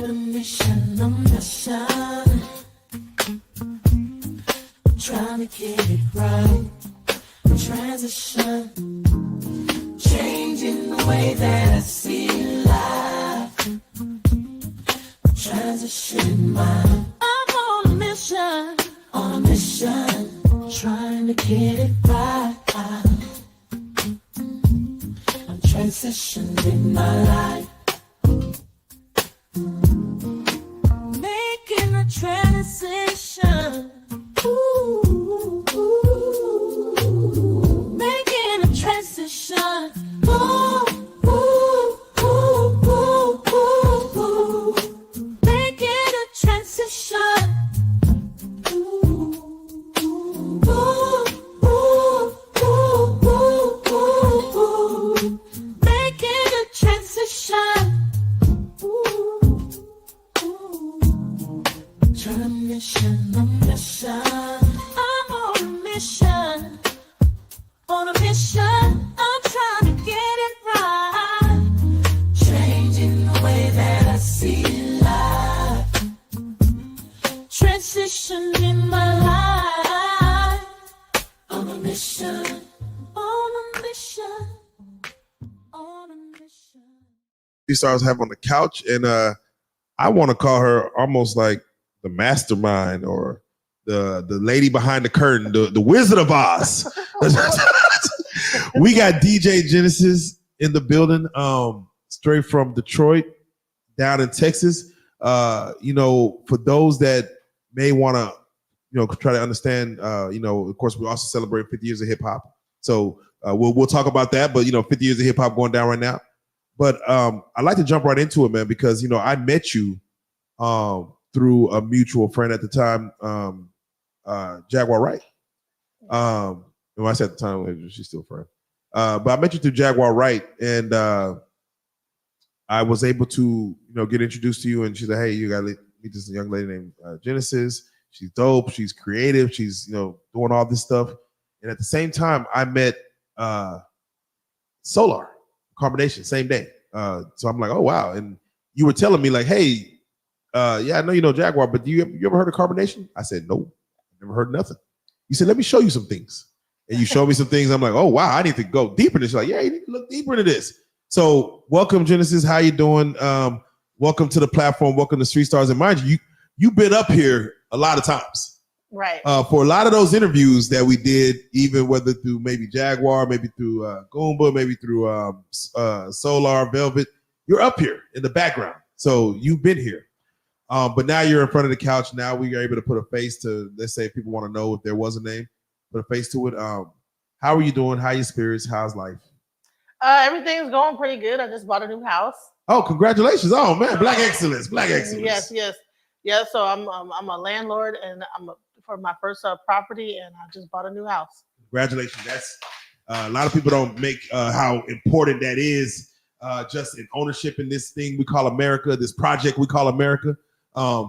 mission, I'm mission. Trying to get it right. Transition, changing the way that I see life. Transition mind. I'm on a mission, trying to get it right. I'm transitioning my life. Making a transition. Ooh, making a transition. Ooh, ooh, ooh, ooh, ooh, ooh. Making a transition. Ooh, ooh, ooh, ooh, ooh, ooh, ooh. Making a transition. Trying to mission, I'm on a mission, I'm trying to get it right. Changing the way that I see life. Transition in my life. On a mission, on a mission, on a mission. She starts having on the couch, and I want to call her almost like the mastermind or the lady behind the curtain, the Wizard of Oz. We got DJ Genesis in the building, straight from Detroit down in Texas. For those that may want to, try to understand, of course, we also celebrate 50 years of hip hop. So we'll talk about that. But 50 years of hip hop going down right now. But I'd like to jump right into it, man, because I met you through a mutual friend at the time, Jaguar Wright. When I said at the time, she's still a friend. But I met you through Jaguar Wright, and I was able to, get introduced to you. And she said, "Hey, you got to meet this young lady named Genesis. She's dope. She's creative. She's doing all this stuff." And at the same time, I met Solar Carbonation, same day. So I'm like, "Oh wow!" And you were telling me like, "Hey, yeah, I know you know Jaguar, but you ever heard of Carbonation?" I said, "No, never heard nothing." You said, "Let me show you some things." And you showed me some things. I'm like, "Oh wow, I need to go deeper into this." Like, "Yeah, you need to look deeper into this." So welcome, Genesis. How you doing? Welcome to the platform. Welcome to Street Stars. And mind you, you've been up here a lot of times. Right. For a lot of those interviews that we did, even whether through maybe Jaguar, maybe through Goomba, maybe through Solar, Velvet, you're up here in the background. So you've been here. But now you're in front of the couch. Now we are able to put a face to, let's say if people want to know if there was a name, put a face to it. How are you doing? How are your spirits? How's life? Everything's going pretty good. I just bought a new house. Oh, congratulations. Oh man, Black Excellence. Black Excellence. Yes. Yeah, so I'm a landlord, and for my first property, and I just bought a new house. Congratulations. That's a lot of people don't make how important that is, just in ownership in this thing we call America, this project we call America.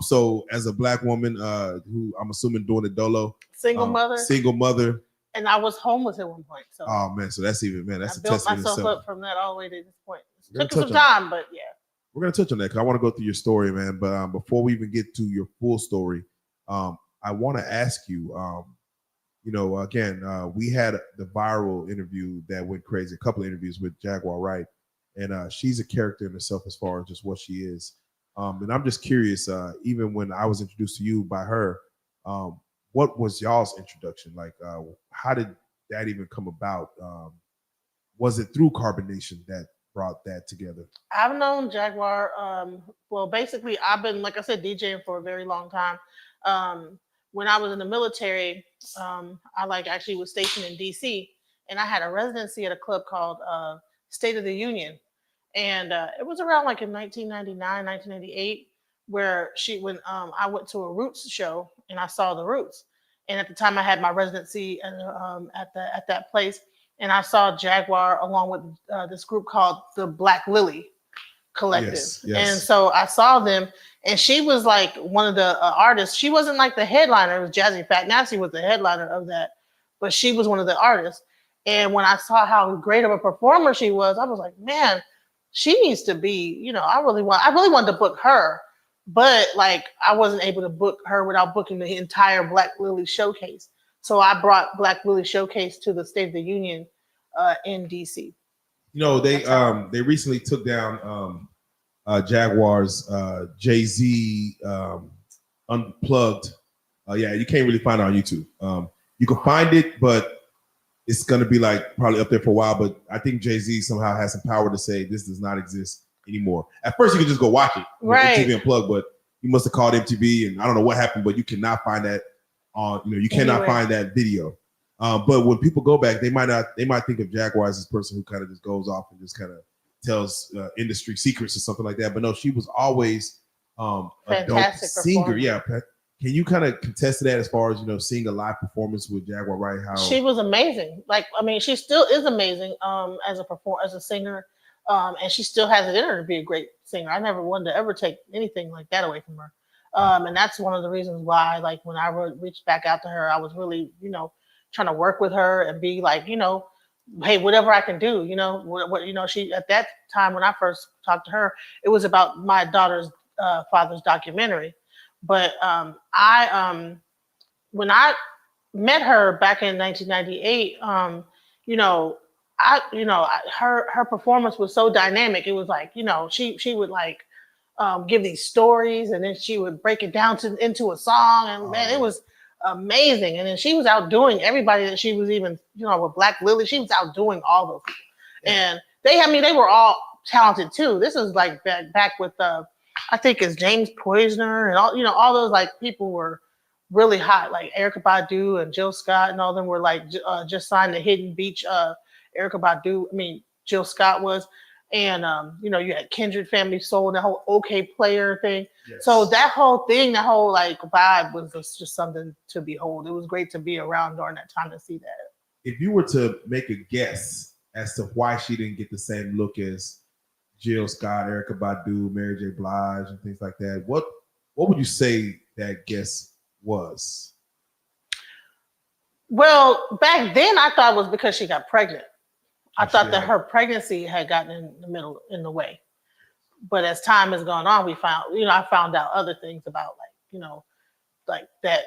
So as a Black woman who I'm assuming doing it dolo, single mother, and I was homeless at one point. So oh man, so that's even that's I a built testament myself itself. up from that all the way to this point. It took some time, but yeah. We're gonna touch on that because I want to go through your story, man. But before we even get to your full story, I want to ask you, again, we had the viral interview that went crazy, a couple of interviews with Jaguar Wright, and she's a character in herself as far as just what she is. And I'm just curious, even when I was introduced to you by her, what was y'all's introduction? Like, how did that even come about? Was it through Carbonation that brought that together? I've known Jaguar. Well, basically, I've been, like I said, DJing for a very long time. When I was in the military, I actually was stationed in DC, and I had a residency at a club called State of the Union, and it was around like in 1999, 1998, where when I went to a Roots show and I saw the Roots, and at the time I had my residency at that place. And I saw Jaguar along with this group called the Black Lily Collective. Yes. And so I saw them, and she was like one of the artists. She wasn't like the headliner. It was Jazzy Fat Nasty was the headliner of that, but she was one of the artists. And when I saw how great of a performer she was, I was like, man, she needs to be, I really wanted to book her but like I wasn't able to book her without booking the entire Black Lily showcase. So I brought Black Lily showcase to the State of the Union in DC. You know, That's how- they recently took down Jaguars Jay-Z unplugged. Yeah, you can't really find it on YouTube. You can find it, but it's gonna be like probably up there for a while. But I think Jay-Z somehow has some power to say this does not exist anymore. At first, you could just go watch it, Right. MTV Unplugged, but you must have called MTV, and I don't know what happened, but you cannot find that on. You cannot Anywhere. find that video. But when people go back, they might think of Jaguar as this person who kind of just goes off and just kind of tells industry secrets or something like that. But no, she was always a dope Fantastic singer. performer. Yeah. Can you kind of contest to that as far as seeing a live performance with Jaguar, right? How She was amazing. Like, I mean, she still is amazing as a singer, and she still has it in her to be a great singer. I never wanted to ever take anything like that away from her, and that's one of the reasons why, like, when I reached back out to her, I was really, trying to work with her and be like, hey, whatever I can do, what she at that time when I first talked to her, it was about my daughter's father's documentary, but when I met her back in 1998, her performance was so dynamic. It was like, she would like give these stories, and then she would break it down into a song, and man, it was amazing. And then she was outdoing everybody that she was even, with Black Lily, she was outdoing all those people. Yeah. And they were all talented too. This is like back with I think it's James Poisner and all those like people were really hot, like Erykah Badu and Jill Scott, and all of them were like just signed to Hidden Beach. Erykah Badu, I mean Jill Scott was, and you had Kindred Family Soul and that whole OK Player thing. Yes. So that whole thing, that whole like vibe was just something to behold. It was great to be around during that time to see that. If you were to make a guess as to why she didn't get the same look as Jill Scott, Erykah Badu, Mary J. Blige, and things like that, what would you say that guess was? Well, back then I thought it was because she got pregnant. I thought that her pregnancy had gotten in the way. But as time has gone on, I found out other things about like that,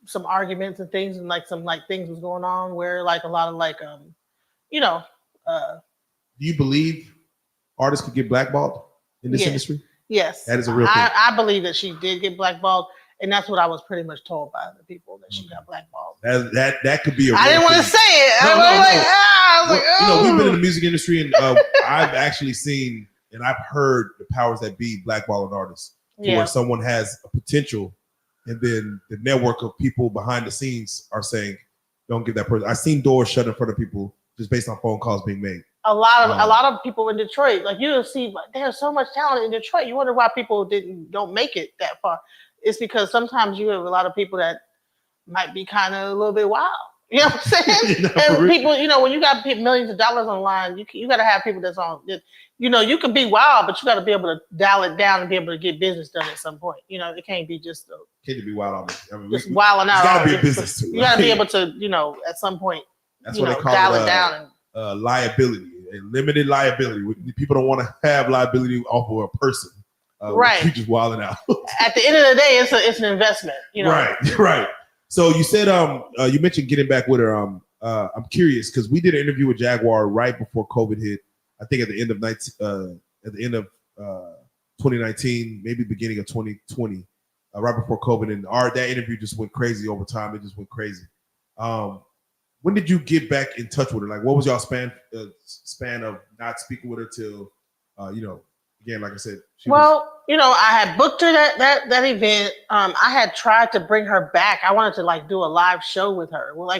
some arguments and things, and like some like things was going on where like a lot of like do you believe artists could get blackballed in this industry? Yes. That is a real thing. I believe that she did get blackballed, and that's what I was pretty much told by the people, that she got blackballed. That could be a real I didn't want to say it. I was like, we've been in the music industry, and I've actually seen and I've heard the powers that be blackballing artists where someone has a potential, and then the network of people behind the scenes are saying, don't give that person. I've seen doors shut in front of people just based on phone calls being made. A lot of people in Detroit, like you'll see, there's so much talent in Detroit. You wonder why people don't make it that far. It's because sometimes you have a lot of people that might be kind of a little bit wild. You know what I'm saying? And people, when you got millions of dollars on the line, you got to have people that's on. You can be wild, but you got to be able to dial it down and be able to get business done at some point. It can't be just can't be wild. Just wilding out. It's got to be a business too. You got to be able to, at some point, that's what they call dial it down and liability. Limited liability. People don't want to have liability off of a person. Right. You just wilding out. At the end of the day, it's an investment. Right. So you said you mentioned getting back with her. I'm curious because we did an interview with Jaguar right before COVID hit. I think at the end of 2019, maybe beginning of 2020, right before COVID, and that interview just went crazy over time. It just went crazy. When did you get back in touch with her? Like, what was y'all span of not speaking with her till, again, like I said? I had booked her that event. I had tried to bring her back. I wanted to like do a live show with her. Well,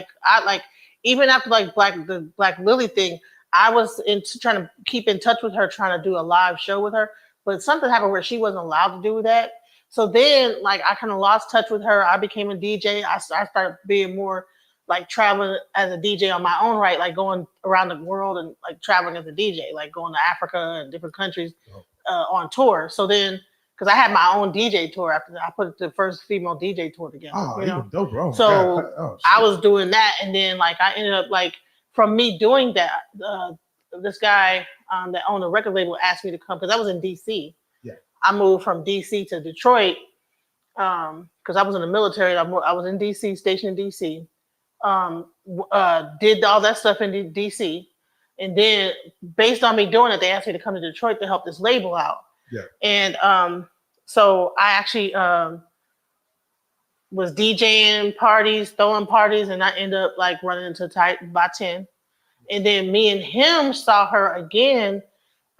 even after the Black Lily thing, I was trying to keep in touch with her, trying to do a live show with her. But something happened where she wasn't allowed to do that. So then, I kind of lost touch with her. I became a DJ. I started being more like traveling as a DJ on my own right, like going around the world and like traveling as a DJ, like going to Africa and different countries on tour. So then, because I had my own DJ tour after that, I put the first female DJ tour together. Even dope, bro. So I was doing that, and then I ended up from me doing that, this guy that owned a record label asked me to come because I was in DC. Yeah. I moved from DC to Detroit because I was in the military. I was in DC, stationed in DC. Did all that stuff in DC, and then based on me doing it, they asked me to come to Detroit to help this label out. Yeah. And so I actually was DJing parties, throwing parties, and I ended up like running into by 10. And then me and him saw her again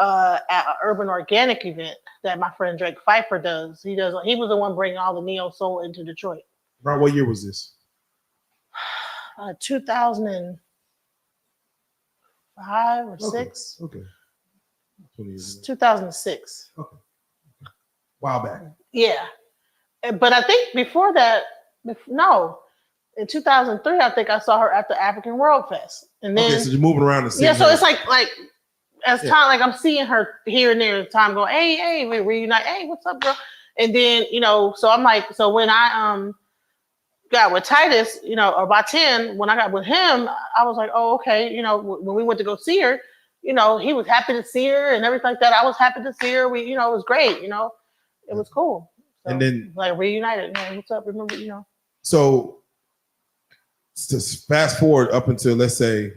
at an urban organic event that my friend Drake Pfeiffer does. He was the one bringing all the neo soul into Detroit. Around what year was this? 2005 or six. Okay. 20 years ago. 2006. Okay. While back. Yeah. But I think before that, no. In 2003, I think I saw her at the African World Fest. And then, okay, so you're moving around the city. Yeah, so it's like as time, like I'm seeing her here and there, time going, hey, we reunite, hey, what's up, bro? And then, so I'm like, so when I got with Titus, or by 10, when I got with him, I was like, oh, okay, when we went to go see her, he was happy to see her and everything like that. I was happy to see her. We, it was great, it was cool. So, and then like reunited, what's up? Remember, So just fast forward up until, let's say,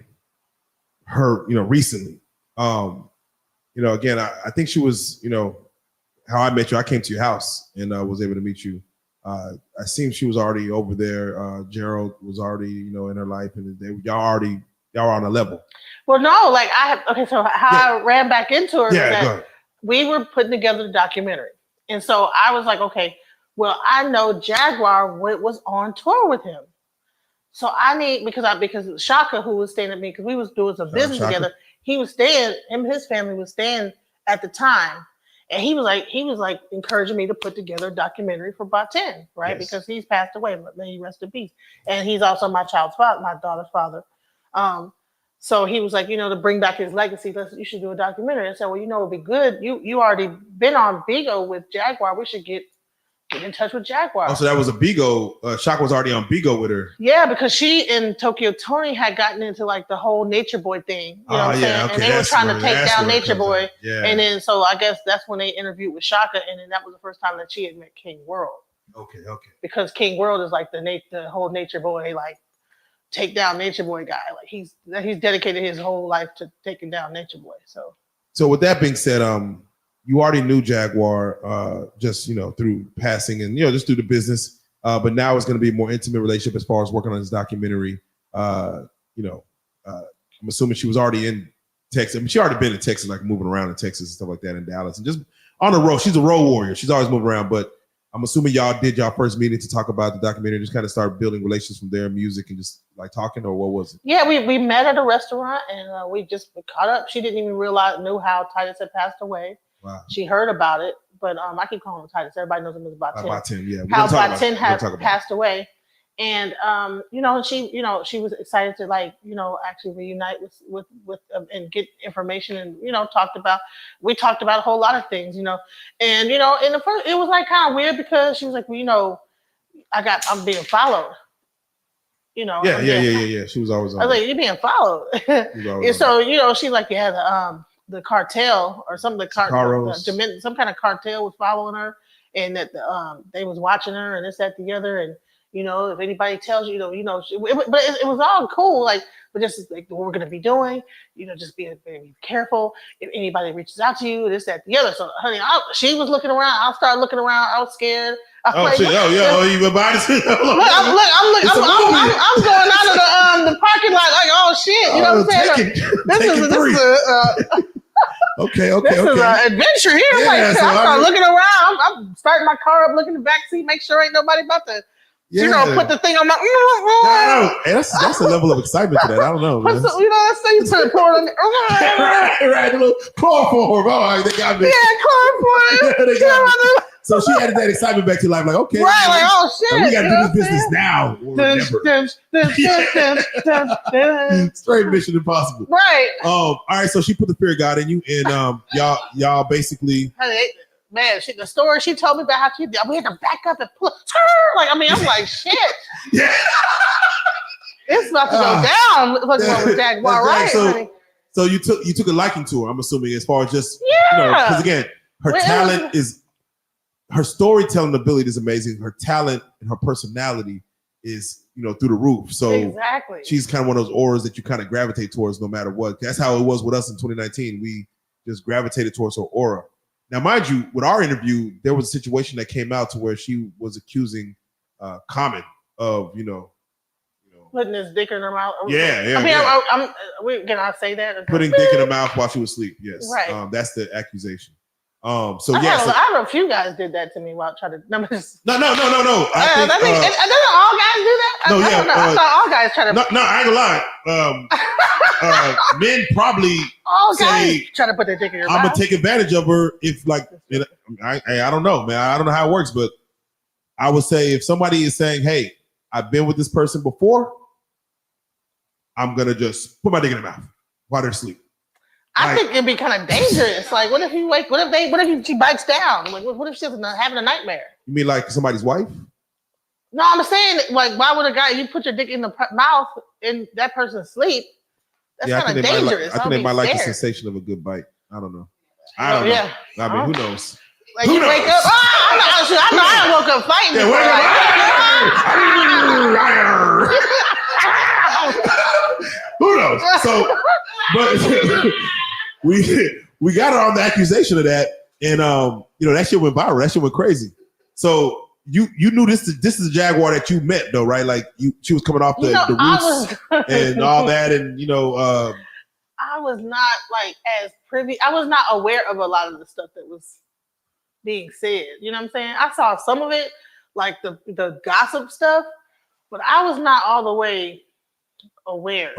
her, recently. Again, I think she was, how I met you. I came to your house and was able to meet you. I seen she was already over there. Gerald was already, in her life, and y'all were on a level. Well, no, like so how I ran back into her. Yeah, go ahead. We were putting together the documentary, and so I was like, okay, well, I know Jaguar was on tour with him. So I need because Shaka, who was staying at me, because we was doing some business together, he was staying, him and his family was staying at the time. And he was like encouraging me to put together a documentary for Bot 10, right? Yes. Because he's passed away, but may he rest in peace. And he's also my child's father, my daughter's father. So he was like, to bring back his legacy, you should do a documentary. I said, well, it'd be good. You already been on Bigo with Jaguar. We should get in touch with Jaguar. Oh, so that was a Bigo. Shaka was already on Bigo with her. Yeah, because she and Tokyo Tony had gotten into like the whole Nature Boy thing. You know what I'm saying? And they were trying to take down Nature Boy. Yeah. And then so I guess that's when they interviewed with Shaka, and then that was the first time that she had met King World. Okay. Because King World is like the whole Nature Boy, like take down Nature Boy guy. Like he's dedicated his whole life to taking down Nature Boy. So with that being said, you already knew Jaguar, just through passing and just through the business. But now it's going to be a more intimate relationship as far as working on this documentary. I'm assuming she was already in Texas. I mean, she already been in Texas, like moving around in Texas and stuff like that, in Dallas, and just on the road. She's a road warrior. She's always moving around. But I'm assuming y'all did y'all first meeting to talk about the documentary, just kind of start building relations from there, music, and just like talking, or what was it? Yeah, we met at a restaurant and we just caught up. She didn't even knew how Titus had passed away. Wow. She heard about it, but I keep calling him Titus. Everybody knows him as Bot 10. Bot 10, yeah. How Bot 10 had passed away, and she was excited to actually reunite with and get information, and we talked about a whole lot of things, and in the first it was like kind of weird because she was like, well, I'm being followed. Yeah. She was always on. I was like, you're being followed. And so, she's like, yeah, the cartel or some of the some kind of cartel was following her, and that they was watching her and this, that, the other, and if anybody tells you, but it was all cool, like, but just like what we're gonna be doing, just be careful if anybody reaches out to you, this, that, the other. So, honey, she was looking around. I started looking around. I was scared. You been buying this? I'm going out of the parking lot like, oh shit, you know what I'm saying? This is Okay. This is an adventure here. Yeah, I start looking around. I'm starting my car up, looking in the back seat, make sure ain't nobody about to, put the thing on my. Hey, that's a level of excitement to that. I don't know, man. Let's say you put it on. Right, a little chloroform. Oh, they got me. Yeah, chloroform. They got me. So she added that excitement back to life, like, okay, right, like, oh shit, we got to do this business now or never. Straight Mission Impossible, right? All right. So she put the fear of God in you, and y'all basically. Man, the story she told me about how we had to back up and pull. Like, I'm like, shit. Yeah. It's about to go down. With Jaguar, right? So you took a liking to her, I'm assuming, as far as just because again, her talent is her storytelling ability is amazing. Her talent and her personality is, through the roof. So exactly. she's kind of one of those auras that you kind of gravitate towards no matter what. That's how it was with us in 2019. We just gravitated towards her aura. Now, mind you, with our interview, there was a situation that came out to where she was accusing Common of, putting his dick in her mouth. Yeah. Can I say that? Putting dick in her mouth while she was asleep. Yes, right. That's the accusation. I know a few guys did that to me while trying to. No. I think, doesn't all guys do that? No, I thought all guys try to. No, I ain't gonna lie. Men probably all guys try to put their dick in your mouth. I'm gonna take advantage of her if, like, I don't know, man. I don't know how it works, but I would say if somebody is saying, "Hey, I've been with this person before," I'm gonna just put my dick in their mouth while they're asleep. I think it'd be kind of dangerous. Like, what if you wake? What if she bites down? Like, what if she's having a nightmare? You mean like somebody's wife? No, I'm saying, like, why would a guy, you put your dick in the mouth and that person's asleep? That's kind of dangerous. I think they might like the sensation of a good bite. I don't know. I don't know. Yeah. I mean, who knows? Like, you wake up. I know I woke up fighting. Who knows? So, but we got her on the accusation of that, and that shit went viral. That shit went crazy. So you knew this is a Jaguar that you met though, right? Like she was coming off the roots and all that, and I was not like as privy. I was not aware of a lot of the stuff that was being said. You know what I'm saying? I saw some of it, like the gossip stuff, but I was not all the way aware.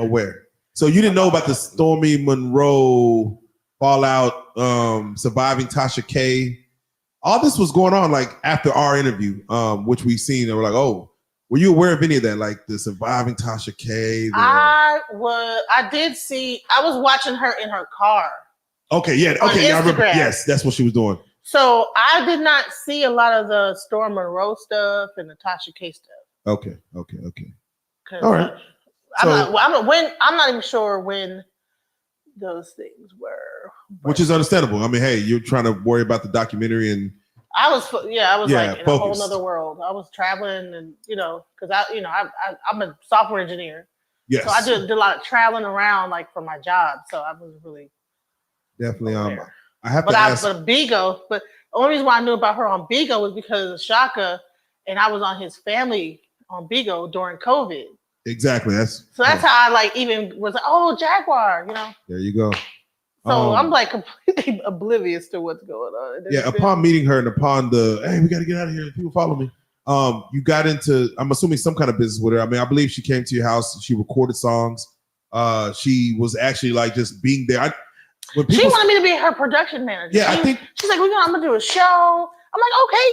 So you didn't know about the Stormy Monroe fallout, surviving Tasha K. All this was going on like after our interview, which we seen, and we're like, oh, were you aware of any of that? Like the surviving Tasha K? I did see, I was watching her in her car. Okay, yeah, okay, I remember. Yes, that's what she was doing. So I did not see a lot of the Storm Monroe stuff and the Tasha K stuff. Okay. All right. I'm not even sure when those things were. Which is understandable. I mean, hey, you're trying to worry about the documentary, and I was like in a whole other world. I was traveling, and because I'm a software engineer. Yes. So I did a lot of traveling around, like for my job. So I was really definitely aware. But Bigo. But the only reason why I knew about her on Bigo was because of Shaka, and I was on his family on Bigo during COVID. Exactly. That's how I even was like, oh, Jaguar, There you go. So I'm like completely oblivious to what's going on. Yeah, upon meeting her and upon hey, we got to get out of here. People follow me. You got into, I'm assuming, some kind of business with her. I mean, I believe she came to your house. She recorded songs. She was actually like just being there. She wanted me to be her production manager. Yeah, I think she's like, I'm gonna do a show. I'm like, okay,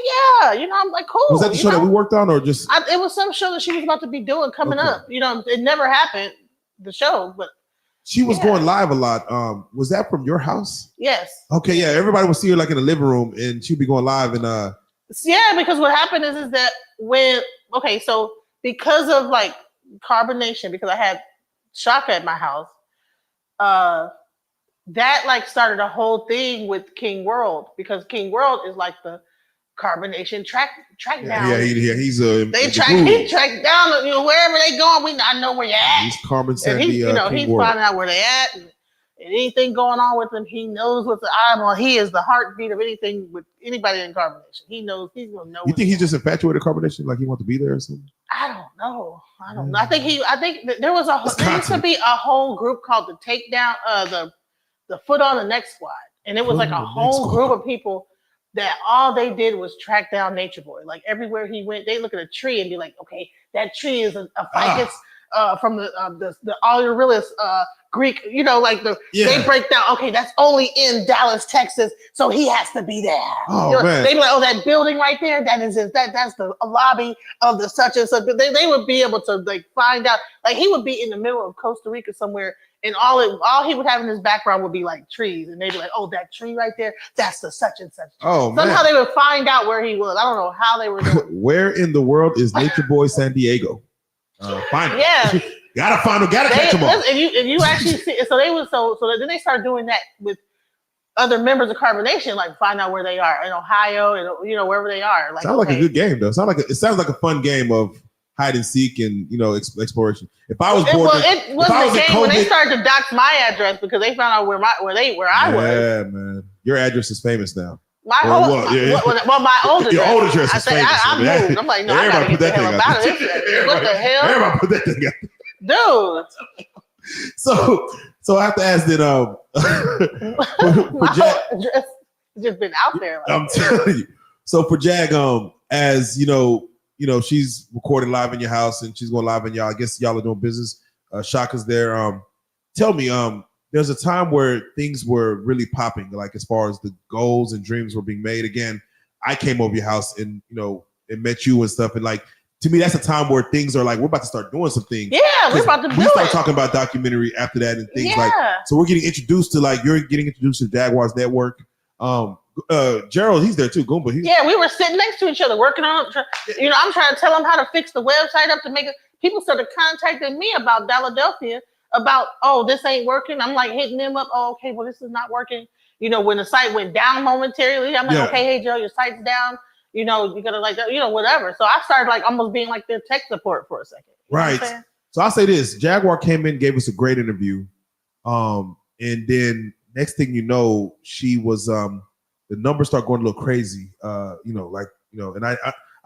yeah. I'm like, cool. Was that the show that we worked on, or just? It was some show that she was about to be doing coming up. It never happened, the show, but she was going live a lot. Was that from your house? Yes. Okay, yeah. Everybody would see her like in the living room, and she'd be going live. And yeah, because what happened is that so because of like carbonation, because I had Shaka at my house, that like started a whole thing with King World, because King World is like the carbonation track down. Yeah, he's he tracked down, wherever they going. I know where you're at. He's Carmen Sandy. He's finding out where they at, and anything going on with them, he knows what's the eyeball. He is the heartbeat of anything with anybody in carbonation. He knows. He's gonna know. You think he's just infatuated with carbonation, like he wants to be there or something? I don't know. I think there used to be a whole group called the Takedown, the Foot on the Neck Squad, and it was like a whole group of people that all they did was track down Nature Boy. Like everywhere he went, they look at a tree and be like, okay, that tree is a ficus from the Aurelius Greek, they break down, okay, that's only in Dallas, Texas, so he has to be there. Man. They be like, oh, that building right there, that's the lobby of the such and such. They would be able to like find out, like he would be in the middle of Costa Rica somewhere, and all he would have in his background would be like trees, and they'd be like, oh, that tree right there, that's the such and such. Somehow they would find out where he was. I don't know how they were doing it. Where in the world is Nature Boy San Diego? Find him. Yeah. Gotta find him. Gotta catch him all. If you actually see, so then they started doing that with other members of Carbonation, like find out where they are in Ohio and wherever they are. Like, sounds like a good game though. It sounds like a fun game of hide and seek and exploration. If I was bored, it wasn't a game when they started to dox my address because they found out where I was. Yeah, man, your address is famous now. My old address. Your old address is famous. I moved. I'm like, no, I gotta get the hell out of this. What the hell? Everybody put that thing out. Dude. So I have to ask that for Jag, it's just been out there. Like, I'm telling you. So for Jag, as she's recording live in your house and she's going live in y'all. I guess y'all are doing business. Shaka's there. Tell me, there's a time where things were really popping, like as far as the goals and dreams were being made. Again, I came over your house and and met you and stuff, and like to me, that's a time where things are like we're about to start doing some things. Yeah, we're about to do it. We start talking about documentary after that and things like. So we're getting introduced to you're getting introduced to Jaguars Network. Gerald, he's there too. Goomba. We were sitting next to each other working on. I'm trying to tell them how to fix the website up to make it. People started contacting me about Philadelphia. About this ain't working. I'm like hitting them up. Oh, okay, well this is not working. When the site went down momentarily, I'm like, okay, hey Joe, your site's down. You gotta whatever. So I started almost being like their tech support for a second. Right. So I'll say this: Jaguar came in, gave us a great interview, and then next thing you know, she was the numbers start going a little crazy. And I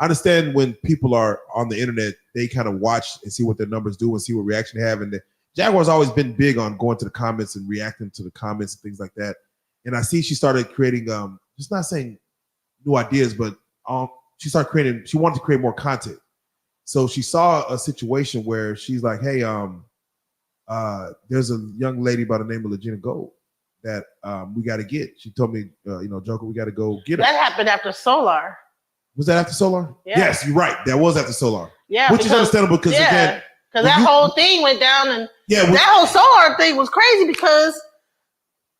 understand when people are on the internet, they kind of watch and see what their numbers do and see what reaction they have, and Jaguar's always been big on going to the comments and reacting to the comments and things like that. And I see she started creating, just not saying new ideas, but she wanted to create more content. So she saw a situation where she's like, hey, there's a young lady by the name of Legina Gold that we got to get. She told me, Joker, we got to go get her. That happened after Solar. Was that after Solar? Yeah. Yes, you're right. That was after Solar. Yeah. Which is understandable because again, because that whole thing went down and that whole Solar thing was crazy because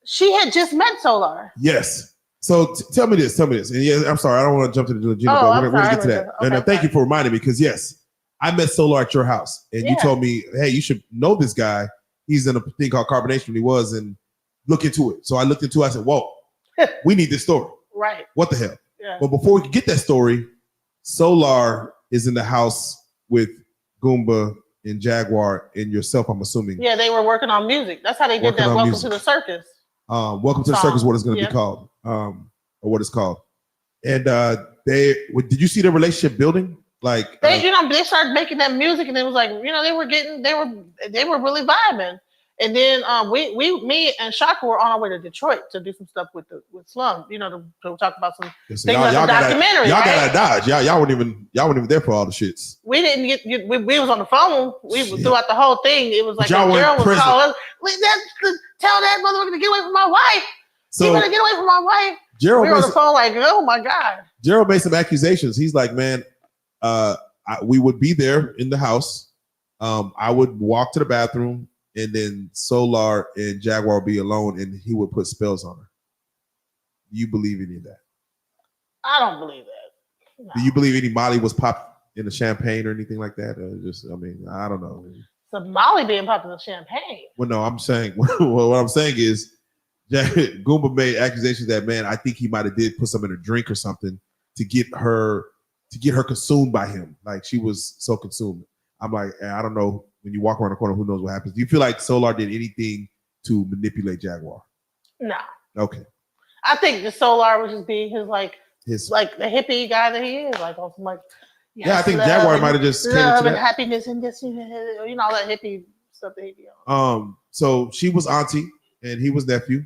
she had just met Solar. Yes. So tell me this. And yeah, I'm sorry, I don't want to jump to the Legina, but we're gonna get to that. Okay, and thank you for reminding me because yes, I met Solar at your house and you told me, hey, you should know this guy. He's in a thing called Carbonation. He was and look into it. So I looked into it. I said, whoa, we need this story. Right. What the hell? Yeah. But before we can get that story, Solar is in the house with Goomba and Jaguar and yourself, I'm assuming. Yeah, they were working on music. That's how they did that Welcome to the Circus. Welcome to the Circus, what it's going to be called, or what it's called. And did you see the relationship building? Like they started making that music, and it was like they were really vibing. And then me and Shaka were on our way to Detroit to do some stuff with Slum, to talk about some things like the documentary. Y'all got to dodge. Y'all weren't even there for all the shits. We didn't get. We was on the phone. Throughout the whole thing. It was like Gerald was calling us. Tell that motherfucker to get away from my wife. He better get away from my wife. Gerald we were on the phone like, oh my god. Gerald made some accusations. He's like, man, we would be there in the house. I would walk to the bathroom. And then Solar and Jaguar would be alone, and he would put spells on her. Do you believe any of that? I don't believe that. No. Do you believe any Molly was popped in the champagne or anything like that? I don't know. So Molly being popped in the champagne. Well, no, I'm saying what I'm saying is, Goomba made accusations that I think he might have did put some in a drink or something to get her consumed by him. Like she was so consumed. I'm like, I don't know. When you walk around the corner, who knows what happens? Do you feel like Solar did anything to manipulate Jaguar? No. Okay. I think the Solar was just being his the hippie guy that he is. Like, also like, I think Jaguar might have just love and happiness and just all that hippie stuff that he be on. So she was auntie and he was nephew,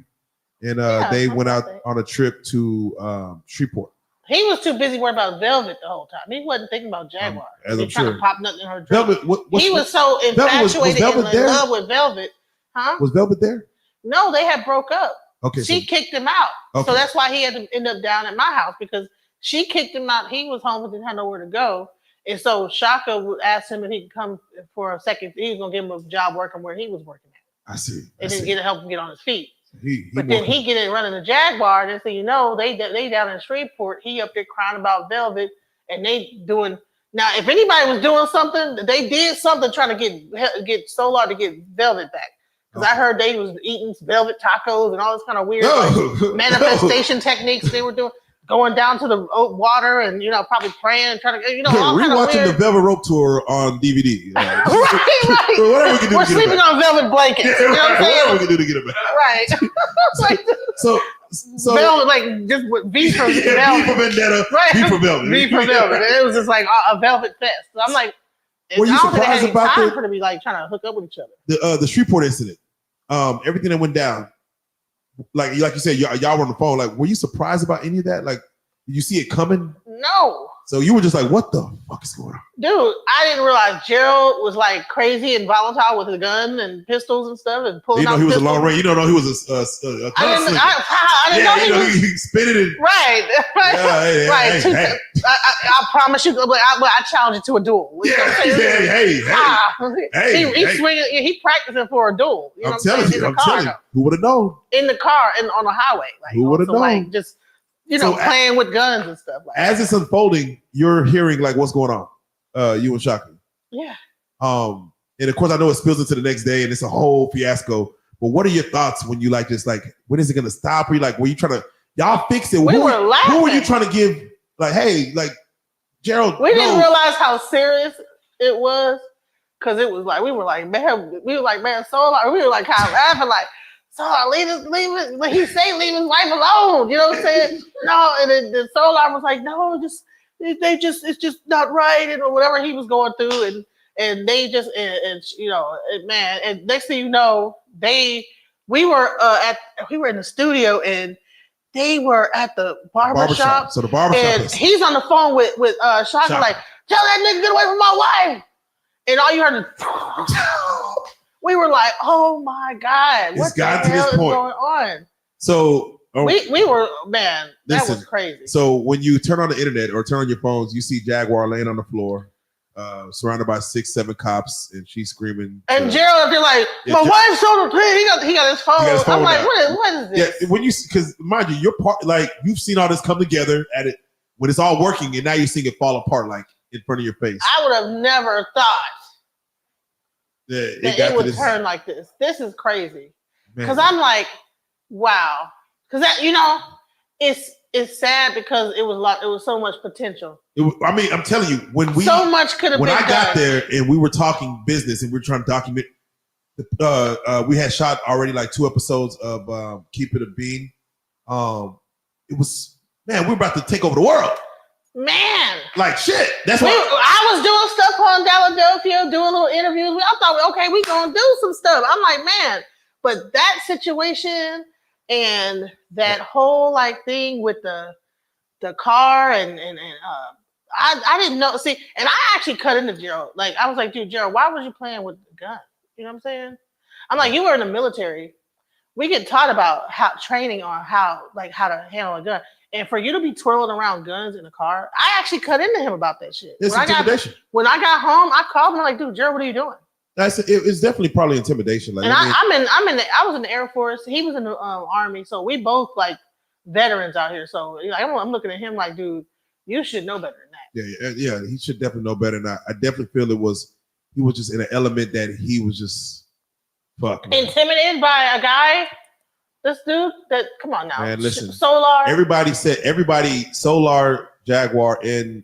and they went out on a trip to Shreveport. He was too busy worried about Velvet the whole time. He wasn't thinking about Jaguar. As he I'm trying sure. to pop nothing in her drink. Velvet, he was so infatuated and in love with Velvet. Huh? Was Velvet there? No, they had broke up. Okay. She kicked him out. Okay. So that's why he had to end up down at my house because she kicked him out. He was home and didn't have nowhere to go. And so Shaka would ask him if he could come for a second. He was going to give him a job working where he was working at. I see. And then help him get on his feet. But then he get in running the Jaguar, and so they down in Shreveport. He up there crying about Velvet, and they doing now. If anybody was doing something, they did something trying to get Solar to get Velvet back. Because I heard they was eating velvet tacos and all this kind of weird No. manifestation techniques they were doing, going down to the water and probably praying, trying to all kind of Rewatching weird. the Velvet Rope Tour on DVD. Right. Whatever we can do. We're to get sleeping it back. on velvet blankets. Yeah, You know what I'm whatever we saying? can do to get it back. Right. So velvet, like just with V for yeah, velvet. V for Vendetta, Right. V for Velvet. V for velvet. And it was just like a velvet fest. So I'm like, Were you I don't think they had surprised any about time the- for to be like trying to hook up with each other. The Shreveport incident, everything that went down, like you said, y'all were on the phone. Like, were you surprised about any of that? Like, did you see it coming? No. So you were just like, what the fuck is going on? Dude, I didn't realize Gerald was like crazy and volatile with a gun and pistols and stuff and pulling You know out he was pistols. a long range. You don't know he was a I didn't gunslinger. know he was he spit it in. right. Yeah, hey, Right. hey. I promise you, I challenge you to a duel. You know what I'm saying? Hey. He's swinging. He practicing for a duel. You know I'm what I'm saying? telling you, I'm telling you. Who would have known? In the car and on the highway. Like, Who would've also, like, known? just So, playing with guns and stuff. Like As it's unfolding, you're hearing like what's going on. You and Shaka. yeah. And of course, I know it spills into the next day, and it's a whole fiasco. But what are your thoughts when you like just like when is it gonna stop? Or you like were you trying to y'all fix it? We were laughing. Who were you trying to give like hey like Gerald? We didn't realize how serious it was because it was like we were like man, so like we were like kind of laughing like so leave it. Like he say leave his wife alone. You know what I'm saying? No, and then the Solar was like no, it's just not right and whatever he was going through and they just and man and next thing you know we were in the studio and they were at the barbershop. So the barbershop and is he's on the phone with Shaka like tell that nigga get away from my wife and all you heard is we were like oh my god what the hell is going on so we were man that was crazy. So when you turn on the internet or turn on your phones, you see Jaguar laying on the floor, surrounded by 6-7 cops, and she's screaming. And Gerald, they're like, my wife's so the he got his phone. I'm like, out. what is this? Yeah, when you because mind you, you're part like you've seen all this come together at it when it's all working, and now you're seeing it fall apart like in front of your face. I would have never thought that it would turn like this. This is crazy. Because I'm like, wow. Because that it's sad because it was so much potential. I mean, I'm telling you, so much could have been done. When I got there and we were talking business and we were trying to document, we had shot already like 2 episodes of Keep It a Bean. It was we were about to take over the world. Man, like shit. That's why I was doing stuff on Philadelphia, doing little interviews. I thought, okay, we gonna do some stuff. I'm like, man, but that situation. And that whole like thing with the car and I didn't know. See, and I actually cut into Gerald. Like I was like, dude, Gerald, why was you playing with the gun? You know what I'm saying? I'm like, you were in the military. We get taught about how training on how to handle a gun. And for you to be twirling around guns in a car, I actually cut into him about that shit. It's intimidation. When I got home, I called him. I'm like, dude, Gerald, what are you doing? It's definitely probably intimidation. Like, and I was in the Air Force. He was in the Army, so we both like veterans out here. So like, I'm looking at him like, dude, you should know better than that. Yeah. He should definitely know better than that. I definitely feel he was just in an element that he was just intimidated by a guy. This dude, come on now, man. Listen, Solar. Everybody, Solar, Jaguar, and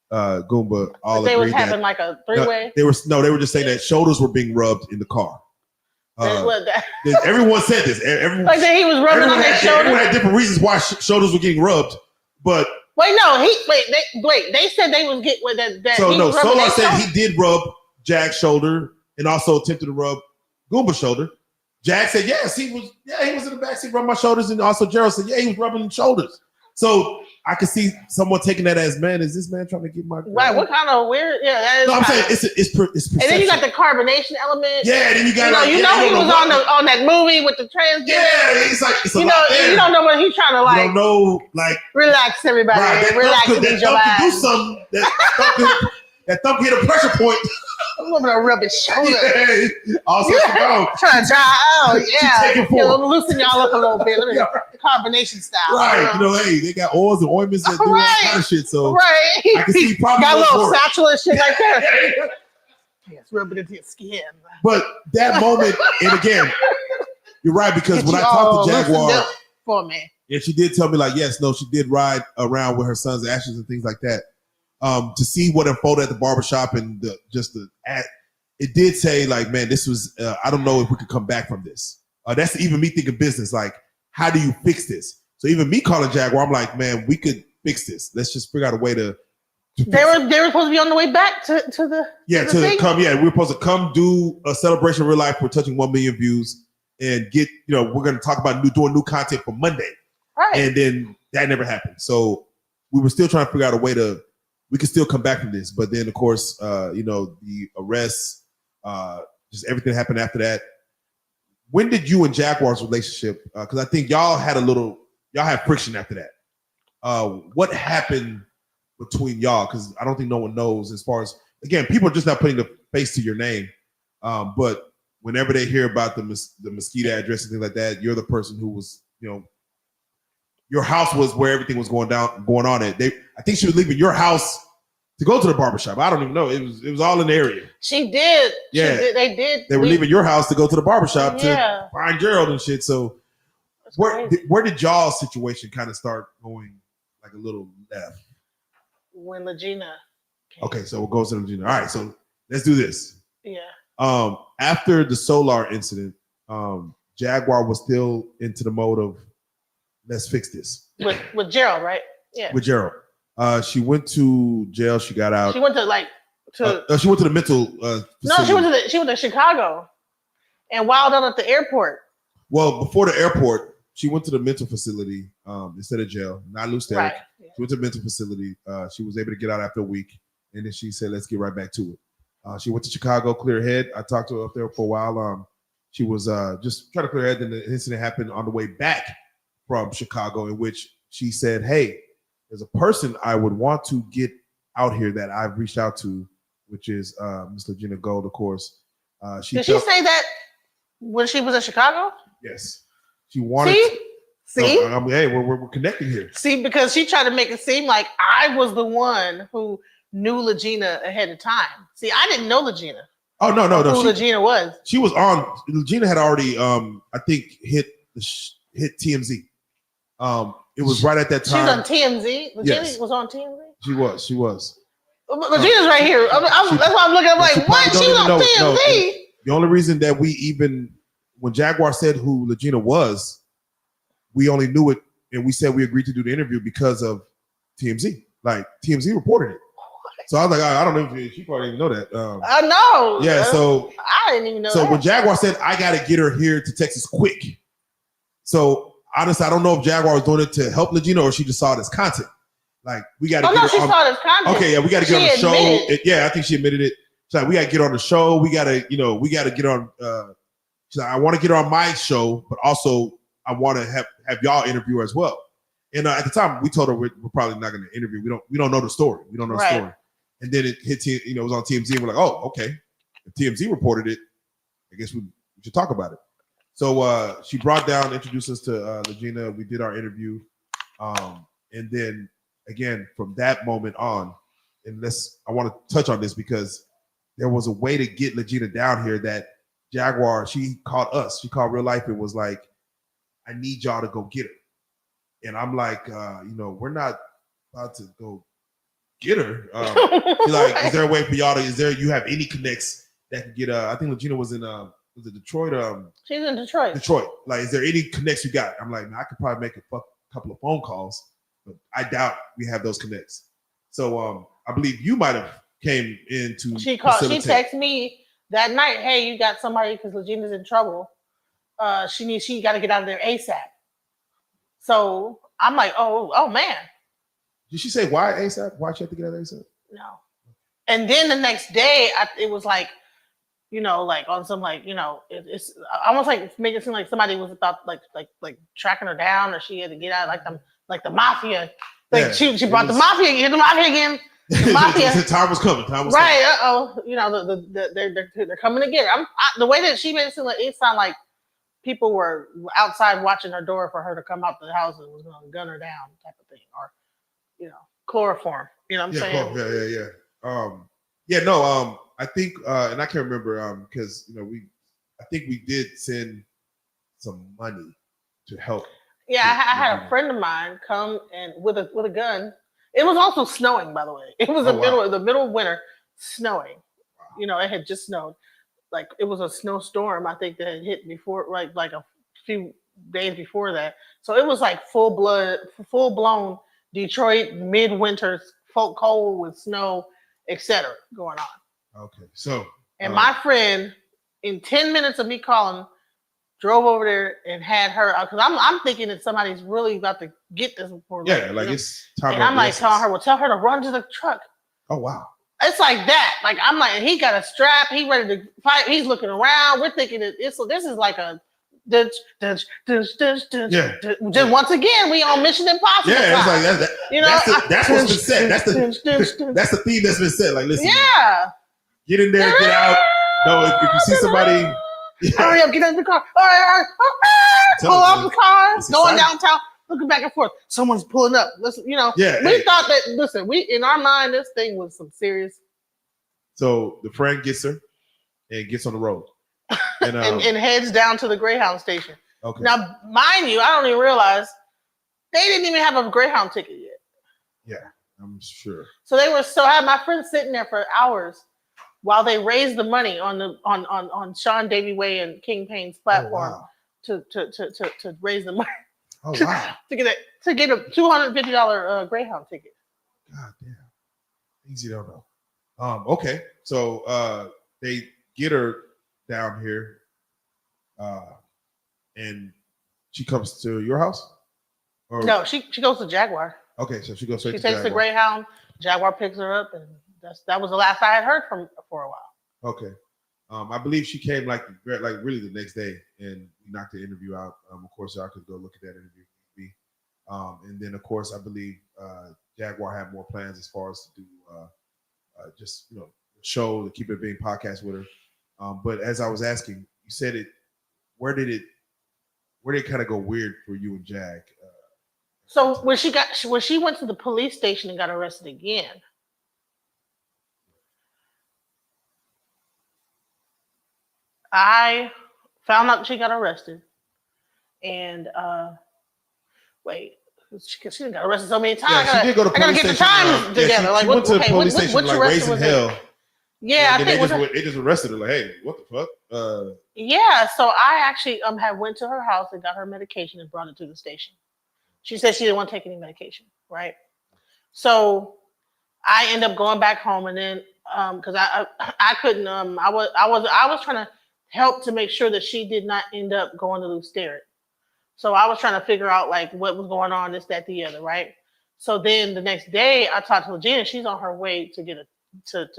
Goomba all they was agreed having like a 3-way. They were just saying that shoulders were being rubbed in the car. Everyone said this. Like that he was rubbing on their shoulders. Everyone had different reasons why shoulders were getting rubbed, but they said they was getting with that. So no, Solar said he did rub Jack's shoulder and also attempted to rub Goomba's shoulder. Jack said yes, he was in the backseat rubbing my shoulders, and also Gerald said he was rubbing shoulders. So I could see someone taking that as, man, is this man trying to get my girl? Right? What kind of weird? Yeah, that is. No, I'm saying it's perception. And then you got the carbonation element. Yeah, then you got he was on that movie with the transgender. Yeah, it's like you don't know what he's trying to like. You don't know, like relax, everybody. Right, relax and your thumb eyes. can do something. That thumb hit a pressure point. I'm gonna rub his shoulder. Also, trying to dry out. Yeah, loosen y'all up a little bit. Let me carbonation style. Right, they got oils and ointments that do all kind of shit. So I can see probably got a little satchel and shit like that. Yes, rub it into your skin. But that moment, and again, you're right, because when I talked to Jaguar, for me, and she did tell me like, yes, no, she did ride around with her son's ashes and things like that. To see what unfolded at the barbershop and it did say like, man, this was, I don't know if we could come back from this. That's even me thinking business. Like, how do you fix this? So even me calling Jaguar, I'm like, man, we could fix this. Let's just figure out a way to they were supposed to be on the way back to the come. Yeah, we were supposed to come do a celebration of real life. We're touching 1 million views and get, we're going to talk about doing new content for Monday. Right. And then that never happened. So we were still trying to figure out a way we could still come back from this. But then of course, the arrests, just everything happened after that. When did you and Jaguar's relationship? Because I think y'all had friction after that. What happened between y'all? Because I don't think no one knows. As far as, again, people are just not putting the face to your name. But whenever they hear about the Mesquite address and things like that, you're the person who was, your house was where everything was going on at. I think she was leaving your house to go to the barbershop. I don't even know. It was all in the area. She did. Yeah. They did. They were leaving your house to go to the barbershop to find Gerald and shit. So where did y'all's situation kind of start going like a little left? When Legina came. Okay, so we'll go to Legina. All right, so let's do this. Yeah. After the Solar incident, Jaguar was still into the mode of let's fix this. With Gerald, right? Yeah. With Gerald. She went to jail. She got out. She went to she went to the mental facility. No, she went to Chicago and wilded out at the airport. Well, before the airport, she went to the mental facility instead of jail. Not loose Derek. Right. Yeah. She went to the mental facility. She was able to get out after a week, and then she said, "Let's get right back to it." She went to Chicago, clear her head. I talked to her up there for a while. She was just trying to clear her head. Then the incident happened on the way back from Chicago, in which she said, "Hey, there's a person I would want to get out here that I've reached out to, which is Miss Legina Gold, of course." Did she say that when she was in Chicago? Yes. She wanted. See? Hey, we're connecting here. See, because she tried to make it seem like I was the one who knew Legina ahead of time. See, I didn't know Legina. Oh no! Who Legina was? She was on. Legina had already, I think, hit TMZ. It was right at that time. She was on TMZ. Legina was on TMZ. She was. Legina's right here. That's why I'm looking. I'm like, what? She was on TMZ. The only reason that when Jaguar said who Legina was, we only knew it, and we said we agreed to do the interview because of TMZ. Like TMZ reported it. So I was like, I don't know if she probably didn't know that. I know. Yeah, so I didn't even know. So when Jaguar said, I got to get her here to Texas quick. So honestly, I don't know if Jaguar was doing it to help Legina or she just saw it as content. Like, we got to get her she saw it as content. Okay, yeah, we got to get on the show. I think she admitted it. She's like, we got to get on the show. We got to get on. She's like, I want to get her on my show, but also I want to have y'all interview her as well. And at the time, we told her we're probably not going to interview. We don't know the story. We don't know the story. And then it hit, it was on TMZ, and we're like, oh, okay. If TMZ reported it, I guess we should talk about it. So she brought down, introduced us to Legina. We did our interview. And then, again, from that moment on, I want to touch on this because there was a way to get Legina down here that Jaguar, she called us. She called Reallyfe and was like, I need y'all to go get her. And I'm like, we're not about to go get her. She's like, is there a way for y'all you have any connects that can get I think Legina was in was it Detroit? She's in Detroit. Detroit. Like, is there any connects you got? I'm like, I could probably make a couple of phone calls, but I doubt we have those connects. So I believe you might have came in to She texted me that night, hey, you got somebody because Legina's in trouble. She got to get out of there ASAP. So I'm like, oh man. Did she say why ASAP? Why she had to get out of ASAP? No. And then the next day, it was like, like on some it's almost like making it seem like somebody was about like tracking her down, or she had to get out like the mafia. Like she brought the mafia again. The mafia. The time was coming. Right. They're coming to get her. The way that she made it sound like people were outside watching her door for her to come out the house and was going to gun her down, type of thing, or chloroform. You know what I'm saying? Yeah. I think, and I can't remember, because I think we did send some money to help. Yeah, I had a friend of mine come and with a gun. It was also snowing, by the way. It was the middle of winter, snowing. It had just snowed. Like it was a snowstorm, I think, that had hit before, like a few days before that. So it was like full blown Detroit midwinter, folk cold with snow, etc. going on. Okay, so and my friend, in 10 minutes of me calling, drove over there and had her, because I'm thinking that somebody's really about to get this before. It's time. And I'm like telling her, well, tell her to run to the truck. Oh wow. It's like that. Like I'm like, he got a strap. He ready to fight. He's looking around. We're thinking that this is like a just once again we on Mission Impossible. Yeah, it's like that. That's what's been said. That's the theme that's been said. Like, listen, get in there, get out. No, if you see somebody, hurry up, get in the car. All right. Pull off the car, going downtown. Looking back and forth. Someone's pulling up. Listen, we thought that, listen, in our mind, this thing was some serious. So the friend gets her and gets on the road. And heads down to the Greyhound station. Okay. Now, mind you, I don't even realize they didn't even have a Greyhound ticket yet. Yeah, I'm sure. So I had my friend sitting there for hours while they raised the money on Sean Davy Way and King Payne's platform to raise the money. Oh wow! to get a $250 Greyhound ticket. God damn, easy don't know. Okay, so they get her down here, and she comes to your house. Or? No, she goes to Jaguar. Okay, so she goes straight. She takes the Greyhound. Jaguar picks her up, and that was the last I had heard from her for a while. Okay. I believe she came like really the next day, and we knocked the interview out. Of course, y'all could go look at that interview. And then, of course, I believe Jaguar had more plans as far as to do just show to keep it being podcast with her. But as I was asking, you said it. Where did it kind of go weird for you and Jag? So when she went to the police station and got arrested again. I found out she got arrested, and she didn't got arrested so many times. Yeah, she did go to police station. I gotta get the times together. She went to the police station like raising hell. Yeah, they just arrested her. Like, hey, what the fuck? Yeah, so I actually had went to her house and got her medication and brought it to the station. She said she didn't want to take any medication, right? So I end up going back home, and then because I couldn't I was trying to help to make sure that she did not end up going to Lou Sterrett. So I was trying to figure out like what was going on, this, that, the other, right? So then the next day I talked to Regina. She's on her way to get to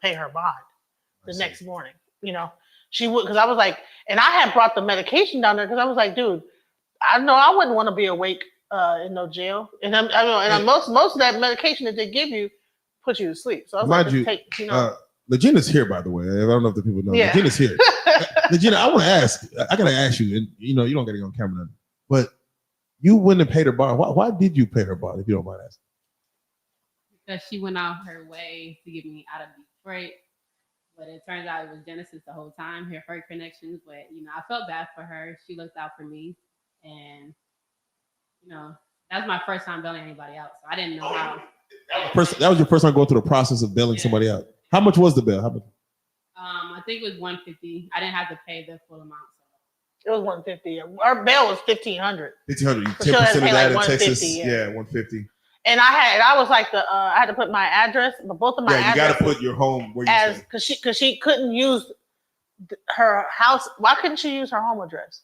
pay her bond the next morning. She would, because I was like, and I had brought the medication down there because I was like, dude, I know I wouldn't want to be awake in no jail, and most of that medication that they give you puts you to sleep. So I was Legina's here, by the way. I don't know if the people know. Yeah. Legina's here. Legina, I want to ask. I gotta ask you, and you don't gotta go on camera, but you went and paid her bond. Why did you pay her bond, if you don't mind asking? Because she went out her way to get me out of Detroit, but it turns out it was Genesis the whole time. Her connections, but I felt bad for her. She looked out for me, and that was my first time bailing anybody out, so I didn't know how. That was your first time going through the process of bailing somebody out. How much was the bail? How much? I think it was $150. I didn't have to pay the full amount. So. It was $150. Our bail was $1,500. $1,500. 10% of that in Texas. Yeah, $150. And I was like I had to put my address, but both of my addresses. You got to put your home where you stay. Because she couldn't use her house. Why couldn't she use her home address?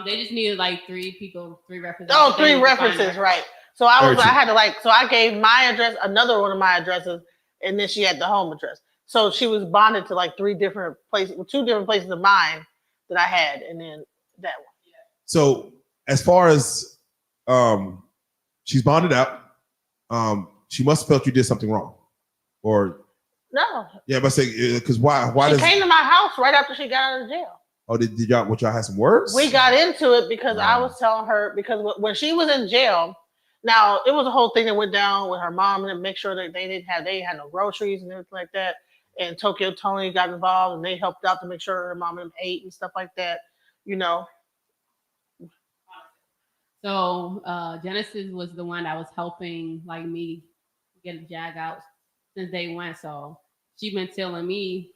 They just needed like 3 references. Oh, 3 references, right? So I gave my address, another one of my addresses, and then she had the home address. So she was bonded to like 3 different places, 2 different places of mine that I had, and then that one. Yeah. So as far as she's bonded out, she must have felt you did something wrong, or no? Yeah, but say because why? She came to my house right after she got out of jail. Oh, did y'all have some words? We got into it because I was telling her, because when she was in jail, Now it was a whole thing that went down with her mom and make sure that they had no groceries and everything like that. And Tokyo Tony got involved and they helped out to make sure her mom and them ate and stuff like that. You know, So Genesis was the one that was helping like me get a Jag out since day one. So she been telling me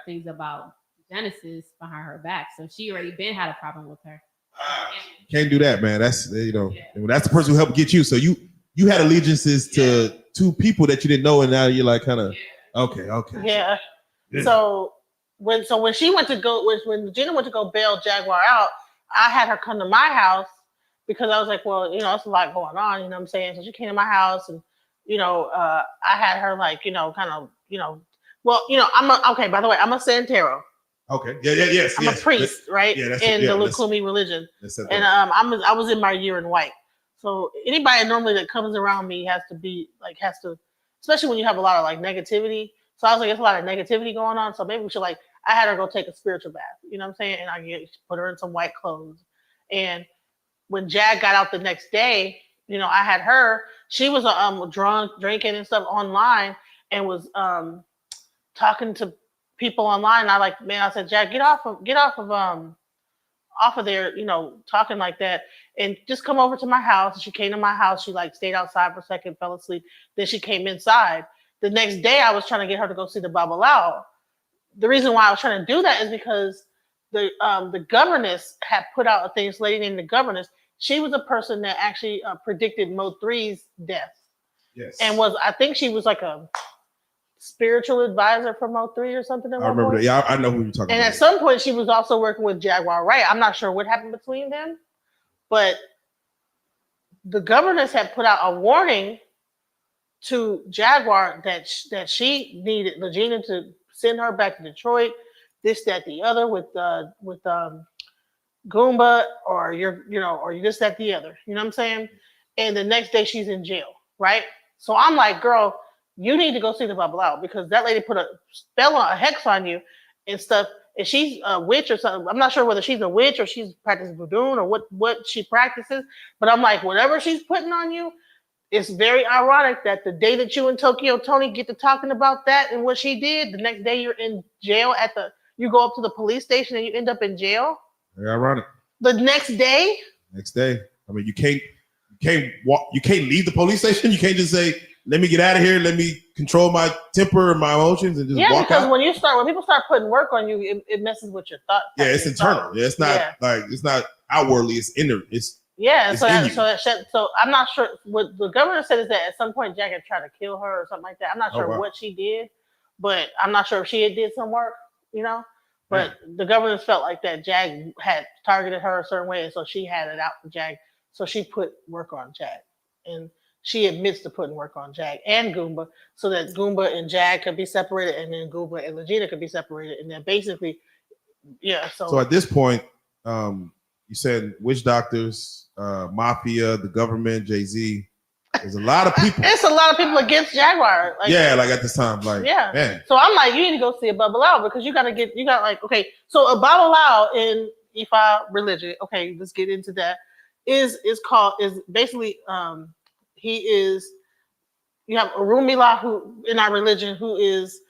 things about Genesis behind her back. So she already been had a problem with her. Can't do that, man. That's that's the person who helped get you. So you had allegiances to two people that you didn't know, and now you're like kind of okay. yeah. So when she went to go when Gina went to go bail Jaguar out, I had her come to my house because I was like, well, it's a lot going on, you know what I'm saying? So she came to my house and I had her like, kind of, well, okay, by the way, I'm a Santero. Okay. Yes. I'm a priest, right? In the Lukumi religion. And I was in my year in white. So anybody normally that comes around me has to, especially when you have a lot of like negativity. So I was like, there's a lot of negativity going on. So maybe we should I had her go take a spiritual bath. You know what I'm saying? And I put her in some white clothes. And when Jag got out the next day, I had her. She was drunk, drinking and stuff online, and was talking to people online. And I said, Jag, get off of there, talking like that, and just come over to my house. And she came to my house. She stayed outside for a second, fell asleep. Then she came inside. The next day, I was trying to get her to go see the Babalao. The reason why I was trying to do that is because the governess had put out a thing. This lady named the governess. She was a person that actually predicted Mo 3's death. Yes. And I think she was like a spiritual advisor for Mo 3 or something. I remember that. Yeah, I know who you're talking about. And at some point, she was also working with Jaguar Wright. I'm not sure what happened between them, but the governess had put out a warning to Jaguar that she needed Legina to send her back to Detroit, this, that, the other with Goomba, or or this, that, the other. You know what I'm saying? And the next day she's in jail, right? So I'm like, girl, you need to go see the Babalao because that lady put a spell on a hex on you and stuff. And she's a witch or something. I'm not sure whether she's a witch or she's practicing voodoo or what she practices. But I'm like, whatever she's putting on you, it's very ironic that the day that you and Tokyo Tony get to talking about that and what she did, the next day you're in jail you go up to the police station and you end up in jail. Very ironic. The next day. I mean, you can't leave the police station. You can't just say, let me get out of here. Let me control my temper and my emotions and just walk out. Yeah, because when people start putting work on you, it messes with your thought. Yeah, it's internal. Yeah, it's not it's not outwardly. It's inner. So I'm not sure what the governor said is that at some point Jack had tried to kill her or something like that. I'm not sure what she did, but I'm not sure if she did some work, But the governor felt like that Jag had targeted her a certain way, and so she had it out for Jag. So she put work on Jag, and she admits to putting work on Jag and Goomba, so that Goomba and Jag could be separated, and then Goomba and Legina could be separated, and then basically, So at this point, you said witch doctors, mafia, the government, Jay-Z. There's a lot of people. It's a lot of people against Jaguar. At this time, man. So I'm like, you need to go see a Babalao because so a Babalao in Ifa religion. Okay, let's get into that. Is basically he is. You have Orunmila who in our religion who is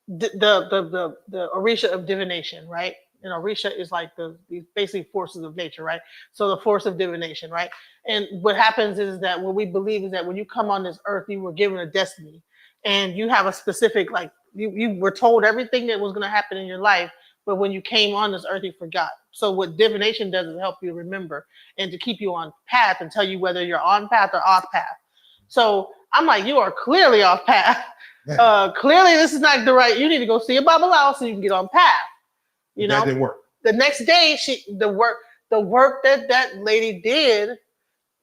the Orisha of divination, right? And Orisha is like these basically forces of nature, right? So the force of divination, right? And what happens is that what we believe is that when you come on this earth, you were given a destiny, and you have a specific you were told everything that was going to happen in your life, but when you came on this earth, you forgot. So what divination does is help you remember and to keep you on path and tell you whether you're on path or off path. So I'm like, you are clearly off path. Clearly, this is not the right. You need to go see a Babalao so you can get on path. That didn't work. The next day, the work that lady did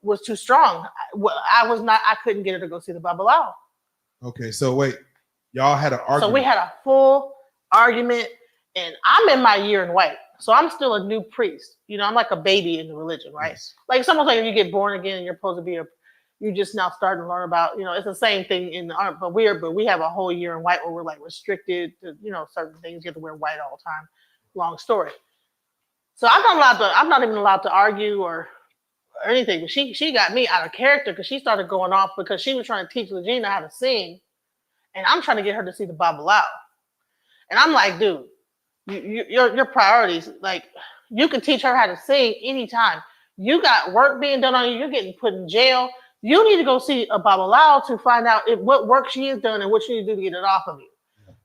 was too strong. I couldn't get her to go see the Babalao. Okay, so wait, y'all had an argument. So we had a full argument, and I'm in my year in white, so I'm still a new priest. I'm like a baby in the religion, right? Yes. Like it's almost like if you get born again and you're supposed to be you just now starting to learn about, it's the same thing in the art, but we have a whole year in white where we're like restricted to, certain things. You have to wear white all the time. Long story. So I'm not even allowed to argue or or anything, but she got me out of character because she started going off because she was trying to teach Regina how to sing, and I'm trying to get her to see the Bible out. And I'm like, dude, your priorities, like, you can teach her how to sing anytime. You got work being done on you. You're getting put in jail. You need to go see a Babalawo to find out what work she has done and what you need to do to get it off of you.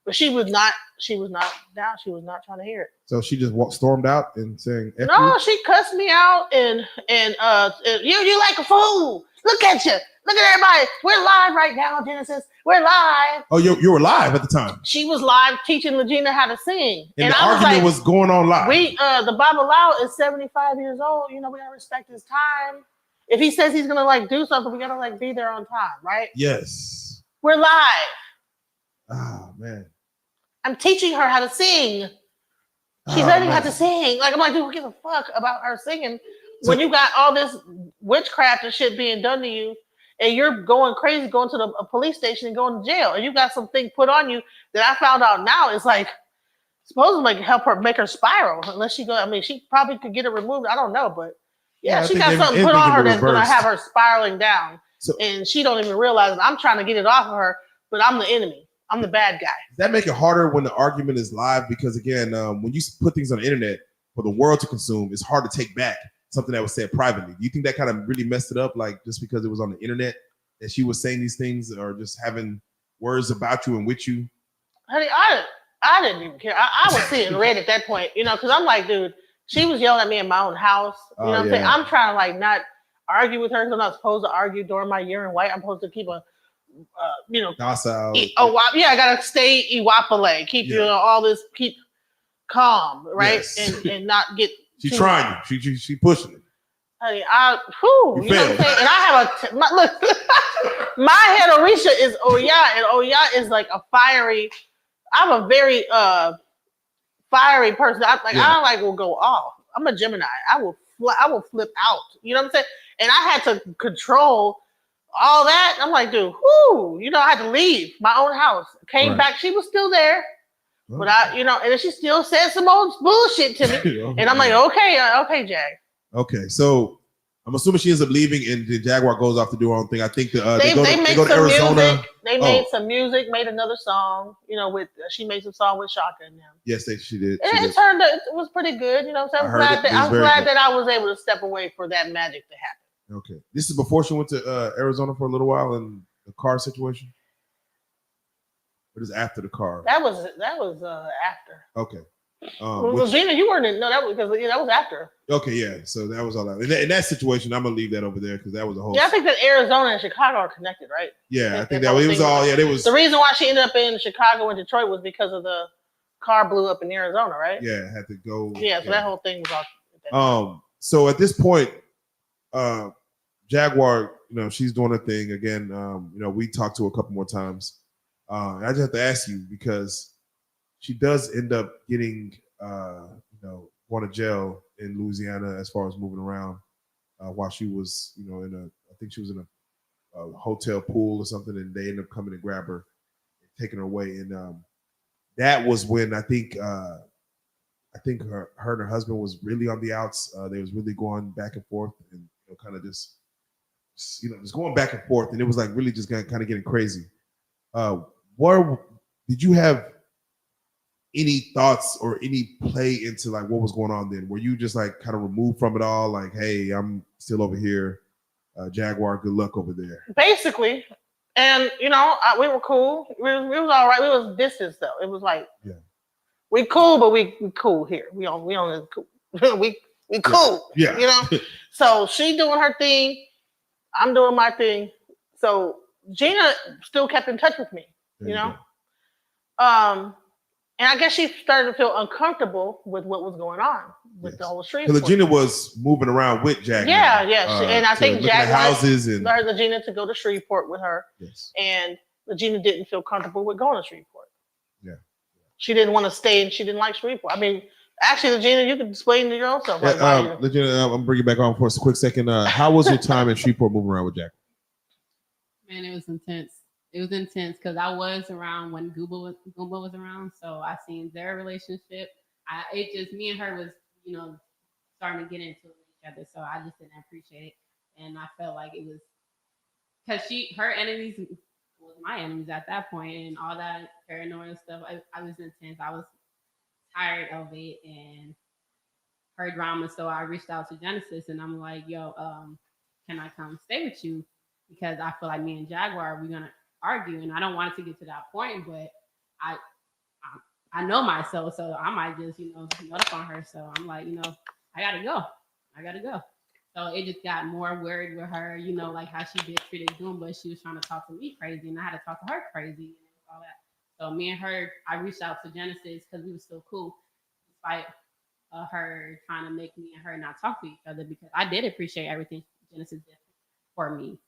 But she was not. She was not down. She was not trying to hear it. So she just stormed out and saying, F No, you? she cussed me out and you like a fool. Look at you. Look at everybody. We're live right now, Genesis. We're live. Oh, you were live at the time. She was live teaching Legina how to sing. And the I argument was going on live. The Babalawo is 75 years old. You know, we gotta respect his time. If he says he's gonna like do something, we gotta like be there on time, right? Yes. We're live. Oh man. I'm teaching her how to sing. She's learning how to sing. Like, I'm like, dude, who gives a fuck about her singing when you got all this witchcraft and shit being done to you, and you're going crazy, going to a police station and going to jail, and you got something put on you that I found out now is like supposed to like help her make her spiral. Unless she go, I mean, she probably could get it removed. I don't know, but yeah, she got something put on her that's gonna have her spiraling down, and she don't even realize it. I'm trying to get it off of her, but I'm the enemy. I'm the bad guy. Does that make it harder when the argument is live? Because again, when you put things on the internet for the world to consume, it's hard to take back something that was said privately. Do you think that kind of really messed it up? Like just because it was on the internet that she was saying these things or just having words about you and with you? Honey, I didn't even care. I was seeing red at that point, you know, because I'm like, dude, she was yelling at me in my own house. You know what I'm saying? I'm trying to like not argue with her because I'm not supposed to argue during my year in white. I'm supposed to keep a docile. I gotta stay Iwapale. Keep you know all this. Keep calm, right? Yes. and not get. She's trying. She pushing it. Honey, you know what I'm saying? And I have my head Orisha is Oya, and Oya is like a fiery. I'm a very fiery person. I don't like will go off. I'm a Gemini. I will flip out. You know what I'm saying? And I had to control all that. I'm like, dude, you know, I had to leave my own house. Came back. She was still there. But and then she still said some old bullshit to me. And I'm like, okay, Jag. Okay, so I'm assuming she ends up leaving and the Jaguar goes off to do her own thing. I think they go to Arizona. Music. They made some music, made another song, you know, she made some song with Shaka and them. Yes, she did. And it turned out, it was pretty good. You know what I'm saying? I'm glad that I was able to step away for that magic to happen. Okay. This is before she went to Arizona for a little while and the car situation? Or is after the car? That was after. Okay. Gina, you weren't in. No, that was after. Okay, yeah. So that was all that. In that situation, I'm gonna leave that over there because that was a whole. Yeah, I think that Arizona and Chicago are connected, right? Yeah, I think that it was all. Yeah, it was. The reason why she ended up in Chicago and Detroit was because of the car blew up in Arizona, right? Yeah, had to go. Yeah, so that whole thing was all. So at this point, Jaguar, she's doing her thing again. We talked to her a couple more times. I just have to ask you because she does end up getting, going to jail in Louisiana as far as moving around while she was, I think she was in a hotel pool or something, and they ended up coming to grab her and taking her away. And that was when I think her and her husband was really on the outs. They was really going back and forth and kind of just going back and forth, and it was like really just kind of getting crazy. Where did you have any thoughts or any play into like what was going on then? Were you just like kind of removed from it all? Like, hey, I'm still over here. Jaguar, good luck over there. Basically. And, we were cool. We was all right. We was distance though. It was like, we cool, but we cool here. We on cool. we cool. Yeah. So she doing her thing. I'm doing my thing. So Gina still kept in touch with me, and I guess she started to feel uncomfortable with what was going on with the whole street. Because Gina was moving around with Jack. Yeah. And I think Jack houses and Gina to go to Shreveport with her. Yes. And Gina didn't feel comfortable with going to Shreveport. Yeah. She didn't want to stay, and she didn't like Shreveport. I mean, actually, Gina, you can explain to your own self. Gina, I'm bringing you back on for a quick second. How was your time in Shreveport moving around with Jack? Man, it was intense. It was intense because I was around when Goomba was around, so I seen their relationship. Me and her was, starting to get into each other, so I just didn't appreciate it. and I felt like it was because her enemies was my enemies at that point, and all that paranoia stuff. I was intense. I was tired of it and her drama. So I reached out to Genesis, and I'm like, "Yo, can I come stay with you? Because I feel like me and Jaguar we're gonna argue, and I don't want it to get to that point, but I I know myself, so I might just nut up on her. So I'm like, I gotta go. I gotta go. So it just got more worried with her, like how she did treated Doom, but she was trying to talk to me crazy, and I had to talk to her crazy and all that. So me and her, I reached out to Genesis because we were still cool, despite her trying to make me and her not talk to each other because I did appreciate everything Genesis did for me.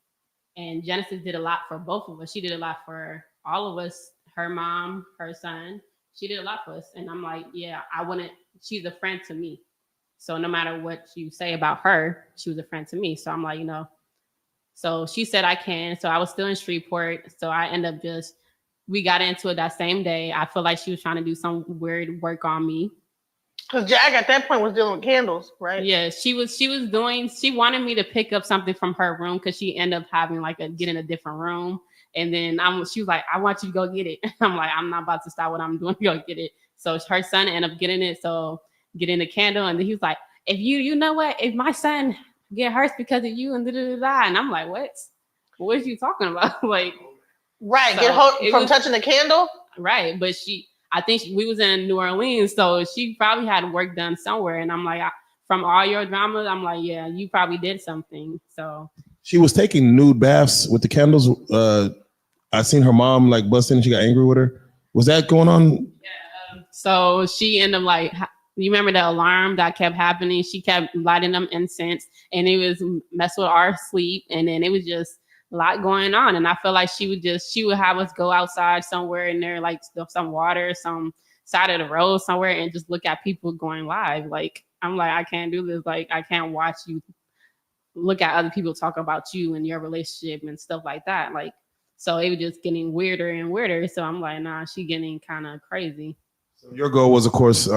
And Genesis did a lot for both of us. She did a lot for all of us, her mom, her son. She did a lot for us. And I'm like, yeah, I wouldn't, she's a friend to me. So no matter what you say about her, she was a friend to me. So I'm like, so she said I can. So I was still in Shreveport. So I end up we got into it that same day. I feel like she was trying to do some weird work on me. Because Jag at that point was dealing with candles, right? Yeah, she wanted me to pick up something from her room because she ended up having getting a different room. And then she was like, I want you to go get it. I'm like, I'm not about to stop what I'm doing to go get it. So her son ended up getting it. So getting the candle. And then he was like, if you know what, if my son get hurt because of you and da da da. And I'm like, what are you talking about? Like, right, so get hurt from touching the candle. Right, but I think we was in New Orleans, so she probably had work done somewhere. And I'm like, from all your dramas, I'm like, yeah, you probably did something. So she was taking nude baths with the candles. I seen her mom like bust in and she got angry with her. Was that going on? Yeah. So she ended up you remember the alarm that kept happening? She kept lighting them incense, and it was mess with our sleep, and then it was just a lot going on. And I feel like she would have us go outside somewhere in there, like some water, some side of the road somewhere, and just look at people going live. Like, I'm like, I can't do this. Like, I can't watch you look at other people talk about you and your relationship and stuff like that. Like, so it was just getting weirder and weirder. So I'm like, nah, she getting kind of crazy. So your goal was, of course,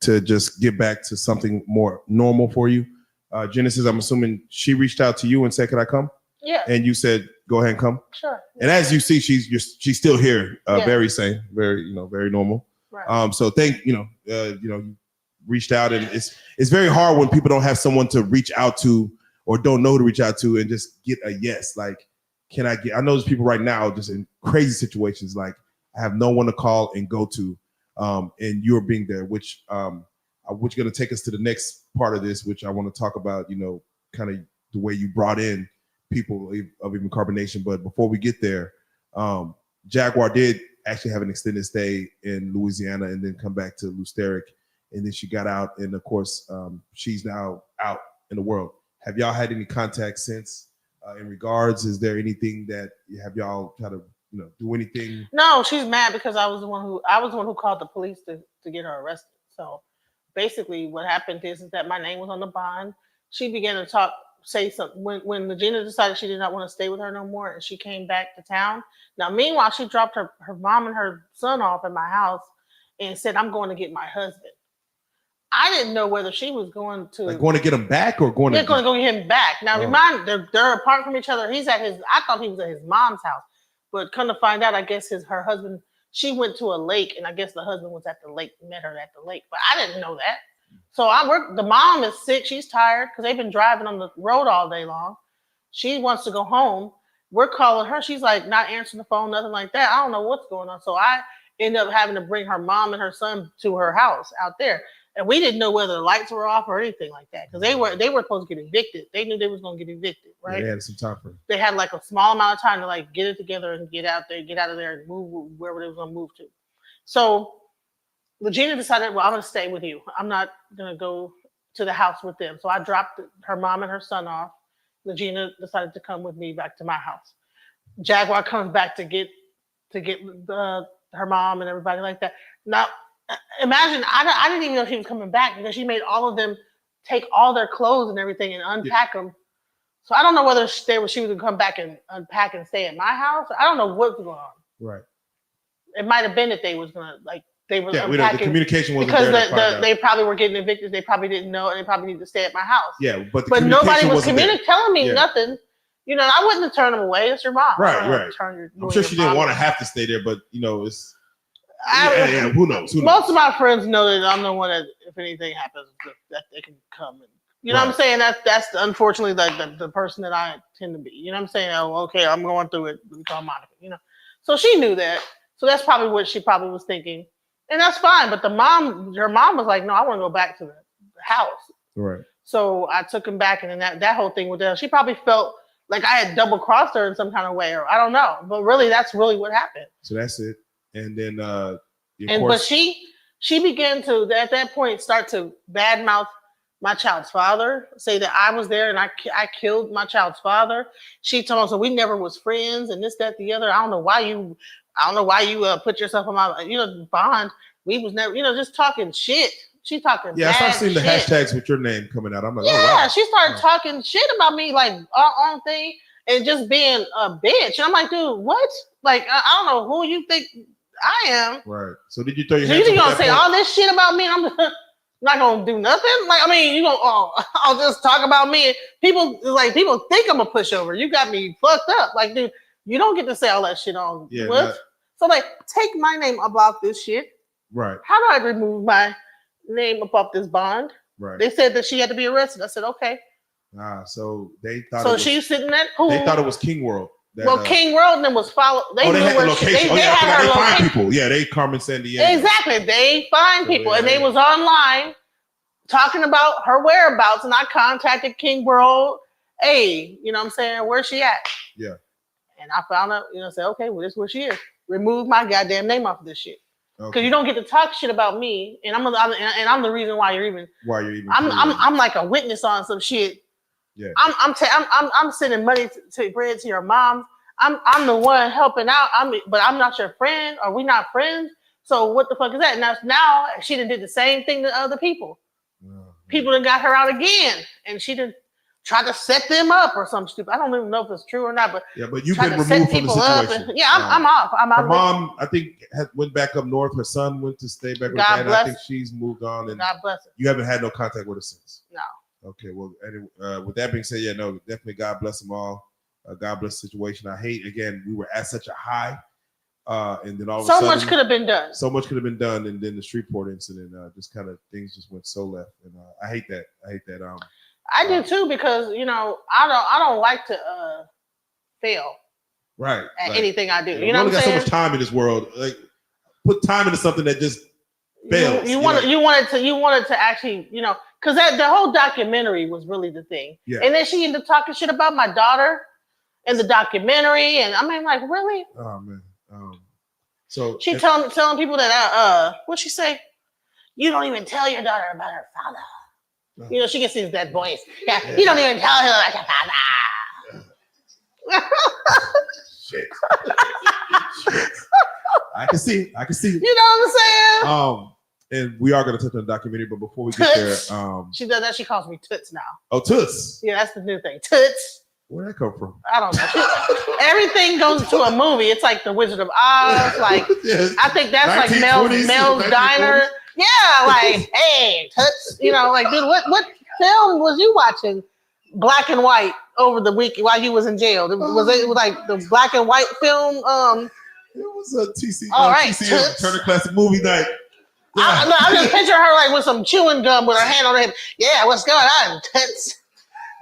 to just get back to something more normal for you. Genesis, I'm assuming she reached out to you and said, "Could I come?" Yeah. And you said, "Go ahead and come." Sure. And as you see, she's still here, Yeah. very sane, very very normal. Right. So you reached out, and it's very hard when people don't have someone to reach out to or don't know who to reach out to and just get a yes. Like, can I get? I know there's people right now just in crazy situations. Like, I have no one to call and go to, and you're being there, which going to take us to the next part of this, which I want to talk about. Kind of the way you brought in people of even carbonation. But before we get there, Jaguar did actually have an extended stay in Louisiana and then come back to Lusteric, and then she got out, and of course she's now out in the world. Have y'all had any contact since in regards? Is there anything that have y'all try to do anything? No, she's mad because I was the one who called the police to get her arrested. So basically what happened is that my name was on the bond. She began to say something when Regina decided she did not want to stay with her no more, and she came back to town. Now, meanwhile, she dropped her mom and her son off at my house and said, "I'm going to get my husband." I didn't know whether she was going to get him back or going to go get him back. Now, they're apart from each other. He's at I thought he was at his mom's house, but come to find out, I guess her husband. She went to a lake, and I guess the husband was at the lake, met her at the lake, but I didn't know that. So the mom is sick. She's tired because they've been driving on the road all day long. She wants to go home. We're calling her. She's like not answering the phone, nothing like that. I don't know what's going on. So I end up having to bring her mom and her son to her house out there. And we didn't know whether the lights were off or anything like that because they were supposed to get evicted. They knew they was going to get evicted, right? Yeah, they had some time for it. They had like a small amount of time to like get it together and get out of there and move wherever they was going to move to. So Regina decided, well, I'm going to stay with you. I'm not going to go to the house with them. So I dropped her mom and her son off. Regina decided to come with me back to my house. Jaguar comes back to get her mom and everybody like that. Now, imagine, I didn't even know she was coming back because she made all of them take all their clothes and everything and unpack them. So I don't know whether she was going to come back and unpack and stay at my house. I don't know what's going on. Right. It might have been that they was going to they were Yeah, the unpacking communication wasn't because there to find out. they probably were getting evicted. They probably didn't know, and they probably needed to stay at my house. Yeah, but nobody was wasn't there. telling me Yeah. nothing. You know, I wouldn't have turned them away. It's your mom. Right. I'm sure she didn't want to have to stay there, but you know, it's who knows? Most of my friends know that I'm the one that, if anything happens, that they can come and. You know what I'm saying? That's unfortunately the person that I tend to be. You know what I'm saying? Oh, okay, I'm going through it. We call Monica. You know, so she knew that. So that's probably what she probably was thinking, and that's fine. But her mom was like, "No, I want to go back to the house." Right. So I took him back, and then that whole thing with her, she probably felt like I had double crossed her in some kind of way, or I don't know. But really, that's really what happened. So that's it. And then, but she began to at that point start to badmouth my child's father, say that I was there and I killed my child's father. She told us, so we never was friends and this, that, the other. I don't know why you put yourself on my, bond. We was never, just talking shit. She talking I started seeing the shit. hashtags with your name coming out. I'm like, yeah, oh, wow. She started talking shit about me, like our own thing, and just being a bitch. And I'm like, dude, what? Like, I don't know who you think I am. Right. So did you throw your hands up? So you gonna say all this shit about me? I'm not gonna do nothing. Like, I mean, you gonna I'll just talk about me. People think I'm a pushover. You got me fucked up. Like, dude, you don't get to say all that shit on. Yeah. What? So like, take my name up off this shit. Right. How do I remove my name up off this bond? Right. They said that she had to be arrested. I said, okay. So they thought. So she's sitting at pool. They thought it was King World. King World then was followed. They had the location. They had her find location. people. Yeah, they Carmen Sandiego. Exactly. They find people, and they was online talking about her whereabouts, and I contacted King World. Hey, you know what I'm saying? Where's she at? Yeah. And I found out, said, okay, well, this is where she is. Remove my goddamn name off of this shit. Because you don't get to talk shit about me, and I'm the reason why you're even. I'm like a witness on some shit. Yeah. I'm sending money to bread to your mom. I'm the one helping out. But I'm not your friend. Are we not friends? So what the fuck is that? Now she done did the same thing to other people. People done got her out again, and she done tried to set them up or something stupid. I don't even know if it's true or not, but but you've been removed from the situation. I'm off. Her mom, I think, went back up north. Her son went to stay back with dad. I think she's moved on, and God bless her. You haven't had no contact with her since. No. Okay, well, with that being said, definitely God bless them all. God bless the situation. I hate, again, we were at such a high, and then all of a sudden, much could have been done. So much could have been done, and then the Shreveport incident, just kind of things just went so left, and I hate that. I do too, because I don't like to fail. Right. At anything I do. You know what I'm saying? Got so much time in this world. Like, put time into something that just fails. You wanted to actually, because the whole documentary was really the thing. Yeah. And then she ended up talking shit about my daughter in the documentary, and I mean, like, really? Oh man. So she telling people that what'd she say? You don't even tell your daughter about her father. She gets into that voice. Yeah, you don't even tell her about your father. Shit. I can see. You know what I'm saying? And we are going to touch on the documentary, but before we get there, she does that. She calls me Toots now. Oh, Toots. Yeah, that's the new thing. Toots. Where'd that come from? I don't know. Everything goes into a movie. It's like The Wizard of Oz. Like, I think that's like Mel's Diner. Yeah, like, hey, Toots. Like, dude, what film was you watching? Black and white over the week while you was in jail. It was like the black and white film. It was a TC. All right, TCM, Turner Classic Movie Night. Yeah. I just picture her like with some chewing gum with her hand on her hip. Yeah, what's going on, Toots?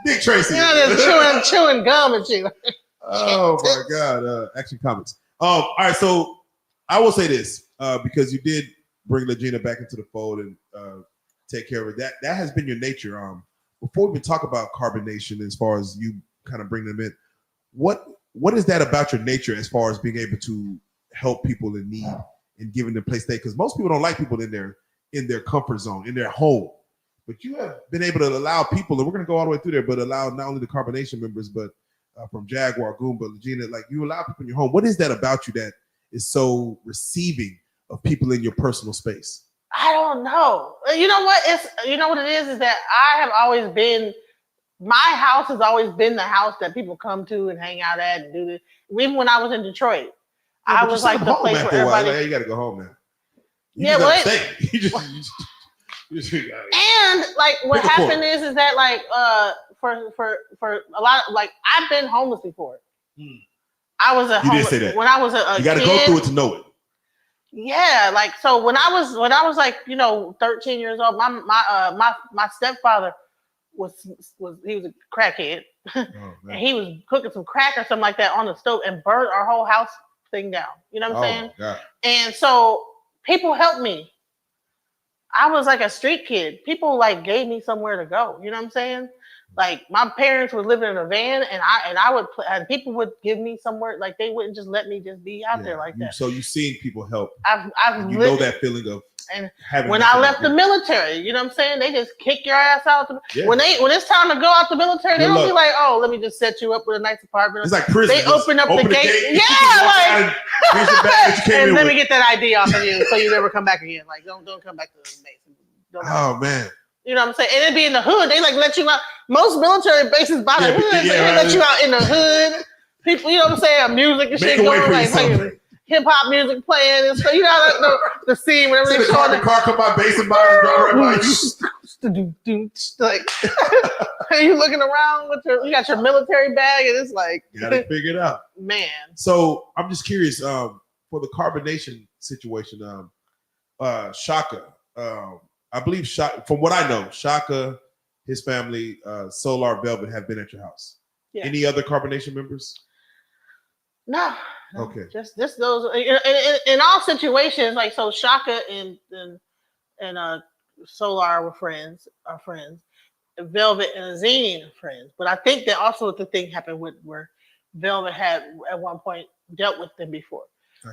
Dick Tracy. Just chewing gum and shit. Oh my God! Action Comics. All right, so I will say this because you did bring Legina back into the fold and take care of it. That has been your nature. Before we even talk about carbonation, as far as you kind of bring them in, what is that about your nature as far as being able to help people in need and giving them place to stay? Because most people don't like people in their comfort zone, in their home. But you have been able to allow people, and we're going to go all the way through there, but allow not only the carbonation members, but from Jaguar, Goomba, Legina, like you allow people in your home. What is that about you that is so receiving of people in your personal space? I don't know. You know what it is that I have always been, my house has always been the house that people come to and hang out at and do this. Even when I was in Detroit, I was like the place where everybody. You got to go home now. You Yeah, just well, understand. You just and like what Pick a happened point. is that like for a lot of like I've been homeless before. Hmm. I was a You did homeless say that. when I was a you got to kid. go through it to know it. Yeah, like so when I was like 13 years old, my stepfather was he was a crackhead, Oh, and man. he was cooking some crack or something like that on the stove and burned our whole house thing down. You know what I'm Oh, saying? my God. And so people helped me. I was like a street kid. People like gave me somewhere to go. You know what I'm saying? Like my parents were living in a van, and I would and people would give me somewhere. Like they wouldn't just let me just be out there like that. So you've seen people help. I've And you lived, know that feeling of and having when I left the military, you know what I'm saying? They just kick your ass out. Yeah. When it's time to go out the military, they Good don't be luck. like, oh, let me just set you up with a nice apartment. It's like prison. They Just open up the gate. you Yeah, just walk like- out and here's your bag that you came and in let with. me get that ID off of you so you never come back again. Like don't come back to the base. Don't Oh, man. You know what I'm saying? And it'd be in the hood. They like let you out. Most military bases by the Yeah, but- hood, yeah, so they right. let you out in the hood. People, you know what I'm saying? Music and shit Make a way going, for like yourself. fucking hip hop music playing and stuff. You know the scene whenever See they the showing car, the car come by, bass and bars, drive right by you. like you looking around with you got your military bag and it's like You gotta figure it out. man. So I'm just curious, for the carbonation situation, Shaka, I believe from what I know, Shaka, his family, Solar Velvet have been at your house. Yeah. Any other carbonation members? No. Okay. Just those in all situations, like so Shaka and Solar were friends, are friends. Velvet and Azini are friends. But I think that also the thing happened with where Velvet had at one point dealt with them before.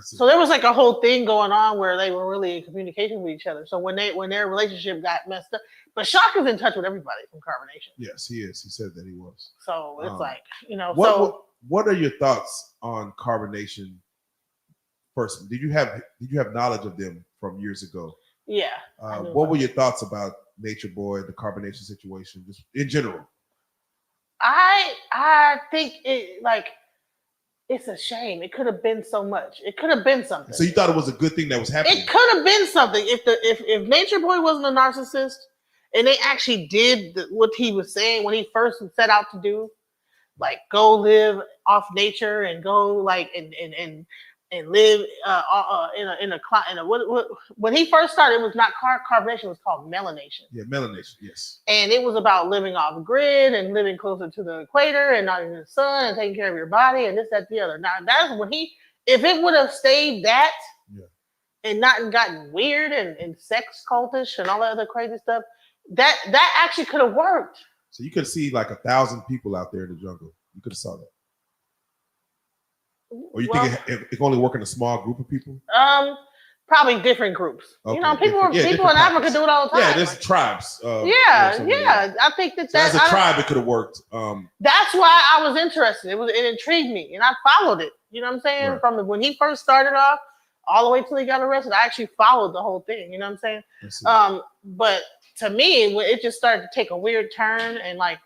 So there was like a whole thing going on where they were really in communication with each other. So when their relationship got messed up, but Shaka's in touch with everybody from Carbonation. Yes, he is. He said that he was. So it's like, What are your thoughts on carbonation? First, did you have knowledge of them from years ago? Yeah. What were your thoughts about Nature Boy, the carbonation situation, just in general? I think it's a shame. It could have been so much. It could have been something. So you thought it was a good thing that was happening? It could have been something if Nature Boy wasn't a narcissist and they actually did what he was saying when he first set out to do, like go live off nature and go like and live when he first started, it was not carbonation, it was called melanation. Yeah, melanation, yes. And it was about living off grid and living closer to the equator and not in the sun and taking care of your body and this, that, the other. Now that's when if it would have stayed that and not gotten weird and sex cultish and all that other crazy stuff, that actually could have worked. So you could see like 1,000 people out there in the jungle. You could have saw that. Or you think it only work in a small group of people? Probably different groups. Okay, people in Africa do it all the time. Yeah, there's tribes. I think so as a tribe, it could have worked. That's why I was interested. It intrigued me, and I followed it. You know what I'm saying? Right. From when he first started off, all the way till he got arrested, I actually followed the whole thing. You know what I'm saying? But to me, it just started to take a weird turn, and like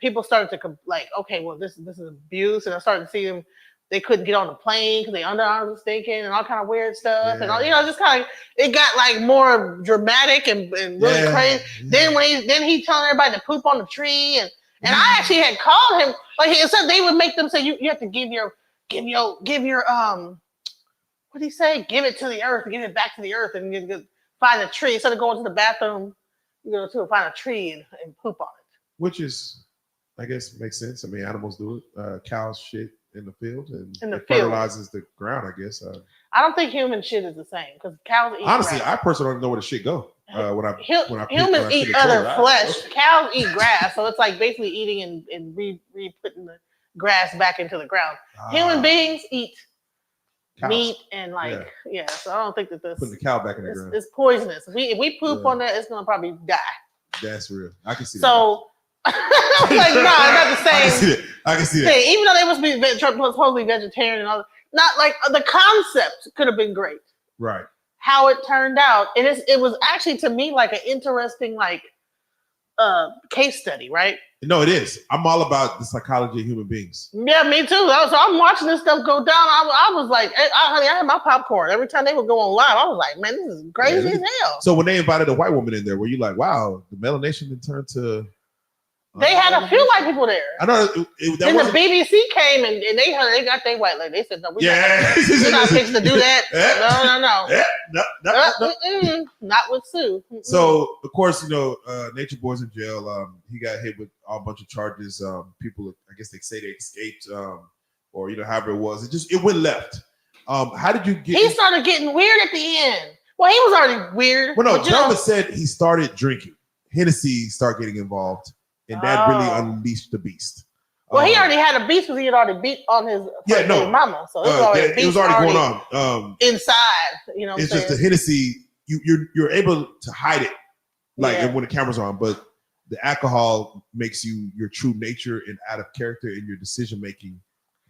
people started to like, okay, well, this is abuse, and I started to see them. They couldn't get on the plane because their underarms was stinking and all kind of weird stuff. Yeah. And all, just kind of, it got like more dramatic and really crazy. Yeah. Then he telling everybody to poop on the tree. And I actually had called him, like he said they would make them say, you have to give your what did he say? Give it to the earth, give it back to the earth and you find a tree. Instead of going to the bathroom, you go to find a tree and poop on it. Which is, I guess, makes sense. I mean, animals do it. Cows shit in the field and it fertilizes the ground, I guess. I don't think human shit is the same because cows eat honestly grass. I personally don't know where the shit go. Humans eat other flesh. Cows eat grass, so it's like basically eating and re-putting the grass back into the ground. Human beings eat cows. Meat and so I don't think that this putting the cow back in the ground. It's poisonous. If we poop on that, it's gonna probably die. That's real. I can see that. So like, no, it's not the same. I can see that. Even though they must be supposedly vegetarian and all, not like the concept could have been great. Right. How it turned out, and it was actually to me like an interesting case study, right? No, it is. I'm all about the psychology of human beings. Yeah, me too. So I'm watching this stuff go down. I was like, honey, I had my popcorn every time they would go on live. I was like, man, this is crazy as hell. So when they invited a white woman in there, were you like, wow, the melanation didn't turn to? They had a few white people there. I know. Then the BBC came and they got their white lady. They said, no, we're not fixing to do that. No. Not with Sue. So of course, Nature Boy's in jail. He got hit with a bunch of charges. People, I guess they say they escaped, or however it was. It went left. How did you get? He started getting weird at the end. Well, he was already weird. Well, no, Velvet said he started drinking. Hennessy started getting involved. And that really unleashed the beast. Well, he already had a beast because he had already beat on his mama. So it was already going on inside. It's just the Hennessy. You're able to hide it, when the camera's on, but the alcohol makes your true nature and out of character and your decision making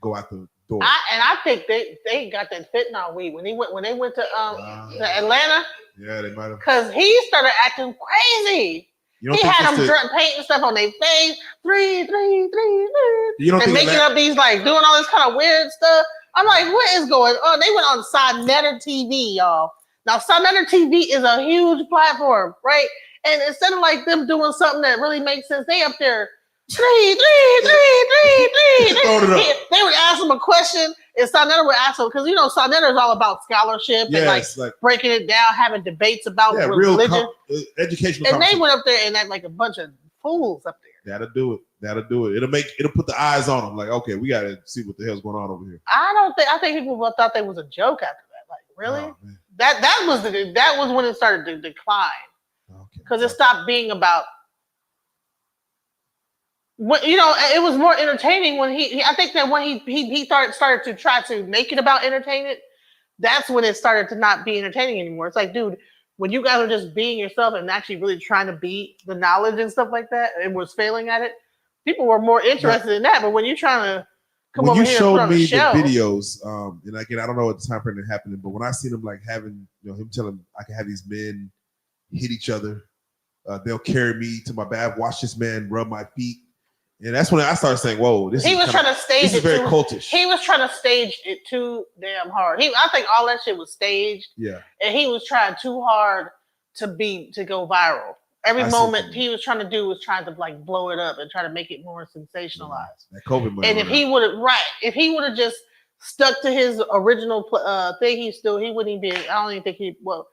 go out the door. I think they got that fentanyl weed when they went to Atlanta. Yeah, they might have. Because he started acting crazy. He had them painting stuff on their face, 3, 3, 3, 3, and making up these doing all this kind of weird stuff. I'm like, what is going on? They went on Sonetta TV, y'all. Now Sonetta TV is a huge platform, right? And instead of them doing something that really makes sense, they up there 3, 3, 3, 3, 3. They would ask him a question, and Sonetta would ask him because Sonetta is all about scholarship and breaking it down, having debates about religion, educational. And they went up there and act like a bunch of fools up there. That'll do it. It'll put the eyes on them. Like, okay, we got to see what the hell's going on over here. I think people thought they was a joke after that. Like, really? Oh, that was when it started to decline because it stopped being about. It was more entertaining when I think that when he started to try to make it about entertainment, that's when it started to not be entertaining anymore. It's like, dude, when you guys are just being yourself and actually really trying to be the knowledge and stuff like that, and was failing at it, people were more interested in that. But when you're trying to come over here and put on a show, the videos, and again, I don't know what the time frame is happening, but when I see them having, him telling I can have these men hit each other, they'll carry me to my bath, watch this man rub my feet. And that's when I started saying, "Whoa, this is very cultish." He was trying to stage it too damn hard. I think all that shit was staged. Yeah, and he was trying too hard to go viral. Every moment he was trying to do was trying to blow it up and try to make it more sensationalized. That COVID money. And if he would have just stuck to his original thing, he wouldn't even be. I don't even think he. Well,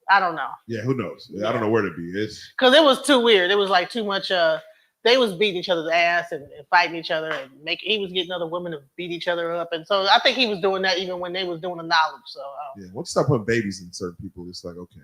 I don't know. Yeah, who knows? Yeah. I don't know where to be. It's because it was too weird. It was too much. They was beating each other's ass and fighting each other and he was getting other women to beat each other up. And so I think he was doing that even when they was doing the knowledge. So yeah, once you start putting babies in certain people, it's like, okay,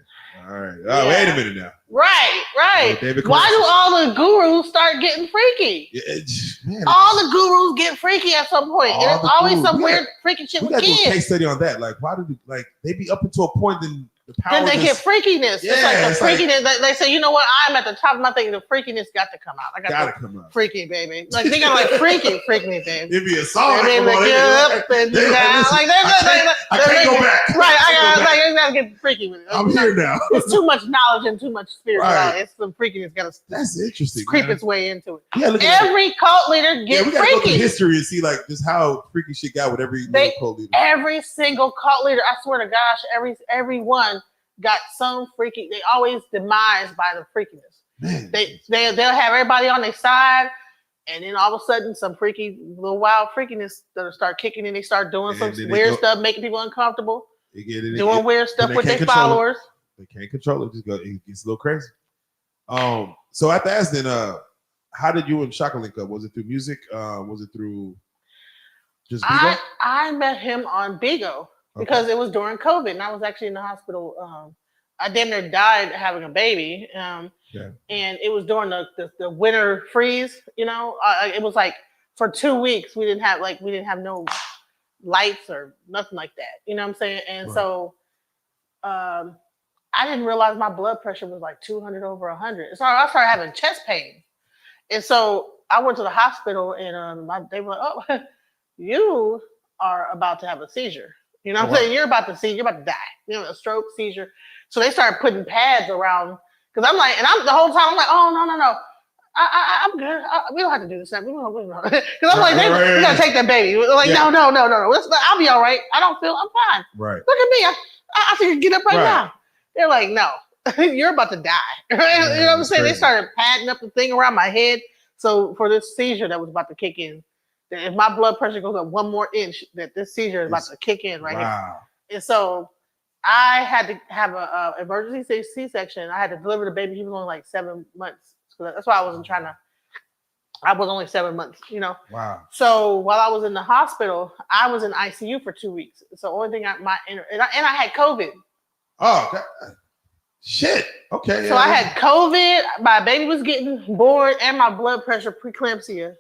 all right. Oh, wait a minute now. Right. Why do all the gurus start getting freaky? Yeah, all the gurus get freaky at some point. And it's always some weird freaky shit with kids. We got to do a case study on that. Why do they be up until a point then they get freakiness. It's freakiness. They say, you know what? I'm at the top of my thing. The freakiness got to come out. I got to come out. Freaky, baby. They got freak me, baby. It'd be a song. They get up and down. I can't go back. Right. I gotta get freaky with it. I'm here now. It's too much knowledge and too much spirituality. It's some freakiness that's interesting. Creep its way into it. Yeah, every cult leader gets freaky. We gotta go through history and see just how freaky shit got with every cult leader. Every single cult leader, I swear to gosh, every one got some freaky. They always demised by the freakiness. Man. They'll have everybody on their side, and then all of a sudden, some freaky little wild freakiness that'll start kicking in. They start doing some weird stuff, making people uncomfortable. Doing weird stuff with their followers. They can't control it. It gets a little crazy. So after Asden, how did you and Shaka link up? Was it through music? Was it through just Bigo? I met him on Bigo. Because it was during COVID, and I was actually in the hospital. I damn near died having a baby, and it was during the winter freeze. It was for 2 weeks we didn't have no lights or nothing like that. You know what I'm saying? And so I didn't realize my blood pressure was 200 over 100. So I started having chest pain, and so I went to the hospital, and they were like, "Oh, you are about to have a seizure." You know what I'm saying? You're about to die. A stroke, seizure. So they started putting pads around because I'm the whole time I'm like, oh, no. I'm good. We don't have to do this. Because I'm like, we gotta take that baby. We're like, no. I'll be all right. I'm fine. Right. Look at me. I think get up right now. They're like, no, you're about to die. Right? Man, you know what I'm saying? crazy. They started patting up the thing around my head. So for this seizure that was about to kick in, that if my blood pressure goes up 1 more inch, that this seizure is about to kick in right here. And so I had to have a emergency C-section. I had to deliver the baby. He was only like 7 months. So that's why I wasn't trying to. I was only 7 months, you know. Wow. So while I was in the hospital, I was in ICU for 2 weeks. So only thing and I had COVID. Oh, God. Shit. Okay. So I had COVID. My baby was getting bored, and my blood pressure preeclampsia.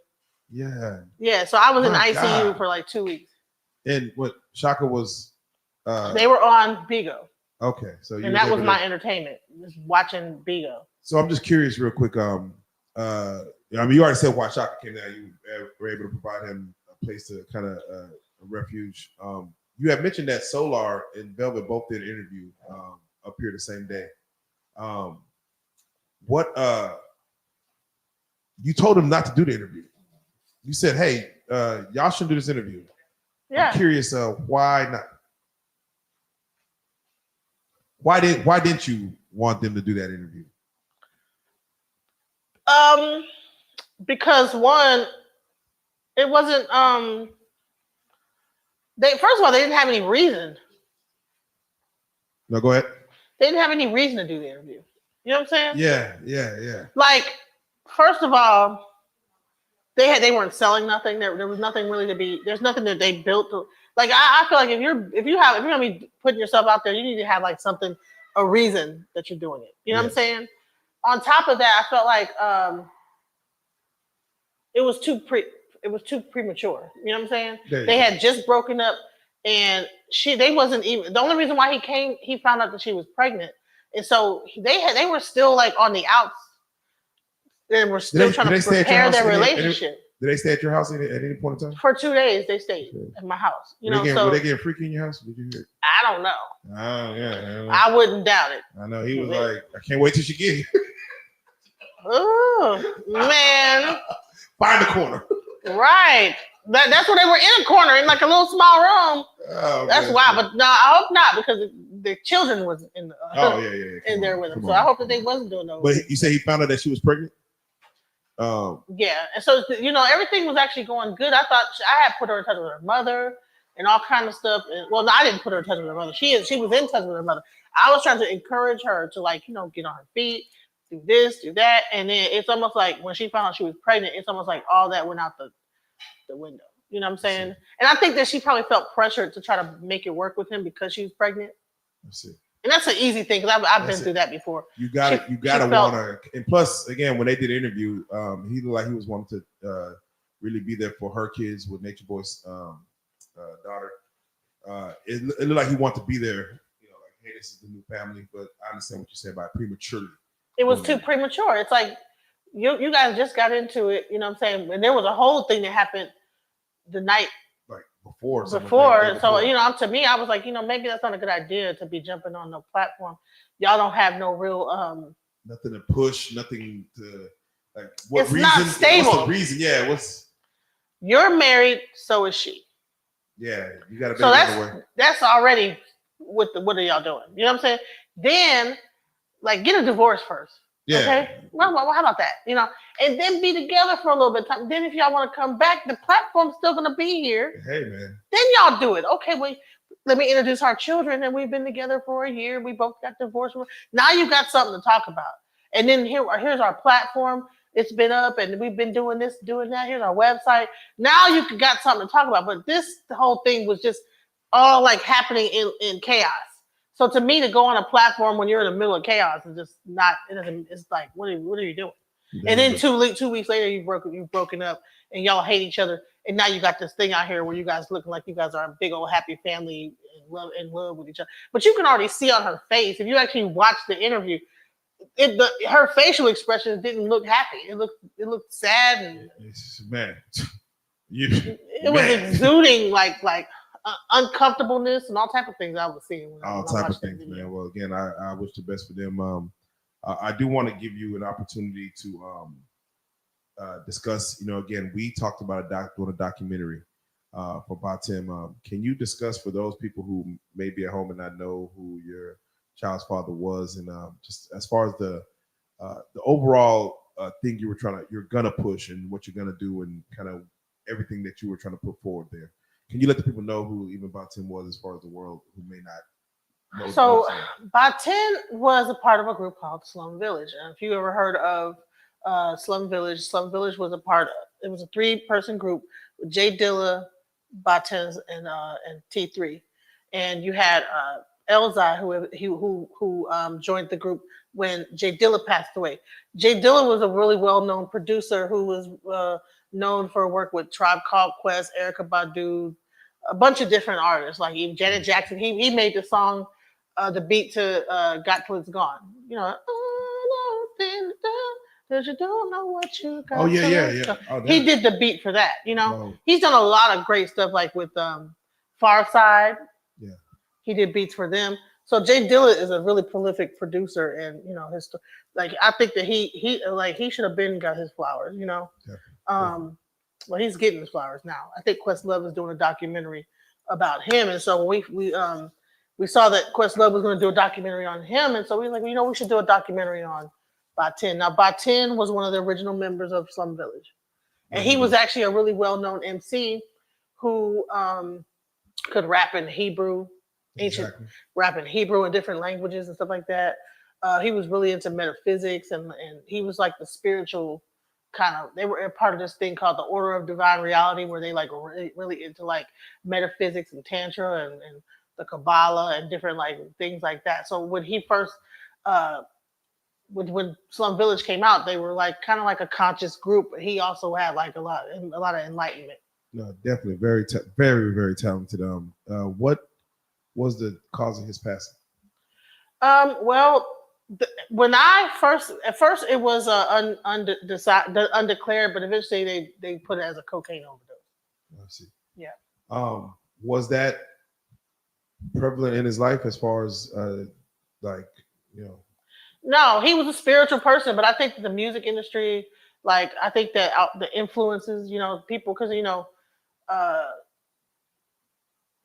Yeah. Yeah. So I was in My ICU God. for like 2 weeks. And what Shaka was? They were on Bigo. Okay. So and that was my entertainment, just watching Bigo. So I'm just curious, real quick. I mean, you already said why Shaka came out. You were able to provide him a place to kind of a refuge. You have mentioned that Solar and Velvet both did an interview up here the same day. What you told him not to do the interview. You said, "Hey, y'all shouldn't do this interview." Yeah. I'm curious, why not? Why didn't you want them to do that interview? Because one, it wasn't. They first of all, they didn't have any reason. No, go ahead. They didn't have any reason to do the interview. You know what I'm saying? Yeah. Like, first of all, they weren't selling nothing. There was nothing really to be. There's nothing that they built. Like, I feel like if you're gonna be putting yourself out there, you need to have like something, a reason that you're doing it. You know what I'm saying? On top of that, I felt like it was too premature. You know what I'm saying? They had just broken up, and they wasn't even the only reason why he came. He found out that she was pregnant, and so they were still like on the outs. They were still trying to prepare their relationship. Did they stay at your house at any point in time? For 2 days, they stayed at my house. You know, were they getting freaky in your house? Did you hear? I don't know. Oh yeah. I wouldn't doubt it. I know he was like, I can't wait till she get here. Oh man. Find the corner. Right. That's where they were in a corner in like a little small room. Oh, that's why. But no, I hope not because the children was in in there with him. So I hope that they wasn't doing those. But you say he found out that she was pregnant? Yeah. And so everything was actually going good. I thought I had put her in touch with her mother and all kind of stuff. And, well, no, I didn't put her in touch with her mother. She was in touch with her mother. I was trying to encourage her to get on her feet, do this, do that. And then it's almost like when she found out she was pregnant, it's almost like all that went out the window. You know what I'm saying? And I think that she probably felt pressured to try to make it work with him because she was pregnant. I see. And that's an easy thing because I've been through that before. You got to want to. And plus, again, when they did the interview, he looked like he was wanting to really be there for her kids with Nature Boy's daughter. It looked like he wanted to be there. Like, hey, this is the new family. But I understand what you said about prematurely. It was too premature. It's like you guys just got into it. You know what I'm saying? And there was a whole thing that happened the night before. So to me, I was like, maybe that's not a good idea to be jumping on the platform. Y'all don't have no real nothing to push, nothing to like. What it's reason? Not stable. What's the reason? Yeah. You're married, so is she. Yeah, you got to. So that's already what are y'all doing? You know what I'm saying? Then, get a divorce first. Yeah. Okay. Well, how about that? And then be together for a little bit of time. Then, if y'all want to come back, the platform's still gonna be here. Hey, man. Then y'all do it. Okay. Well, let me introduce our children, and we've been together for a year. We both got divorced. Now you got something to talk about. And then here's our platform. It's been up, and we've been doing this, doing that. Here's our website. Now you got something to talk about. But the whole thing was just all happening in chaos. So to me, to go on a platform when you're in the middle of chaos is just not. It's like, what are you doing? Yeah, and then 2 weeks later, you've broken up, and y'all hate each other. And now you got this thing out here where you guys looking like you guys are a big old happy family in love with each other. But you can already see on her face if you actually watch the interview, her facial expressions didn't look happy. It looked sad and it was exuding like uncomfortableness and all type of things I was seeing. All type of things, man. Well, again, I wish the best for them. I do want to give you an opportunity to discuss. Again, we talked about doing a documentary for Batim. Can you discuss for those people who may be at home and not know who your child's father was, and just as far as the overall thing you're gonna push and what you're gonna do, and kind of everything that you were trying to put forward there. Can you let the people know who even Batim was, as far as the world who may not know? So Batin was a part of a group called Slum Village. And if you ever heard of Slum Village was a part of, it was a 3-person group with Jay Dilla, Batin, and T3. And you had Elzai who joined the group when Jay Dilla passed away. Jay Dilla was a really well-known producer who was known for work with Tribe Called Quest, Erykah Badu, a bunch of different artists, like even Janet Jackson. He made the song, the beat to "Got Till It's Gone." Cause you don't know what you got. Oh yeah, till yeah, it's yeah. gone. Oh, He did the beat for that. Oh, He's done a lot of great stuff, like with Far Side. yeah. He did beats for them. So Jay Dilla is a really prolific producer, and his I think that he should have been got his flowers. Definitely. Well, he's getting his flowers now. I think Questlove is doing a documentary about him, and so we saw that Questlove was going to do a documentary on him, and so we were like, we should do a documentary on Batin. Now, Batin was one of the original members of Slum Village, and he was actually a really well-known MC who could rap in Hebrew, ancient rap in Hebrew and different languages and stuff like that. He was really into metaphysics, and he was like the spiritual kind of. They were a part of this thing called the Order of Divine Reality, where they like really into like metaphysics and tantra and the Kabbalah and different like things like that. So when he first when Slum Village came out, they were like kind of like a conscious group. But he also had like a lot of enlightenment. No, definitely very, very, very talented. What was the cause of his passing? Well, when at first it was undeclared, but eventually they put it as a cocaine overdose. I see. Yeah. Was that prevalent in his life, as far as No, he was a spiritual person, but I think the music industry, like I think that the influences, people, because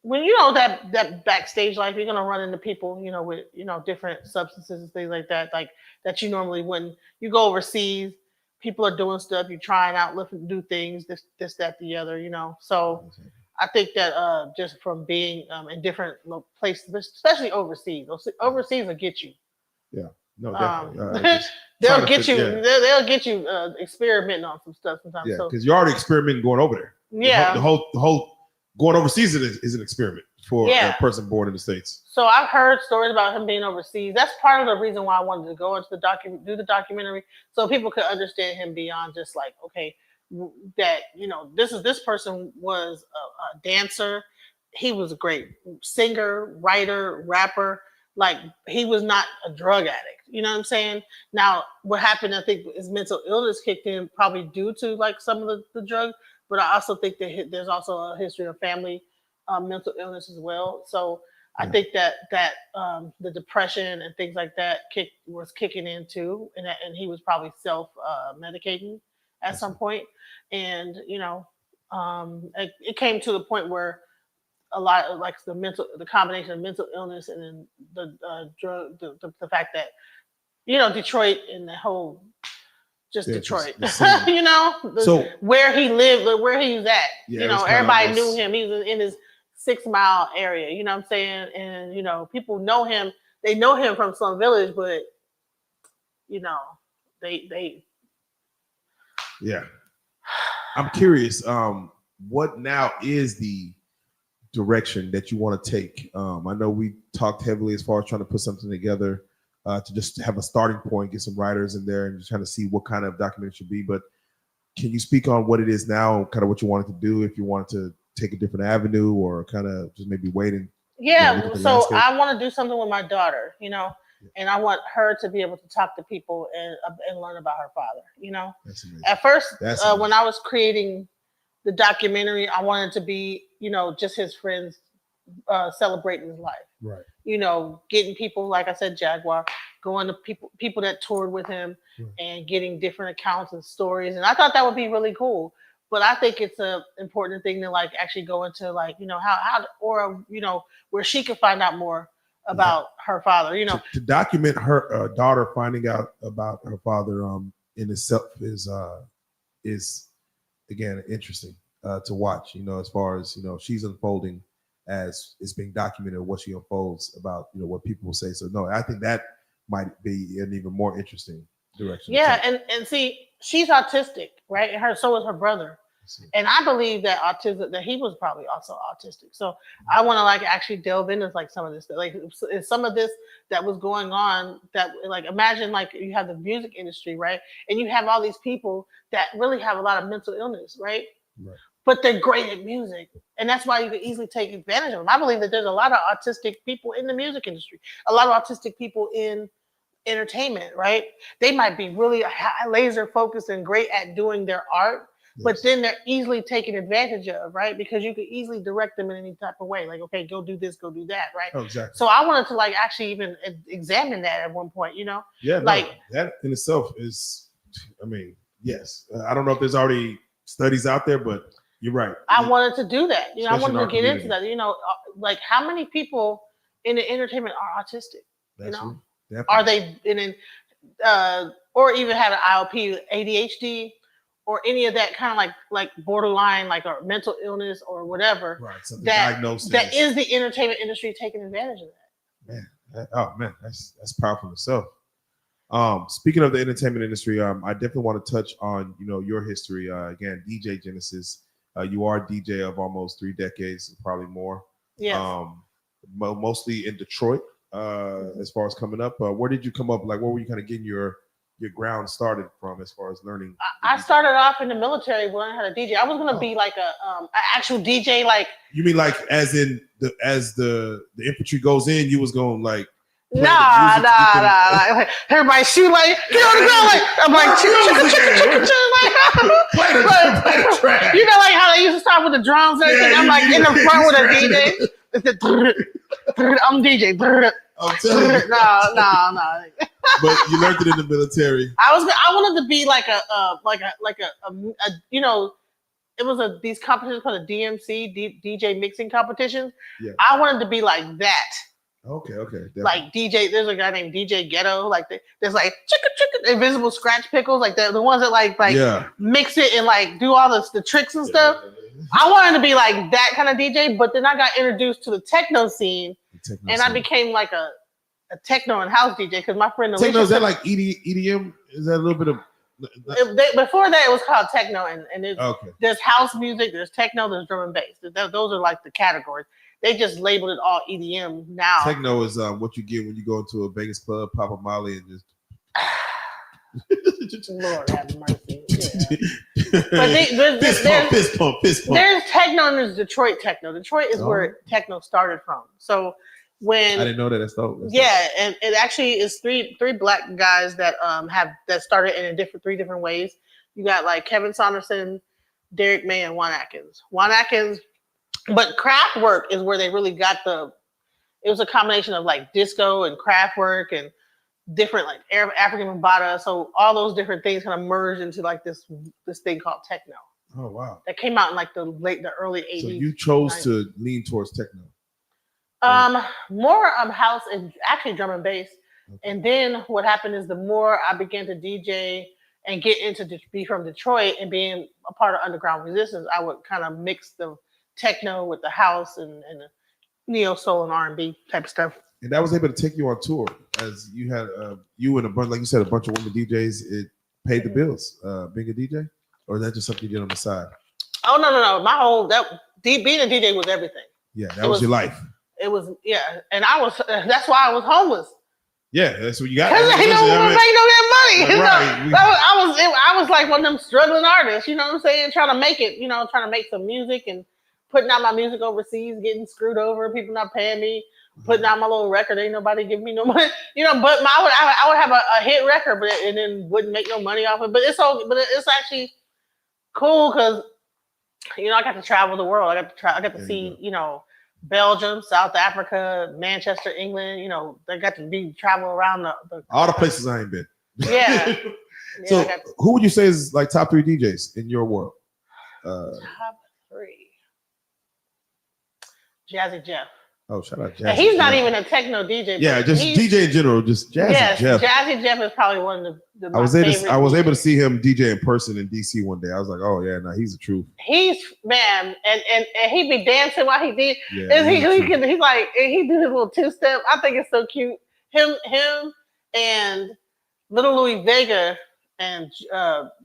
when that backstage life, you're gonna run into people, with different substances and things like that, like that you normally when you go overseas, people are doing stuff, you're trying out, do things, this, that, the other, So I think that just from being in different places, especially overseas will get you. Yeah. No, definitely. They'll get you. Yeah. They'll get you experimenting on some stuff sometimes. Yeah, because you're already experimenting going over there. Yeah. The whole going overseas is an experiment for a person born in the States. So I've heard stories about him being overseas. That's part of the reason why I wanted to go into do the documentary, so people could understand him beyond just like, okay, that this person was a dancer. He was a great singer, writer, rapper. Like, he was not a drug addict. You know what I'm saying? Now, what happened, I think, is mental illness kicked in, probably due to like some of the drugs. But I also think that there's also a history of family mental illness as well. So I think that the depression and things like that was kicking in too, and he was probably self medicating at some point. And it came to the point where a lot of like the combination of mental illness and then the drug, the fact that Detroit and the whole Detroit, So where he lived, where he was at, everybody knew him. He was in his 6 Mile area, you know what I'm saying? And people know him. They know him from Slum Village, but they yeah. I'm curious, what now is the direction that you want to take? I know we talked heavily as far as trying to put something together to just have a starting point, get some writers in there, and just trying to see what kind of documentary it should be. But can you speak on what it is now, kind of what you wanted to do, if you wanted to take a different avenue or kind of just maybe wait and so landscape? I want to do something with my daughter, and I want her to be able to talk to people and learn about her father. That's amazing. At first, when I was creating the documentary, I wanted to be, just his friends celebrating his life. Right. Getting people, like I said, Jaguar, going to people that toured with him Right. and getting different accounts and stories. And I thought that would be really cool. But I think it's a important thing to like actually go into like, you know, how or you know, where she could find out more about her father, you know. To document her daughter finding out about her father in itself is again interesting to watch, you know, as far as, you know, she's unfolding as it's being documented what she unfolds about, you know, what people will say. So no, I think that might be an even more interesting direction. Yeah, and see, she's autistic, right? And so is her brother. And I believe that autism, that he was probably also autistic. So I want to like actually delve into like some of this, like some of this that was going on. That like imagine like you have the music industry, right? And you have all these people that really have a lot of mental illness, right? Right. But they're great at music, and that's why you can easily take advantage of them. I believe that there's a lot of autistic people in the music industry, a lot of autistic people in entertainment, right? They might be really laser focused and great at doing their art, but then they're easily taken advantage of, right? Because you can easily direct them in any type of way. Like, okay, go do this, go do that, right? Oh, exactly. So I wanted to like actually even examine that at one point, you know? Yeah, no, like that in itself is, I mean, yes. I don't know if there's already studies out there, but you're right. I wanted to do that. You know, I Especially in wanted our to get community. into that. You know, like how many people in the entertainment are autistic? That's you know, Definitely. are they in or even have an IOP, ADHD, or any of that kind of like borderline, like or mental illness or whatever? Right, something that diagnosed that as- is the entertainment industry taking advantage of that. Man, that's powerful in itself. Speaking of the entertainment industry, I definitely want to touch on, you know, your history. Again, DJ Genesis. You are a DJ of almost 3 decades, probably more. Yes. Mostly in Detroit. As far as coming up, where did you come up? Like, where were you kind of getting your ground started from, as far as learning? I started off in the military learning how to DJ. I was gonna be like an actual DJ, like. You mean like as in the infantry goes in, you was going like. Nah. Like, everybody shoot like get on the ground like I'm like play the track. You know, like how they used to start with the drums and everything. I'm like in the front with a DJ. I'm DJ. I'm telling you. No. But you learned it in the military. I wanted to be like a you know, it was these competitions called a DMC, DJ mixing competitions. Yeah. I wanted to be like that. Okay. Definitely. Like DJ, there's a guy named DJ Ghetto. Like there's like chicka invisible scratch pickles, like the ones that like mix it and like do all the tricks and stuff. I wanted to be like that kind of DJ, but then I got introduced to the techno scene, I became like a techno and house DJ because my friend Alicia. Techno, is that like EDM? Is that a little bit of? Before that, it was called techno, and okay. There's house music, there's techno, there's drum and bass. Those are like the categories. They just labeled it all EDM now. Techno is what you get when you go into a Vegas club, pop a Molly, and just. Lord have mercy. Yeah. But fist pump. There's techno and there's Detroit techno. Detroit is where techno started from. So when I didn't know that. That's dope. And it actually is three black guys that that started in three different ways. You got like Kevin Saunderson, Derek May, and Juan Atkins. But Kraftwerk is where they really got it was a combination of like disco and Kraftwerk and different like African Bambaataa. So all those different things kind of merged into like this thing called techno. Oh wow! That came out in like the early 80s. So you chose 90s. To lean towards techno. More house and actually drum and bass. Okay. And then what happened is the more I began to DJ and get into be from Detroit and being a part of underground resistance, I would kind of mix the techno with the house and the neo soul and R&B type of stuff. And that was able to take you on tour, as you had you and a bunch, like you said, a bunch of women DJs. It paid the bills. Being a DJ, or is that just something you did on the side? Oh no! My whole being a DJ was everything. Yeah, that was your life. It was and I was. That's why I was homeless. Yeah, that's what you got. Because I don't make no damn money. Right. I was like one of them struggling artists. You know what I'm saying? Trying to make it. You know, trying to make some music and putting out my music overseas, getting screwed over, people not paying me, putting out my little record, ain't nobody giving me no money, you know. But I would have a hit record, but and then wouldn't make no money off it. But it's actually cool because I got to travel the world. I got to see Belgium, South Africa, Manchester, England. You know, they got to be travel around the All the places I ain't been. Yeah. Yeah, So, I got who would you say is like top 3 DJs in your world? top 3. Jazzy Jeff. Oh, shout out Jazzy. And he's not Jeff. even a techno DJ. Yeah, but just DJ in general. Just Jazzy yes, Jeff. Jazzy Jeff is probably one of the I was able to DJs. see him DJ in person in DC one day. I was like, oh yeah, no, he's the truth. He's man, and he be dancing while he did. Yeah, And he's like he do his little 2-step. I think it's so cute. Him and Little Louis Vega and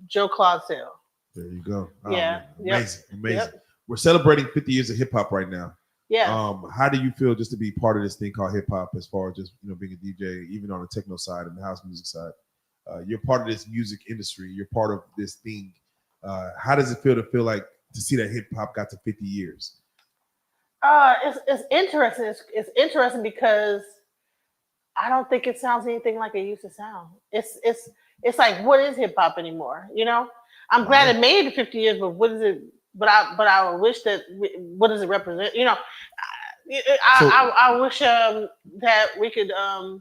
Joe Claudsell. There you go. Oh, Yeah. man. Amazing. Yep. We're celebrating 50 years of hip hop right now. Yeah. How do you feel just to be part of this thing called hip hop, as far as just being a DJ, even on the techno side and the house music side? You're part of this music industry. You're part of this thing. How does it feel to see that hip hop got to 50 years? It's interesting. It's interesting because I don't think it sounds anything like it used to sound. It's like, what is hip hop anymore? You know, I'm glad it made it 50 years, but what is it? But I wish that what does it represent? You know, I wish that we could I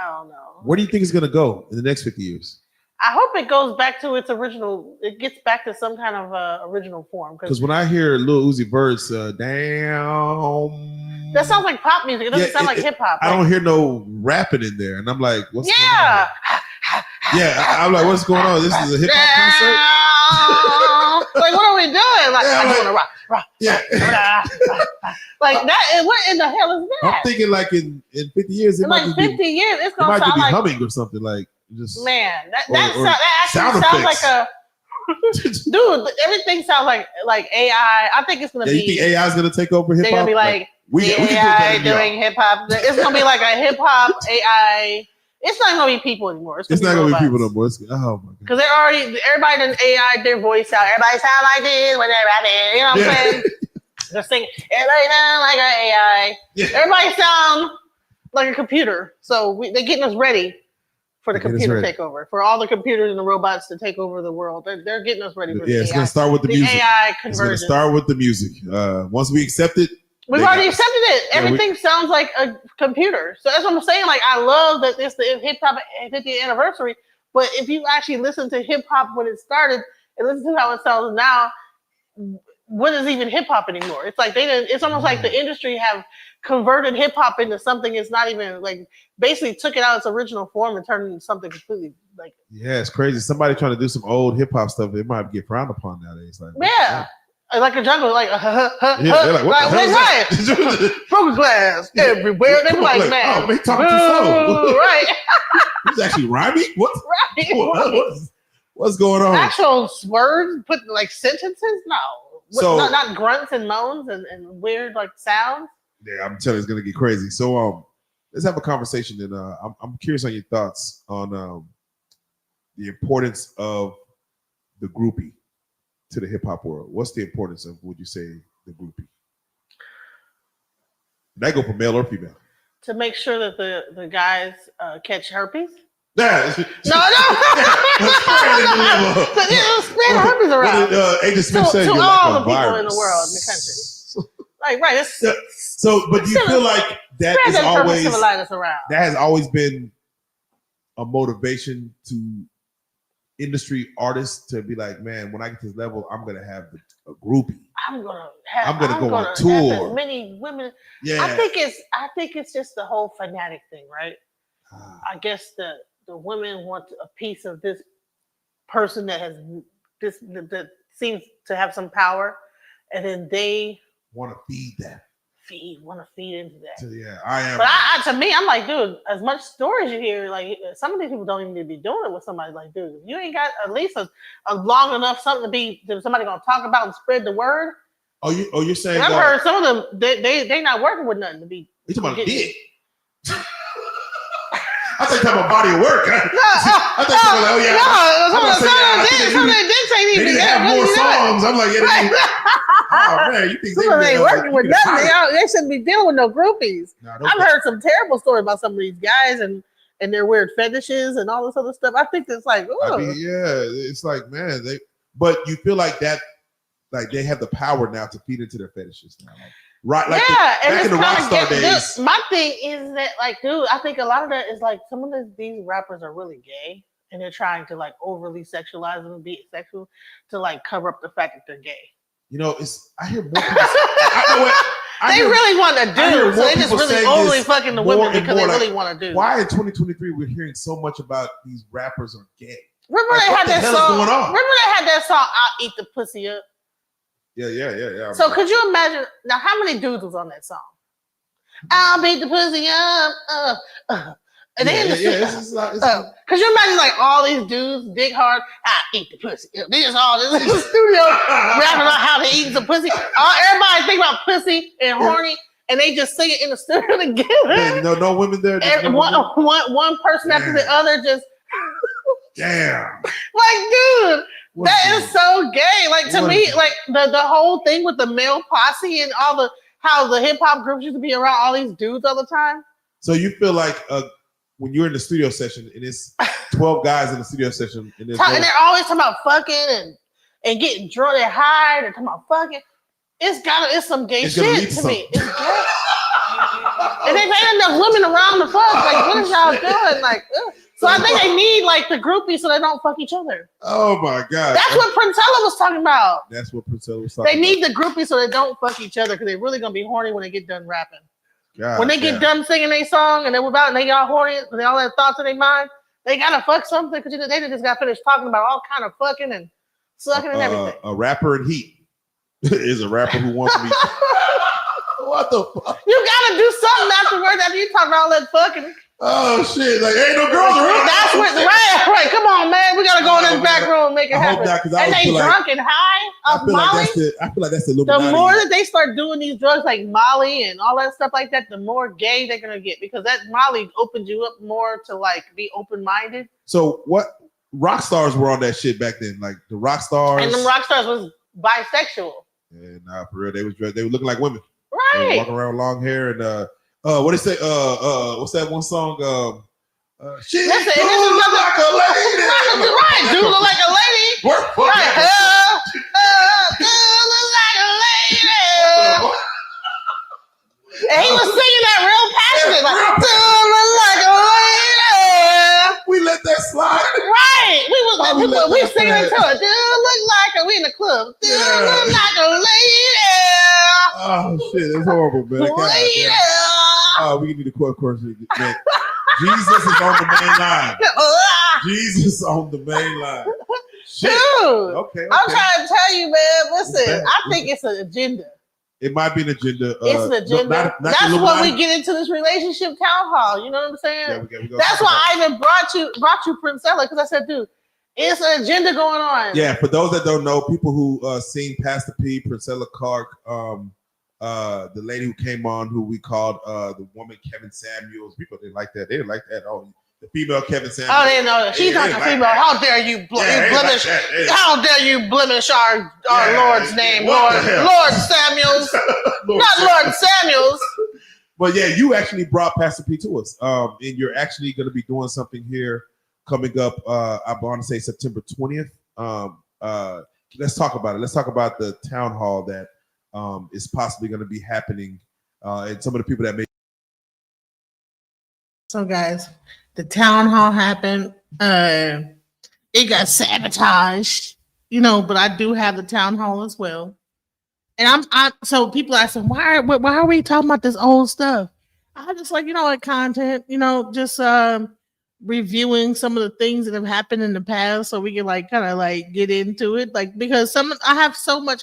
don't know. Where do you think it's gonna go in the next 50 years? I hope it goes back to its original. It gets back to some kind of original form. Because when I hear Lil Uzi Vert's "Damn," that sounds like pop music. It doesn't sound like hip hop. I don't hear no rapping in there, and I'm like, what's going yeah. on? I'm like, what's going on? This is a hip hop concert. Like, what are we doing? Like, I want to rock. Yeah. Like that. What in the hell is that? I'm thinking like in 50 years, in like 50 years, it's gonna sound be like humming or something like just. Man, that sound actually sounds effects. like a dude. Everything sounds like AI. I think it's gonna be. You think AI is gonna take over hip hop? They're gonna be like we AI doing hip hop. It's gonna be like a hip hop AI. It's not gonna be people anymore. It's not gonna be people no more. Oh my god! Because everybody done AI their voice out. Everybody sound like this when they're rapping. You know what I'm saying? Just sing. Everybody sound like an AI. Yeah. Everybody sound like a computer. So they're getting us ready for the computer takeover. For all the computers and the robots to take over the world. They're getting us ready for the it's gonna start with the music. AI conversion. It's gonna start with the music. Once we accept it. We've already accepted it. Everything sounds like a computer. So that's what I'm saying. Like, I love that it's the hip hop 50th anniversary. But if you actually listen to hip hop when it started and listen to how it sounds now, what is even hip hop anymore? It's like it's almost like the industry have converted hip hop into something it's not even like, basically took it out of its original form and turned it into something completely like. Yeah, it's crazy. Somebody trying to do some old hip hop stuff, it might get frowned upon nowadays. Like, like a jungle, like they're like, what the hell is that? Broken glass everywhere. They be like, man, oh, they talking too slow. Right. He's actually rhyming. What? Right. What's going on? Actual words, put like sentences? No. So not grunts and moans and weird like sounds. Yeah, I'm telling you, it's gonna get crazy. So let's have a conversation. And I'm curious on your thoughts on the importance of the groupie to the hip hop world. What's the importance of, would you say, the groupie? That go for male or female? To make sure that the guys catch herpes. Yeah. No. Spread herpes around. Agent Smith said to you're all like the people virus in the world, in the country. Like, right. But do you feel like that has always been a motivation to industry artists to be like, man, when I get to this level, I'm gonna have a groupie. I'm gonna go on tour. Have as many women. Yeah. I think it's just the whole fanatic thing, right? I guess the women want a piece of this person that has that seems to have some power, and then they want to feed that. Want to feed into that. Yeah, I am. But to me, I'm like, dude, as much stories you hear, like some of these people don't even need to be doing it with somebody. Like, dude, if you ain't got at least a long enough something that somebody gonna talk about and spread the word. You're saying? I've heard some of them. They not working with nothing to be. You talking about dick? I think talking about body of work. I think talking like, oh yeah. Some of they did say they need to have more songs. I'm like, oh man, you think they ain't working with nothing? They shouldn't be dealing with no groupies. I've heard some terrible stories about some of these guys and their weird fetishes and all this other stuff. I think it's like, it's like, man, but you feel like that like they have the power now to feed into their fetishes now. Like, right, like yeah, and back in it's the rock kinda star days. Dude, my thing is that, like, dude, I think a lot of that is like some of these rappers are really gay, and they're trying to like overly sexualize them and be sexual to like cover up the fact that they're gay. You know, I hear more people. I know what. They really want to do, so they just really overly fucking the women because they really want to do. Why in 2023 we're hearing so much about these rappers are gay? Remember Like, they what had the that hell is song. going on? Remember they had that song, "I'll Eat the Pussy Up." Yeah. So could you imagine now how many dudes was on that song? I'll beat the pussy up. And then could you imagine like all these dudes, dick hard, I eat the pussy. They just all in the studio rapping about how they eat some pussy. Everybody think about pussy and horny, and they just sing it in the studio together. Man, no women there. One person after the other just. Damn. Like, dude, that is so gay. Like to me, like the whole thing with the male posse and all how the hip hop groups used to be around all these dudes all the time. So you feel like when you're in the studio session and it's 12 guys in the studio session and they're always talking about fucking and getting drunk and high and talking about fucking. It's some gay shit to me. It's gay. And they ain't enough women around the fuck. Like, what is y'all doing? Like, ugh. So I think they need like the groupies so they don't fuck each other. Oh my god. That's what Princella was talking about. That's what Princella was talking about. They need the groupies so they don't fuck each other because they're really gonna be horny when they get done rapping. God, when they get done singing their song and they got horny, they all have thoughts in their mind, they gotta fuck something because they just got finished talking about all kind of fucking and sucking and everything. A rapper in heat is a rapper who wants to be. What the fuck? You gotta do something afterwards after you talk about all that fucking. Oh shit! Like ain't no girls around. That's what right. Come on, man. We gotta go in this back room and make it happen. And they drunk and high off Molly. I feel like that's the Illuminati. The more that they start doing these drugs like Molly and all that stuff like that, the more gay they're gonna get because that Molly opens you up more to like be open minded. So what rock stars were on that shit back then? Like the rock stars. And the rock stars was bisexual. And for real, they were looking like women. Right. They were walking around with long hair and what they say? What's that one song? She look like a lady. Right, dude look like a lady. Right. Dude look like a lady. And he was singing that real passionate, like dude look like a lady. We let that slide. Right. We singing it to it. Dude look like we in the club. Dude look like a lady. Oh shit, it's horrible, man. We need a quick question. Jesus is on the main line. Jesus on the main line. Shit. Dude, okay. I'm trying to tell you, man. Listen, I think it's an agenda. It might be an agenda. It's an agenda. That's when we get into this relationship town hall. You know what I'm saying? Yeah, that's why I even brought you Princella, because I said, dude, it's an agenda going on. Yeah, for those that don't know, people who seen Pastor P, Princella Clark, the lady who came on, who we called the woman Kevin Samuels. People didn't like that. They didn't like that. Oh, the female Kevin Samuels. Oh, they didn't know that. She's not the female. Like how dare you blemish? How dare you blemish our Lord's name, Lord Samuels, not Lord Samuels. But yeah, you actually brought Pastor P to us, and you're actually going to be doing something here coming up. I want to say September 20th. Let's talk about it. Let's talk about the town hall that is possibly going to be happening, and some of the people that may. So, guys, the town hall happened. It got sabotaged, but I do have the town hall as well. And so people ask me, why are we talking about this old stuff? I just like, content, just reviewing some of the things that have happened in the past so we can kind of get into it. Like, because I have so much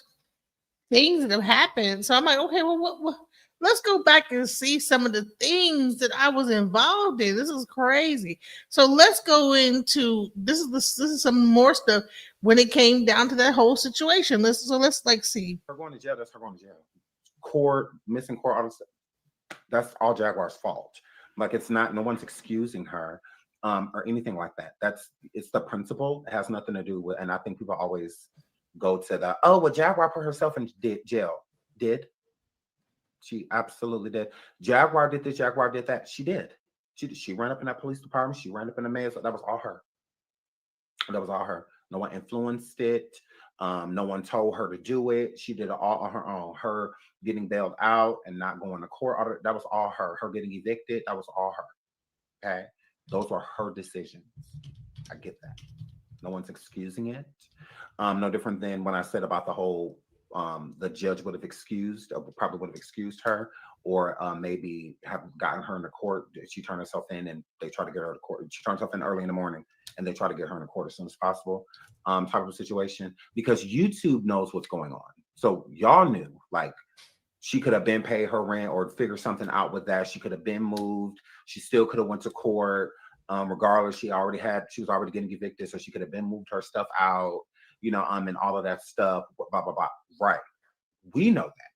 things that have happened. So I'm like, okay, well, what let's go back and see some of the things that I was involved in. This is crazy. So let's go into this is some more stuff when it came down to that whole situation. Let's see. Her going to jail, that's her going to jail. Court, missing court, all this stuff. That's all Jaguar's fault. Like, it's not, no one's excusing her or anything like that. It's the principle. It has nothing to do with, and I think people always go to the, oh, well, Jaguar put herself in jail. Did? She absolutely did. Jaguar did this, Jaguar did that. She did. She ran up in that police department. She ran up in the mayor's. That was all her. That was all her. No one influenced it. No one told her to do it. She did it all on her own. Her getting bailed out and not going to court, that was all her. Her getting evicted, that was all her. Okay. Those were her decisions. I get that. No one's excusing it. No different than when I said about the whole the judge would have excused, or probably would have excused her, or maybe have gotten her into court. She turned herself in, and they try to get her to court. She turned herself in early in the morning, and they try to get her into court as soon as possible. Type of situation, because YouTube knows what's going on. So y'all knew, like, she could have been paid her rent or figure something out with that. She could have been moved. She still could have went to court. Regardless, she was already getting evicted, so she could have been moved her stuff out, and all of that stuff, blah, blah, blah. Right. We know that.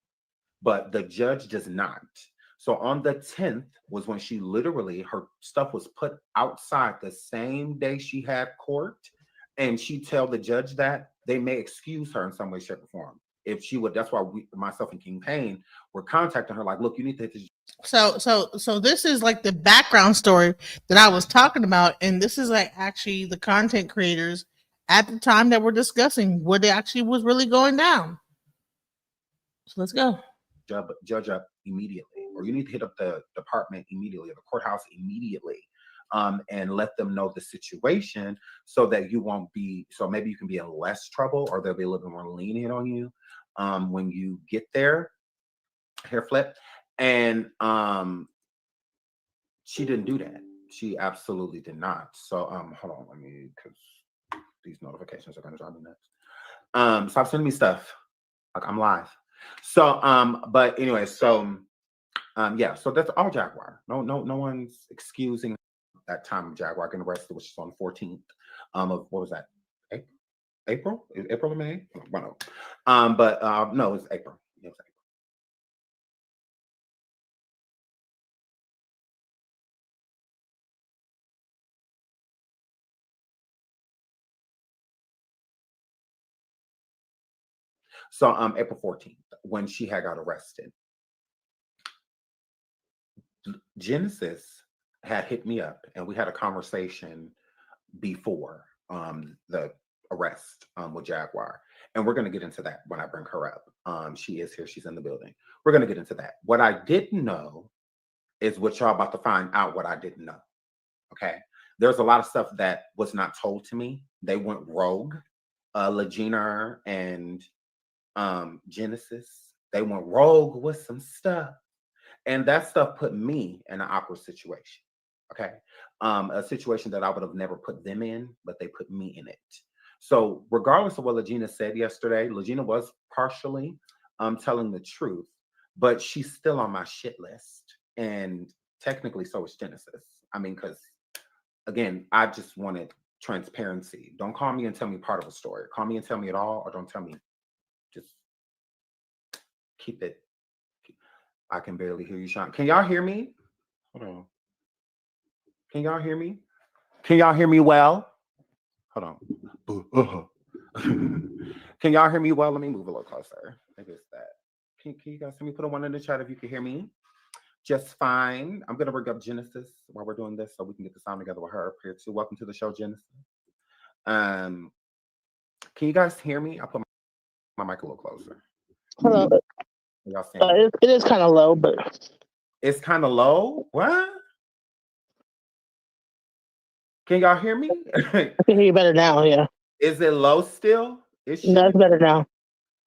But the judge does not. So on the 10th was when she literally, her stuff was put outside the same day she had court. And she tell the judge that they may excuse her in some way, shape, or form. If she would, that's why myself and King Payne were contacting her, like, look, you need to hit this. So this is like the background story that I was talking about, and this is like actually the content creators at the time that we're discussing what actually was really going down. So let's go. Judge up immediately, or you need to hit up the department immediately, or the courthouse immediately, and let them know the situation, so that you won't be, so maybe you can be in less trouble, or they'll be a little bit more lenient on you when you get there. Hair flip. And she didn't do that. She absolutely did not. So hold on, let me, because these notifications are going to drive me nuts. Stop sending me stuff. Like, I'm live. So but anyway, so yeah, so that's all Jaguar. No one's excusing that time of Jaguar getting arrested, which is on the 14th of, what was that? April? April or May? Well, no. But no, it's April. It was April. So April 14th, when she had got arrested, Genesis had hit me up, and we had a conversation before the arrest with Jaguar. And we're going to get into that when I bring her up. She is here. She's in the building. We're going to get into that. What I didn't know is what y'all about to find out, what I didn't know. Okay. There's a lot of stuff that was not told to me. They went rogue. Legina and Genesis, they went rogue with some stuff. And that stuff put me in an awkward situation. Okay. A situation that I would have never put them in, but they put me in it. So regardless of what Legina said yesterday, Legina was partially telling the truth, but she's still on my shit list. And technically so is Genesis. I mean, because again, I just wanted transparency. Don't call me and tell me part of a story. Call me and tell me it all, or don't tell me. Just keep it. I can barely hear you, Sean. Can y'all hear me? Hold on. Can y'all hear me? Can y'all hear me well? Hold on. Can y'all hear me well? Let me move a little closer. Maybe it's that. Can you guys hear me? Put a one in the chat if you can hear me. Just fine. I'm gonna bring up Genesis while we're doing this, so we can get the sound together with her up here too. Welcome to the show, Genesis. Can you guys hear me? I'll put my mic a little closer. Hello. Y'all see me? It is kind of low, but It's kind of low. What? Can y'all hear me? I can hear you better now. Yeah, Is it low still? It should. that's better now.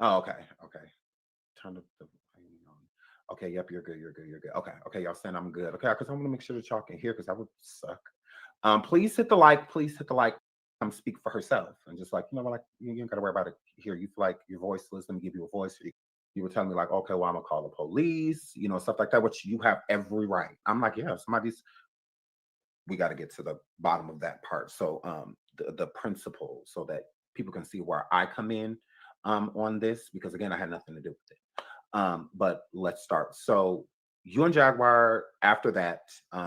Oh, okay. Turn the volume on. Okay, yep, you're good. Okay, y'all saying I'm good. Okay, because I want to make sure that y'all can hear, because that would suck. Please hit the like. Speak for herself, and just like, like, you don't gotta worry about it here. You feel like your voiceless, let me give you a voice. You were telling me like, okay, well, I'm gonna call the police, stuff like that, which you have every right. I'm like, yeah, we got to get to the bottom of that part. So the principle, so that people can see where I come in on this, because again, I had nothing to do with it. But let's start. So you and Jaguar, after that,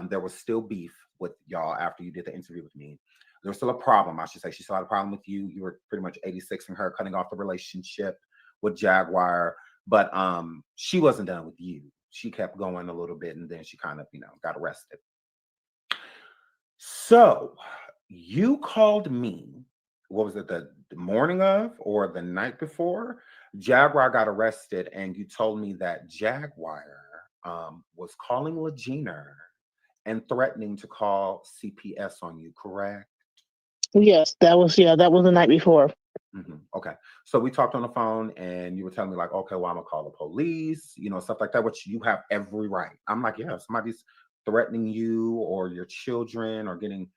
there was still beef with y'all after you did the interview with me. There was still a problem, I should say. She still had a problem with you. You were pretty much 86ing her, cutting off the relationship with Jaguar. But she wasn't done with you. She kept going a little bit, and then she kind of, got arrested. So you called me what was it, the morning of or the night before, Jaguar got arrested, and you told me that Jaguar was calling Legina and threatening to call CPS on you, correct? Yes, that was the night before. Okay. So we talked on the phone and you were telling me like, okay, well, I'm gonna call the police, stuff like that, which you have every right. I'm like, yeah, if somebody's threatening you or your children or getting,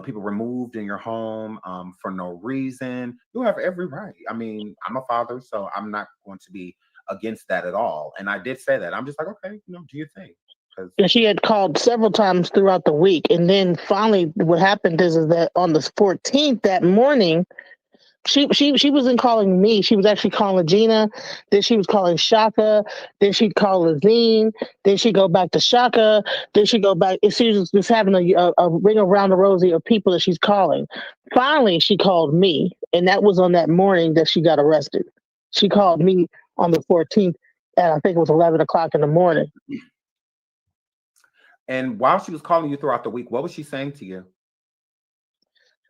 people removed in your home for no reason, you have every right. I mean, I'm a father, so I'm not going to be against that at all. And I did say that. I'm just like, okay, do your thing. Because And she had called several times throughout the week, and then finally, what happened is that on the 14th that morning, she wasn't calling me. She was actually calling Gina. Then she was calling Shaka. Then she'd call Lazine. Then she'd go back to Shaka. Then she'd go back. And she was just having a ring around the rosy of people that she's calling. Finally, she called me, and that was on that morning that she got arrested. She called me on the 14th at, I think it was 11 o'clock in the morning. and while she was calling you throughout the week, what was she saying to you?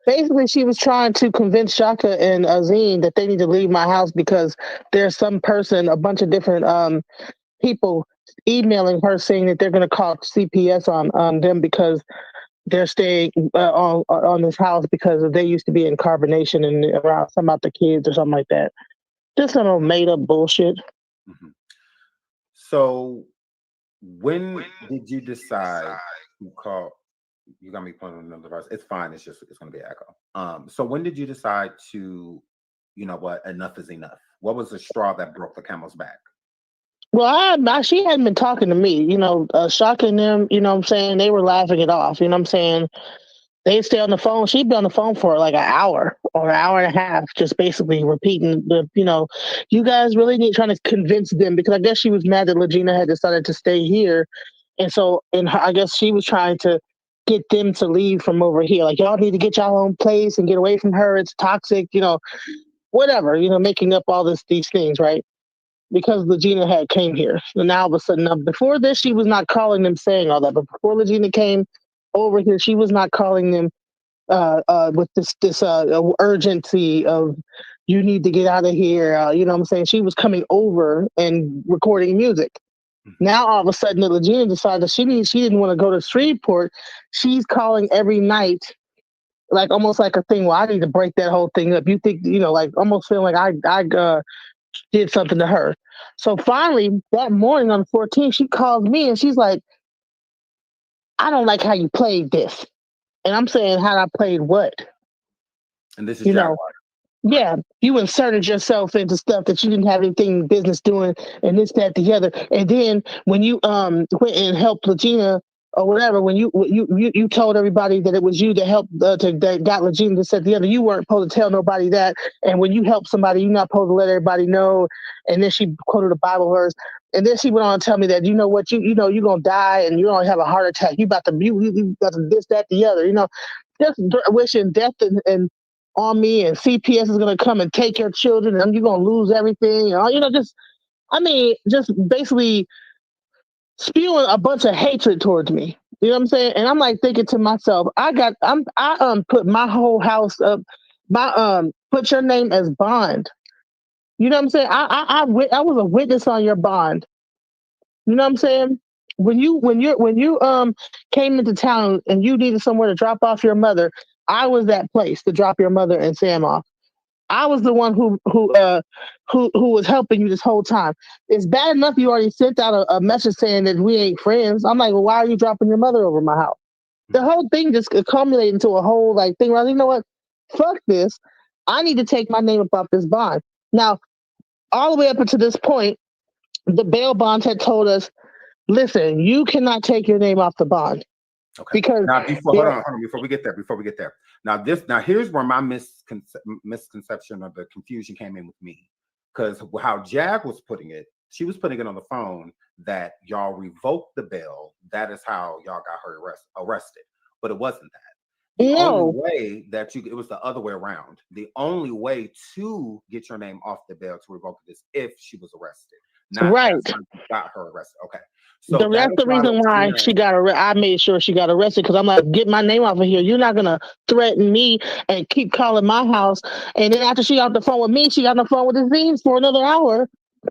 Basically, she was trying to convince Shaka and Azine that they need to leave my house because there's some person, a bunch of different people emailing her saying that they're going to call CPS on them because they're staying on this house because they used to be in carbonation and around some about the kids or something like that. Just some old made up bullshit. Mhm. So when did you decide to call? You got me putting on another device. It's fine. It's gonna be echo. So when did you decide to, what, enough is enough? What was the straw that broke the camel's back? Well, she hadn't been talking to me, Shaka and them, what I'm saying? They were laughing it off, what I'm saying? They'd stay on the phone. She'd be on the phone for like an hour or an hour and a half, just basically repeating you guys really need trying to convince them because I guess she was mad that Legina had decided to stay here. And so, I guess she was trying to get them to leave from over here. Like, y'all need to get y'all own place and get away from her. It's toxic, whatever, making up all these things, right? Because Legina had came here. So now all of a sudden, now before this, she was not calling them saying all that. But before Legina came over here, she was not calling them with this urgency of you need to get out of here. You know what I'm saying? She was coming over and recording music. Now all of a sudden, Legina decided that she didn't want to go to Shreveport. She's calling every night, like almost like a thing. Well, I need to break that whole thing up. You think like almost feeling like I did something to her. So finally, that morning on the 14th, she called me and she's like, I don't like how you played this. And I'm saying, how I played what? And this is You Jaguar. know, yeah, you inserted yourself into stuff that you didn't have anything business doing, and this, that, the other. And then when you went and helped Legina or whatever, when you told everybody that it was you that helped that got Legina to set the other, you weren't supposed to tell nobody that. And when you help somebody, you're not supposed to let everybody know. And then she quoted a Bible verse. And then she went on to tell me that you know what you're gonna die and you're gonna have a heart attack. You about to you about to this, that, the other. Just wishing death and on me, and CPS is going to come and take your children, and you're going to lose everything. Just basically spewing a bunch of hatred towards me. You know what I'm saying? And I'm like thinking to myself, I put my whole house up, put your name as bond. You know what I'm saying? I was a witness on your bond. You know what I'm saying? When you came into town and you needed somewhere to drop off your mother, I was that place to drop your mother and Sam off. I was the one who was helping you this whole time. It's bad enough you already sent out a message saying that we ain't friends. I'm like, well, why are you dropping your mother over my house? The whole thing just accumulated into a whole like thing. Where I was, you know what? Fuck this. I need to take my name up off this bond. Now, all the way up until this point, the bail bonds had told us, listen, you cannot take your name off the bond Okay. because Now, hold on, before we get there. Now here's where my misconception or the confusion came in with me, because how Jag was putting it, she was putting it on the phone that y'all revoked the bail. That is how y'all got her arrested, but it wasn't that. The only no, way that it was the other way around. The only way to get your name off the bail to revoke it is if she was arrested. Not Right. that's how you got her arrested. Okay. So that That's is the why reason why she got arrested. I made sure she got arrested because I'm like, get my name off of here. You're not gonna threaten me and keep calling my house. And then after she got off the phone with me, she got on the phone with the Zines for another hour.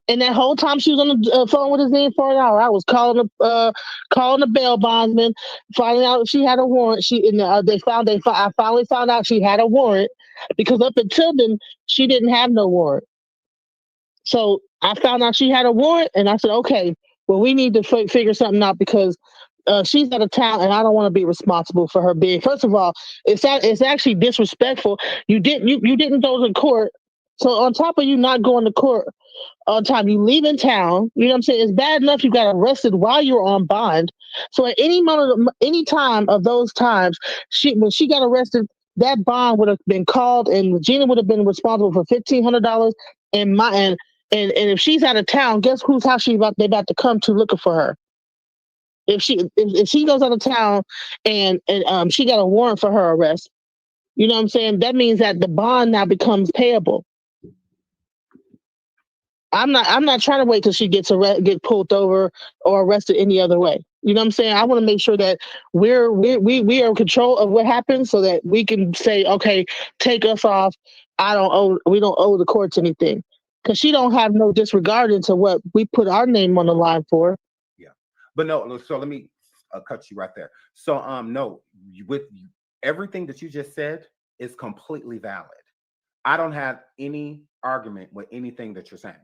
And that whole time she was on the phone with the Zine for an hour, I was calling the bail bondsman, finding out she had a warrant. I finally found out she had a warrant because up until then she didn't have no warrant. So I found out she had a warrant, and I said, okay, well, we need to figure something out because she's out of town, and I don't want to be responsible for her being. First of all, it's actually disrespectful. You didn't go to court, so on top of you not going to court on time, you leave in town. You know what I'm saying? It's bad enough you got arrested while you were on bond. So at any time of those times, when she got arrested, that bond would have been called, and Gina would have been responsible for $1,500. And and if she's out of town, guess whose house they about to come to looking for her? If she goes out of town and she got a warrant for her arrest, you know what I'm saying? That means that the bond now becomes payable. I'm not trying to wait till she get pulled over or arrested any other way. You know what I'm saying? I want to make sure that we are in control of what happens so that we can say, okay, take us off. We don't owe the courts anything. Because she don't have no disregard into what we put our name on the line for. Yeah. But no, so let me cut you right there. So no, with everything that you just said is completely valid. I don't have any argument with anything that you're saying.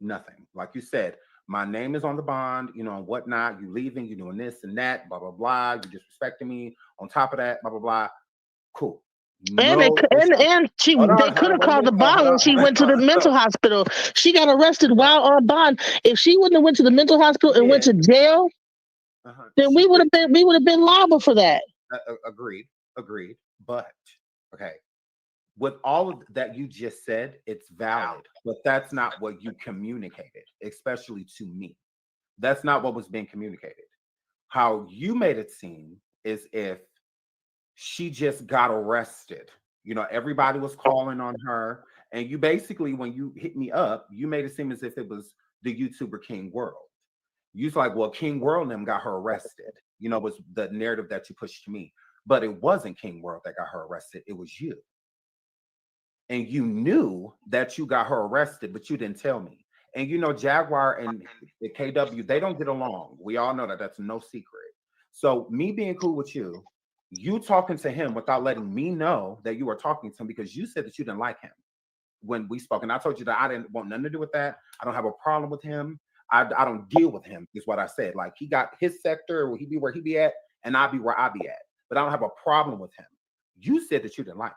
Nothing. Like you said, my name is on the bond, you know, and whatnot. You leaving, you doing this and that, blah, blah, blah. You disrespecting me. On top of that, blah, blah, blah. Cool. And they could have called the bond when she went to the mental hospital. She got arrested while on bond. If she wouldn't have went to the mental hospital and went to jail, then we would have been liable for that. Agreed. But okay, with all of that you just said, it's valid, but that's not what you communicated, especially to me. That's not what was being communicated. How you made it seem is if she just got arrested. You know, everybody was calling on her. And you basically, when you hit me up, you made it seem as if it was the YouTuber King World. You was like, well, King World and them got her arrested. You know, was the narrative that you pushed to me. But it wasn't King World that got her arrested. It was you. And you knew that you got her arrested, but you didn't tell me. And you know, Jaguar and the KW, they don't get along. We all know that. That's no secret. So me being cool with you talking to him without letting me know that you were talking to him because you said that you didn't like him when we spoke. And I told you that I didn't want nothing to do with that. I don't have a problem with him. I don't deal with him, is what I said. Like, he got his sector, he be where he be at, and I'll be where I be at. But I don't have a problem with him. You said that you didn't like him.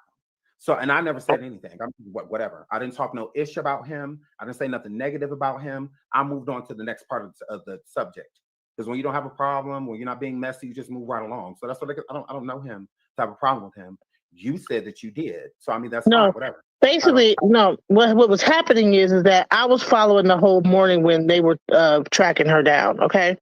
So, and I never said anything. Whatever. I didn't talk no ish about him. I didn't say nothing negative about him. I moved on to the next part of the subject. Because when you don't have a problem, when you're not being messy, you just move right along. So that's what I don't know him to have a problem with him. You said that you did. So I mean, that's fine, whatever. Basically, no. What was happening is that I was following the whole morning when they were tracking her down. Okay,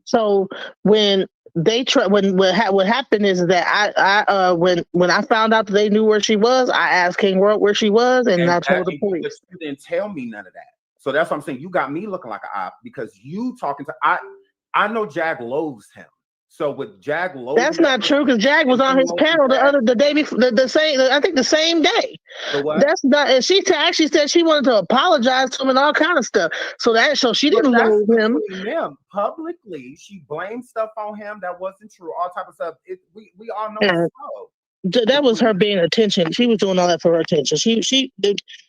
so when they what happened is that I when I found out that they knew where she was, I asked King World where she was, and I told the police. But you didn't tell me none of that. So that's what I'm saying. You got me looking like an op because you talking to I know Jag loathes him. So with Jag loathing, that's not true because Jag was on his panel the day before, the same day. That's not. And she actually said she wanted to apologize to him and all kind of stuff. So she didn't loathe him. Publicly, she blamed stuff on him that wasn't true. All type of stuff. We all know it's so. That was her being attention. She was doing all that for her attention.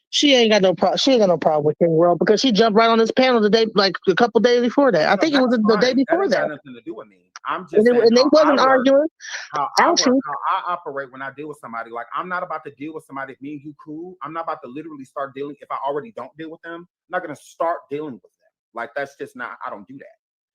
She ain't got no problem. She ain't got no problem with King World because she jumped right on this panel the day, like a couple days before that. I think it was the day before that. Got nothing to do with me. I'm just saying and they wasn't arguing. How I operate when I deal with somebody. Like, I'm not about to deal with somebody. If me and you cool, I'm not about to literally start dealing. If I already don't deal with them, I'm not gonna start dealing with them. Like, that's just not. I don't do that.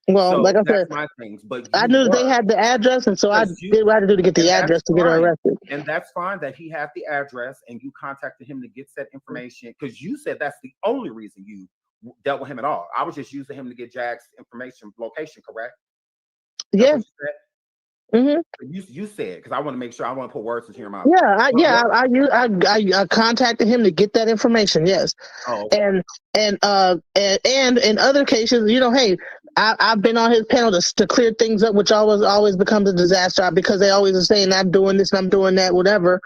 Well, so like I said, my things. But I knew they had the address, and so I did what I had to do to get the address to get her arrested. And that's fine that he had the address, and you contacted him to get that information because you said that's the only reason you dealt with him at all. I was just using him to get Jag's information, location, correct? Yeah. Hmm. You said, because I want to make sure, I want to put words into your mouth. Yeah, But what? I contacted him to get that information. Yes, Oh, okay. and in other cases, hey, I've been on his panel to clear things up, which always becomes a disaster because they always are saying I'm doing this and I'm doing that, whatever.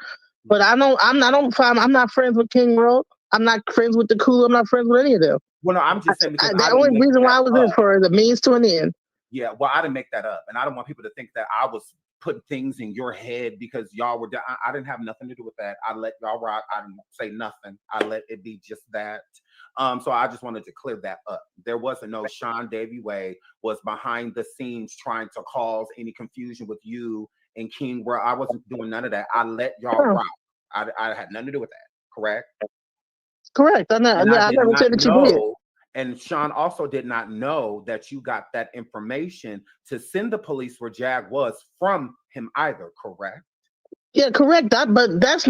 But I'm not friends with King World. I'm not friends with the Cool. I'm not friends with any of them. Well, no, I'm just saying because The I didn't only make reason why that I was in up. for the means to an end. Yeah, well, I didn't make that up, and I don't want people to think that I was putting things in your head because y'all were. I didn't have nothing to do with that. I let y'all rock. I didn't say nothing. I let it be just that. So I just wanted to clear that up. There wasn't no Sean Davy Way was behind the scenes trying to cause any confusion with you and King. Where I wasn't doing none of that. I let y'all Oh, rock. I had nothing to do with that. Correct. correct. And I I did never not said that you did. know, and Sean also did not know that you got that information to send the police where Jag was from him either, correct? Yeah, correct. But that's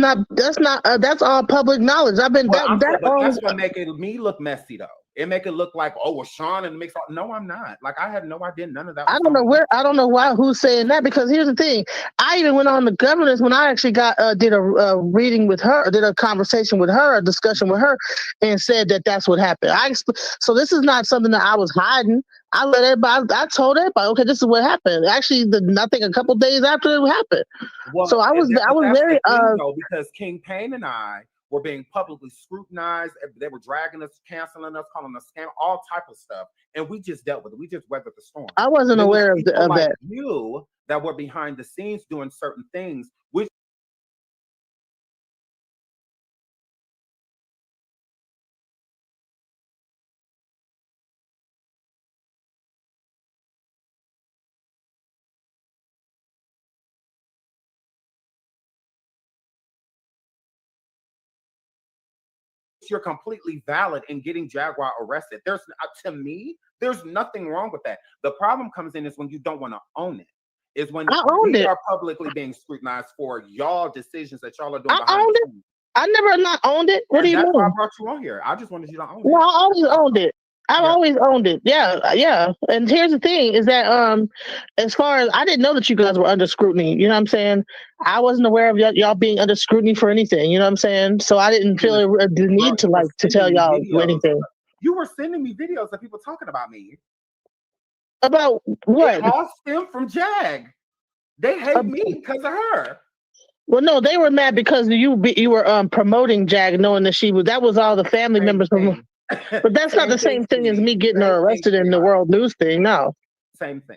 all public knowledge. I've been Well, I'm saying, that but always. that's what make it me look messy though. It make it look like, oh, well, Sean and the mix. No, I'm not. Like I had no idea none of that was on me. I don't know why who's saying that because here's the thing. I even went on the governance when I actually did a reading with her, did a conversation with her, a discussion with her, and said that that's what happened. So this is not something that I was hiding. I let everybody. I told everybody, okay, this is what happened. Actually, I think a couple days after it happened. So Well, I was that's the very thing though, because King Payne and I were being publicly scrutinized. They were dragging us, canceling us, calling us scam, all type of stuff, and we just dealt with it. We just weathered the storm. I wasn't It was aware people of like that. you that were behind the scenes doing certain things, which you're completely valid in getting Jaguar arrested. There's to me, there's nothing wrong with that. The problem comes in is when you don't want to own it. Is when I owned we it. are publicly being scrutinized for y'all decisions that y'all are doing I behind owned the it. scenes. I never not owned it. What do And you that's why I mean? brought you on here. I just wanted you to own No, it. I always owned it. I've Yeah. always owned it. Yeah, yeah. And here's the thing: is that as far as I didn't know that you guys were under scrutiny. You know what I'm saying? I wasn't aware of y'all being under scrutiny for anything. You know what I'm saying? So I didn't feel the Girl, need to you were to tell sending me y'all videos. anything You were sending me videos of people talking about me. about It what. all stemmed from Jag. They hate me because of her. Well, no, they were mad because you were promoting Jag, knowing that that was all the family Same members from. thing. But that's not Same the thing, same thing as sweetie. me getting Same her thing, arrested in the sweetheart. world news thing. No. Same thing.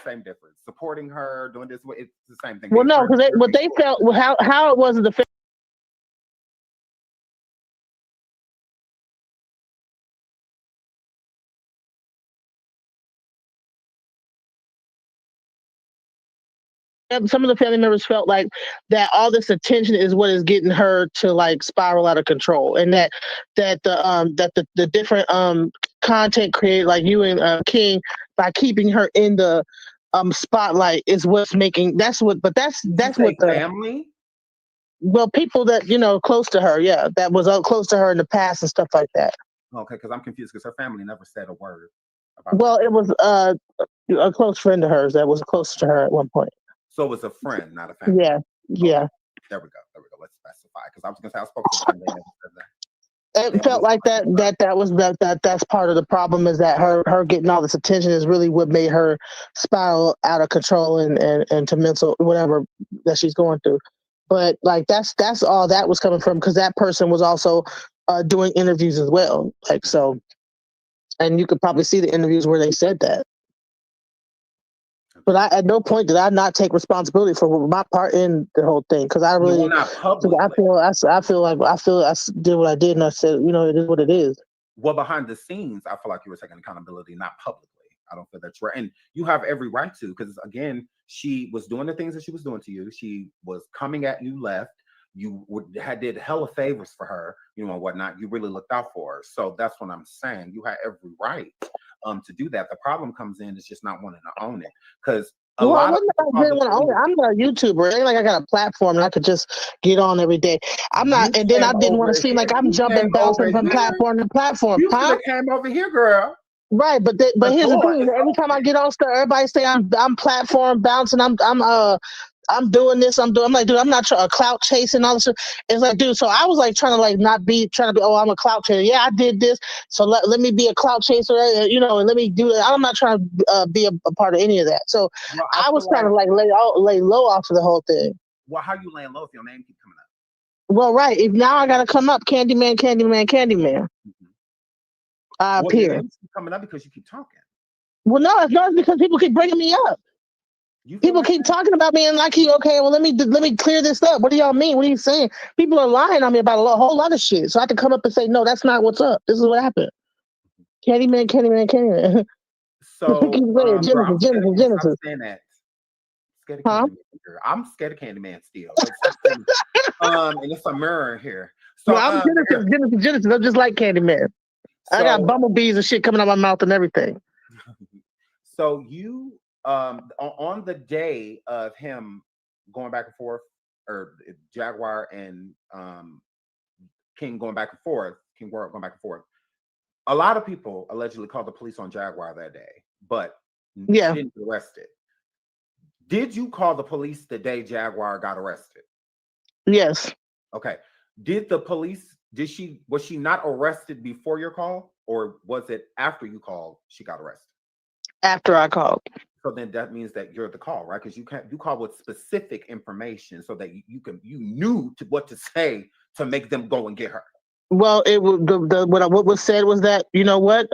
Same difference. Supporting her, doing this, it's the same thing. Well, Being no, friends because with her, what being they cool. felt, how it was the some of the family members felt like that all this attention is what is getting her to like spiral out of control, and the different content created like you and King by keeping her in the spotlight is what's making Did you that's what say the family? well people that close to her, yeah, that was close to her in the past and stuff like that. Okay, because I'm confused because her family never said a word about Well, that. it was a close friend of hers that was close to her at one point. So it was a friend, not a family. Yeah, yeah. Okay. There we go. There we go. Let's specify. Because I was gonna say I spoke to a friend, they never said that. They It felt always like that's part of the problem is that her getting all this attention is really what made her spiral out of control and to mental whatever that she's going through. But like that's all that was coming from because that person was also doing interviews as well. Like so, and you could probably see the interviews where they said that. But at no point did I not take responsibility for my part in the whole thing because I no, really, not I publicly. feel, I feel I did what I did and I said, it is what it is. Well, behind the scenes, I feel like you were taking accountability, not publicly. I don't feel that's right. And you have every right to, because again, she was doing the things that she was doing to you. She was coming at you left. Did hella favors for her, and whatnot. You really looked out for her. So that's what I'm saying. You had every right to do that. The problem comes in is just not wanting to own it. Because a Well, I lot of wasn't people I didn't want to own it. publicly, I'm not a YouTuber. It ain't like I got a platform and I could just get on every day. I'm not, you and then came I didn't want to over seem here. like I'm You came jumping, over bouncing from here. platform to platform. You should Huh? have came over here, girl. Right, but The here's the door thing. is Every time I open. get on stage, everybody say I'm platform bouncing. I'm doing this. I'm like, dude, I'm not a clout chasing all this. Stuff. It's like, dude. So I was like trying to like not be trying to be. Oh, I'm a clout chaser. Yeah, I did this. So let me be a clout chaser. And let me do it. I'm not trying to be a part of any of that. So Well, I I was feel trying like, to like lay low off of the whole thing. well, how you laying low if your name keep coming up? Well, right. If now I gotta come up, Candyman, Candyman, Candyman. Mhm. I Well, your appear. name's keep coming up because you keep talking. Well, no, it's not because people keep bringing me up. You feel People like keep that? talking about me and like, okay, well, let me clear this up. What do y'all mean? What are you saying? People are lying on me about a whole lot of shit. So I have to come up and say, no, that's not what's up. This is what happened. Candyman, Candyman, Candyman. Keep So, saying girl, I'm Genesis, scared of Genesis, Candy. Stop Genesis. saying that. Scared of Huh? Candyman, girl. I'm scared of Candyman still, but stop saying it. And it's a mirror here. So, No, I'm Genesis, here. Genesis, Genesis. I'm just like Candyman. I got So, bumblebees and shit coming out my mouth and everything. so you on the day of him going back and forth, or Jaguar and King going back and forth, King World going back and forth. A lot of people allegedly called the police on Jaguar that day, but she Yeah. didn't get arrested. Did you call the police the day Jaguar got arrested? Yes. Okay. Did the police, was she not arrested before your call, or was it after you called she got arrested? After I called. So then that means that you're the call, right? Because you call with specific information so that you knew what to say to make them go and get her. Well, it was what was said was that you know what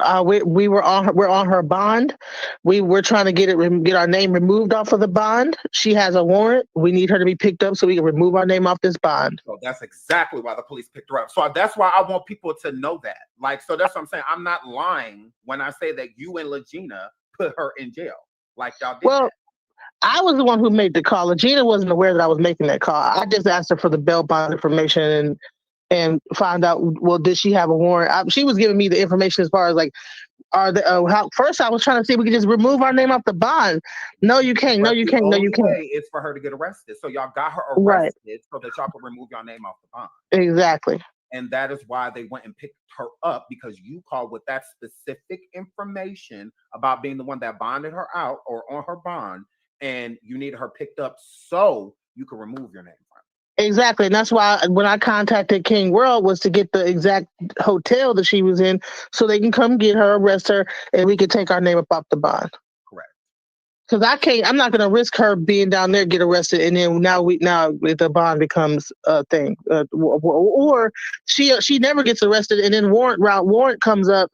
we were on we're on her bond. We were trying to get our name removed off of the bond. She has a warrant. We need her to be picked up so we can remove our name off this bond. So that's exactly why the police picked her up. So that's why I want people to know that. Like, so that's what I'm saying. I'm not lying when I say that you and Legina put her in jail. Like y'all did Well, that. I was the one who made the call. Gina wasn't aware that I was making that call. I just asked her for the bail bond information and find out. Well, did she have a warrant? She was giving me the information as far as like are the how. First, I was trying to see if we could just remove our name off the bond. No, you can't. No, But you the can't. No, you only can't. way is for her to get arrested. So y'all got her Right. arrested so that y'all could remove your name off the bond. Exactly. And that is why they went and picked her up, because you called with that specific information about being the one that bonded her out or on her bond, and you needed her picked up so you could remove your name from it. Exactly. And that's why when I contacted King World was to get the exact hotel that she was in so they can come get her, arrest her, and we could take our name up off the bond. Correct. Because I'm not gonna risk her being down there, get arrested, and then now the bond becomes a thing. Or she never gets arrested and then warrant comes up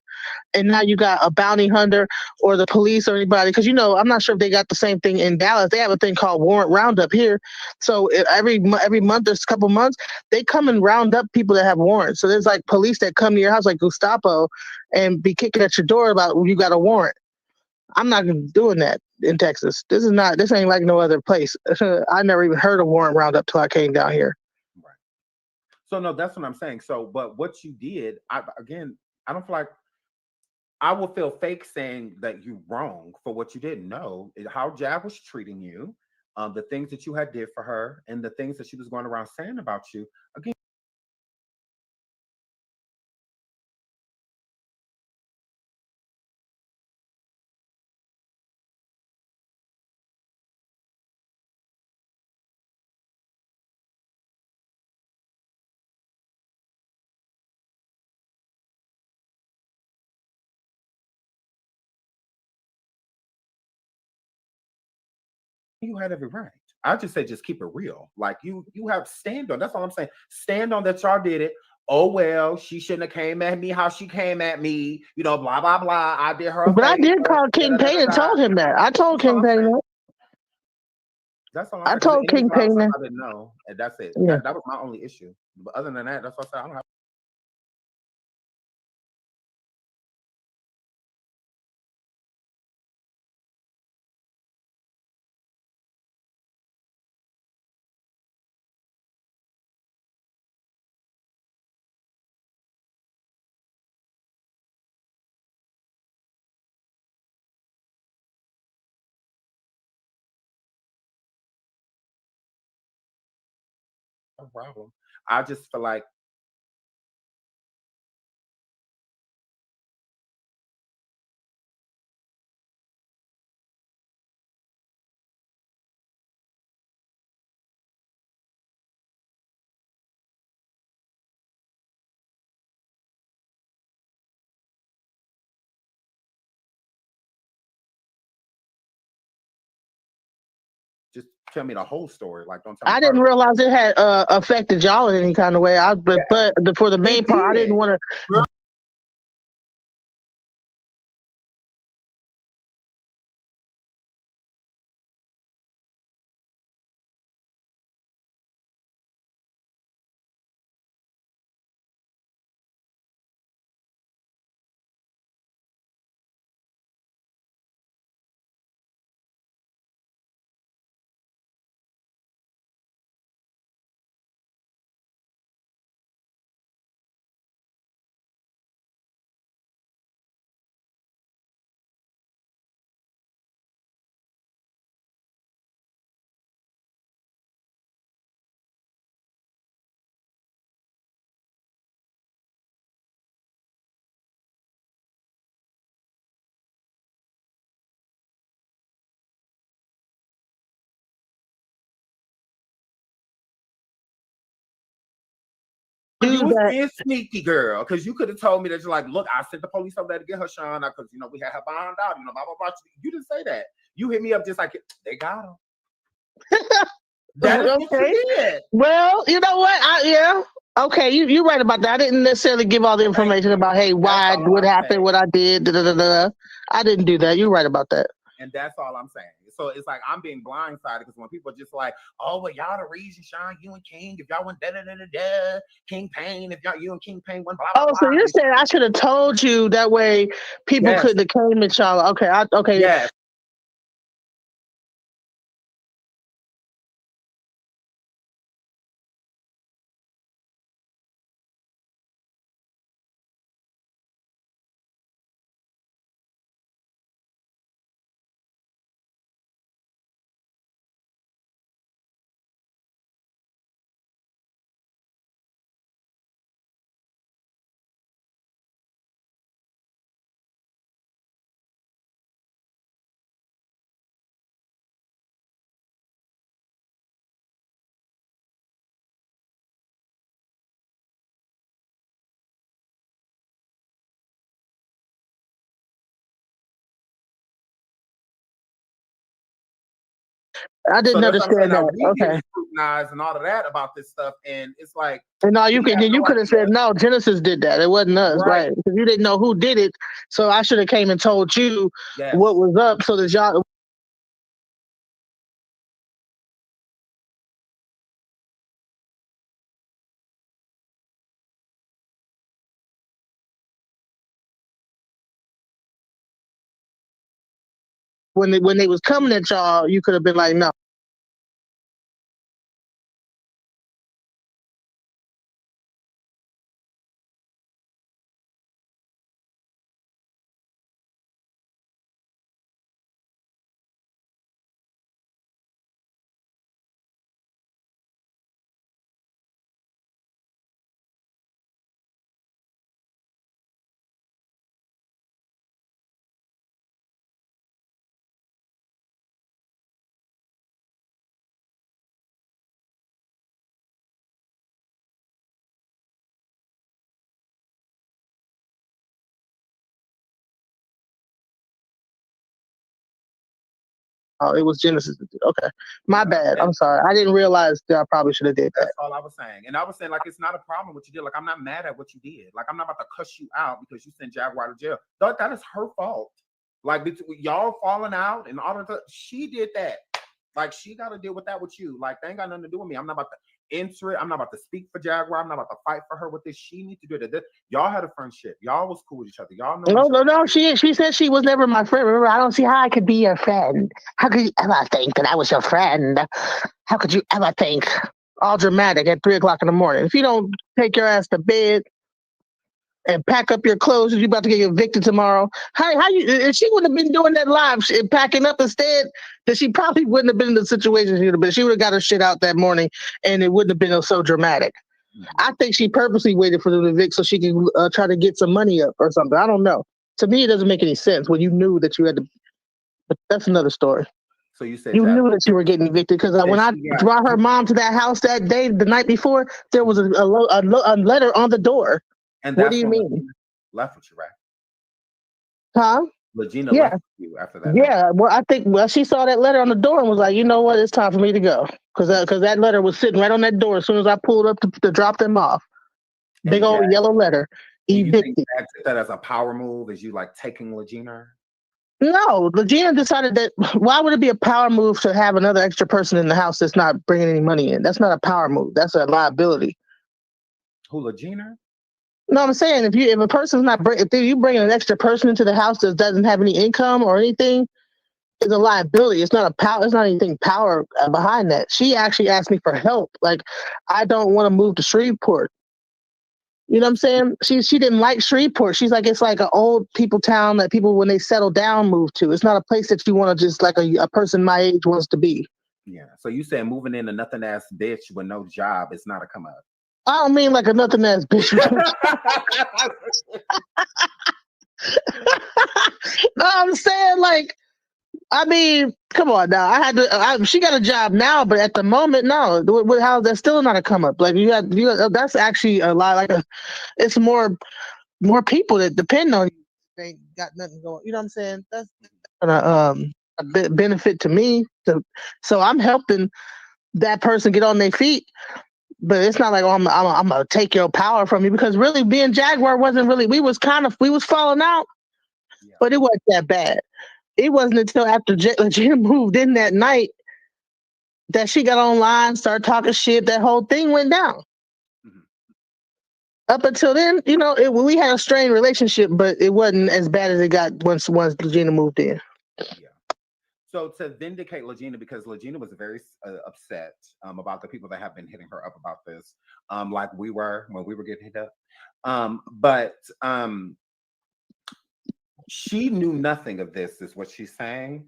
and now you got a bounty hunter or the police or anybody, because I'm not sure if they got the same thing in Dallas. They have a thing called warrant roundup here. So every month, there's a couple months, they come and round up people that have warrants. So there's like police that come to your house like Gestapo and be kicking at your door about you got a warrant. I'm not doing that in Texas. This ain't like no other place. I never even heard of warrant roundup till I came down here. Right. So no, that's what I'm saying. So, but what you did, I don't feel like I will feel fake saying that you wrong for what you didn't know. How Jab was treating you, the things that you had did for her, and the things that she was going around saying about you. Again, you had every right. I just say just keep it real. Like you have stand on. That's all I'm saying. Stand on that y'all did it. Oh well, she shouldn't have came at me how she came at me. Blah blah blah. I did her a But I favor. did call Da, King da, da, Payne da, and da. told him that. I told That's all King I'm Payne saying. that. That's all I'm I saying. Because at told the end of King the day, I was Payne like, that. I didn't know, and that's it. Yeah. That was my only issue. But other than that, that's what I said. I don't have. No problem. I just feel like Just tell me the whole story. Like, don't tell me. I didn't realize it had affected y'all in any kind of way. But for the main part, I didn't want to. You was being sneaky, girl, because you could have told me that you're like, look, I sent the police over there to get her, Sean, because we had her bond out, blah blah blah. You didn't say that. You hit me up just like they got him. That is what you did. Well, you know what? Yeah. Okay, you're right about that. I didn't necessarily give all the information about, hey, why, what happened, what I did, da, da, da, da. I didn't do that. You're right about that. And that's all I'm saying. So it's like I'm being blindsided because when people are just like, oh, well, y'all the reason, Sean, you and King, if y'all went da da da da da, King Payne, if y'all you and King Payne went blah blah. Oh, so you're saying I should have told you that way people couldn't have came at y'all. Okay, okay. Yes. I didn't understand that. Okay. Scrutinized and all of that about this stuff, and it's like, and no, you could have said no. Genesis did that. It wasn't us, right? Because you didn't know who did it. So I should have came and told you what was up, so that y'all. When they was coming at y'all, you could have been like, no. Oh, it was Genesis. Okay, my bad. I'm sorry. I didn't realize that I probably should have did that. That's all I was saying. And I was saying, like, it's not a problem what you did. Like, I'm not mad at what you did. Like, I'm not about to cuss you out because you sent Jaguar to jail. That is her fault. Like, y'all falling out and all of that. She did that. Like, she got to deal with that with you. Like, they ain't got nothing to do with me. I'm not about to enter it. I'm not about to speak for Jaguar. I'm not about to fight for her with this. She needs to do it. Y'all had a friendship. Y'all was cool with each other. Y'all know. No. She said she was never my friend. Remember, I don't see how I could be your friend. How could you ever think that I was your friend? How could you ever think? All dramatic at 3:00 in the morning. If you don't take your ass to bed and pack up your clothes, you're about to get evicted tomorrow. How you? If she would have been doing that live, packing up instead, then she probably wouldn't have been in the situation she would have been. She would have got her shit out that morning, and it wouldn't have been so dramatic. I think she purposely waited for them to evict so she can try to get some money up or something. I don't know. To me, it doesn't make any sense when you knew that you had to. But that's another story. So you said you knew that you were getting evicted because when I brought her mom to that house that day, the night before, there was a letter on the door. And what do you mean? Left with you, right? Huh? Legina Yeah, left you after that night. yeah. Well, I think she saw that letter on the door and was like, you know what, it's time for me to go, because that letter was sitting right on that door as soon as I pulled up to drop them off. Big And old Jack, yellow letter, and you think evicted. Jack took that as a power move? Is you like taking Legina? No, Gina decided that why would it be a power move to have another extra person in the house that's not bringing any money in? That's not a power move. That's a liability. Who, Legina? No, I'm saying if a person's not if you bring an extra person into the house that doesn't have any income or anything, it's a liability. It's not a power. It's not anything power behind that. She actually asked me for help. Like, I don't want to move to Shreveport. You know what I'm saying? She didn't like Shreveport. She's like, it's like an old people town that people when they settle down move to. It's not a place that you want to just like a person my age wants to be. Yeah. So you said moving in a nothing ass bitch with no job is not a come up. I don't mean like a nothing ass bitch. No, I'm saying like, I mean, come on now. She got a job now, but at the moment, no. How that's still not a come up. Like that's actually a lot. It's more people that depend on you. They ain't got nothing going. You know what I'm saying? That's gonna benefit to me. So I'm helping that person get on their feet. But it's not like, oh, I'm gonna take your power from you, because really being Jaguar wasn't really. We was falling out, Yeah. but it wasn't that bad. It wasn't until after Jim moved in that night that she got online, started talking shit. That whole thing went down. Mhm. Up until then, we had a strained relationship, but it wasn't as bad as it got once Gina moved in. Yeah. So to vindicate Legina, because Legina was very upset about the people that have been hitting her up about this, like we were when we were getting hit up. But she knew nothing of this, is what she's saying.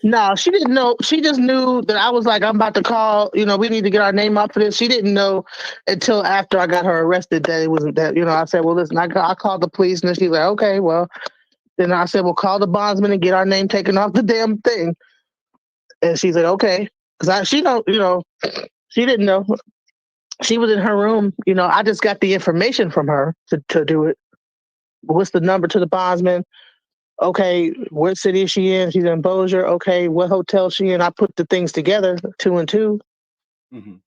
No, she didn't know. She just knew that I was like, I'm about to call. We need to get our name up for this. She didn't know until after I got her arrested that it wasn't that. I said, well, listen, I called the police, and then she's like, okay, well. Then I said, well, call the bondsman and get our name taken off the damn thing. And she's like, okay, because she don't, she didn't know. She was in her room. I just got the information from her to do it. What's the number to the bondsman? Okay, what city is she in? She's in Bossier. Okay, what hotel is she in? I put the things together, 2 and 2, Mm-hmm. and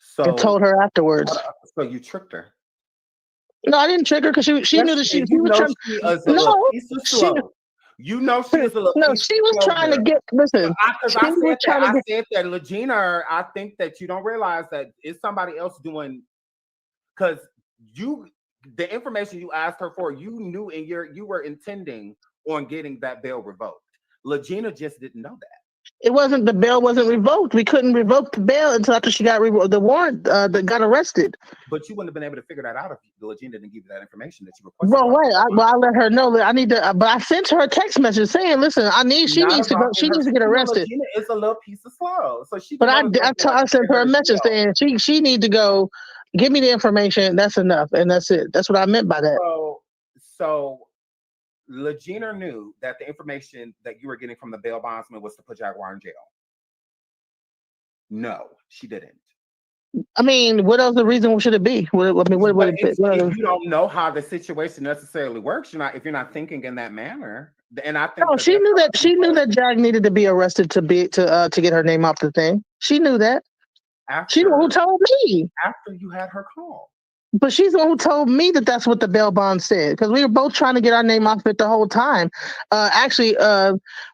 So, told her afterwards. so you tricked her. No, I didn't trick her because she knew that she You was know trying. she is a little No, piece of she slow. You know she is a little no, piece she of was slow, trying to girl. get. Listen, Because she was trying to I get. said that Legina, I think that you don't realize that it's somebody else doing, because the information you asked her for, you knew and you were intending on getting that bail revoked. Legina just didn't know that. It wasn't, the bail wasn't revoked. We couldn't revoke the bail until after she got the warrant that got arrested. But you wouldn't have been able to figure that out if Legina didn't give you that information that you requested. Well, right. I let her know that I need to, but I sent her a text message saying, "Listen, she Not needs to go. about She needs to get arrested." Legina is a little piece of slow, so she But didn't know that I sent her a message saying she need to go. Give me the information. That's enough, and that's it. That's what I meant by that. So Legina knew that the information that you were getting from the bail bondsman was to put Jaguar in jail. No, she didn't. I mean, what else the reason should it be? What would it be? If you don't know how the situation necessarily works, if you're not thinking in that manner, and I think No, she knew that Jag needed to be arrested to get her name off the thing. She knew that. She's the one who told me after you had her call. But she's the one who told me that that's what the bail bond said, because we were both trying to get our name off it the whole time. Actually,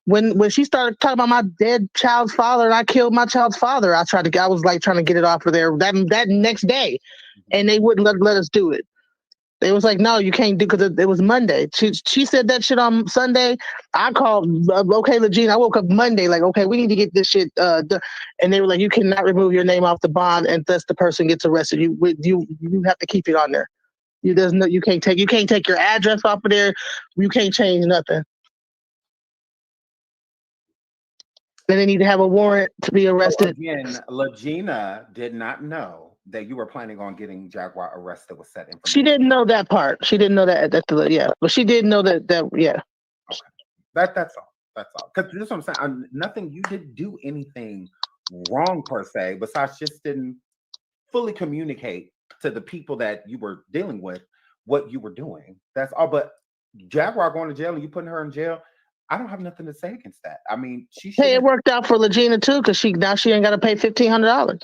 when she started talking about my dead child's father and I killed my child's father, I was like trying to get it off of there that next day, and they wouldn't let us do it. They was like, no, you can't do, because it was Monday. She said that shit on Sunday. I called, okay, Legina. I woke up Monday, like, okay, we need to get this shit done. And they were like, you cannot remove your name off the bond unless the person gets arrested. You have to keep it on there. You can't take your address off of there. You can't change nothing. And they need to have a warrant to be arrested. So again, Legina did not know that you were planning on getting Jaguar arrested with said information. She didn't know that part. She didn't know that. Yeah, but she did know that. Yeah. Okay. That's all. That's all. Because this is what I'm saying. Nothing. You didn't do anything wrong per se, besides just didn't fully communicate to the people that you were dealing with what you were doing. That's all. But Jaguar going to jail and you putting her in jail, I don't have nothing to say against that. I mean, she Hey, it shouldn't. worked out for Legina too, because she ain't got to pay $1,500.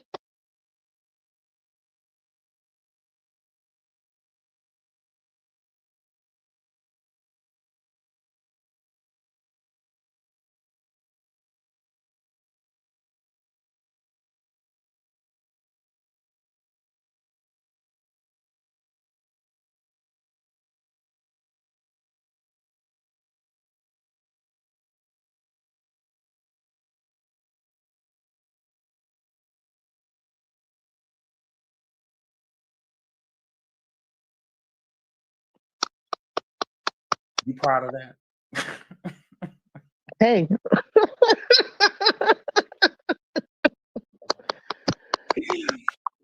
You proud of that? Hey,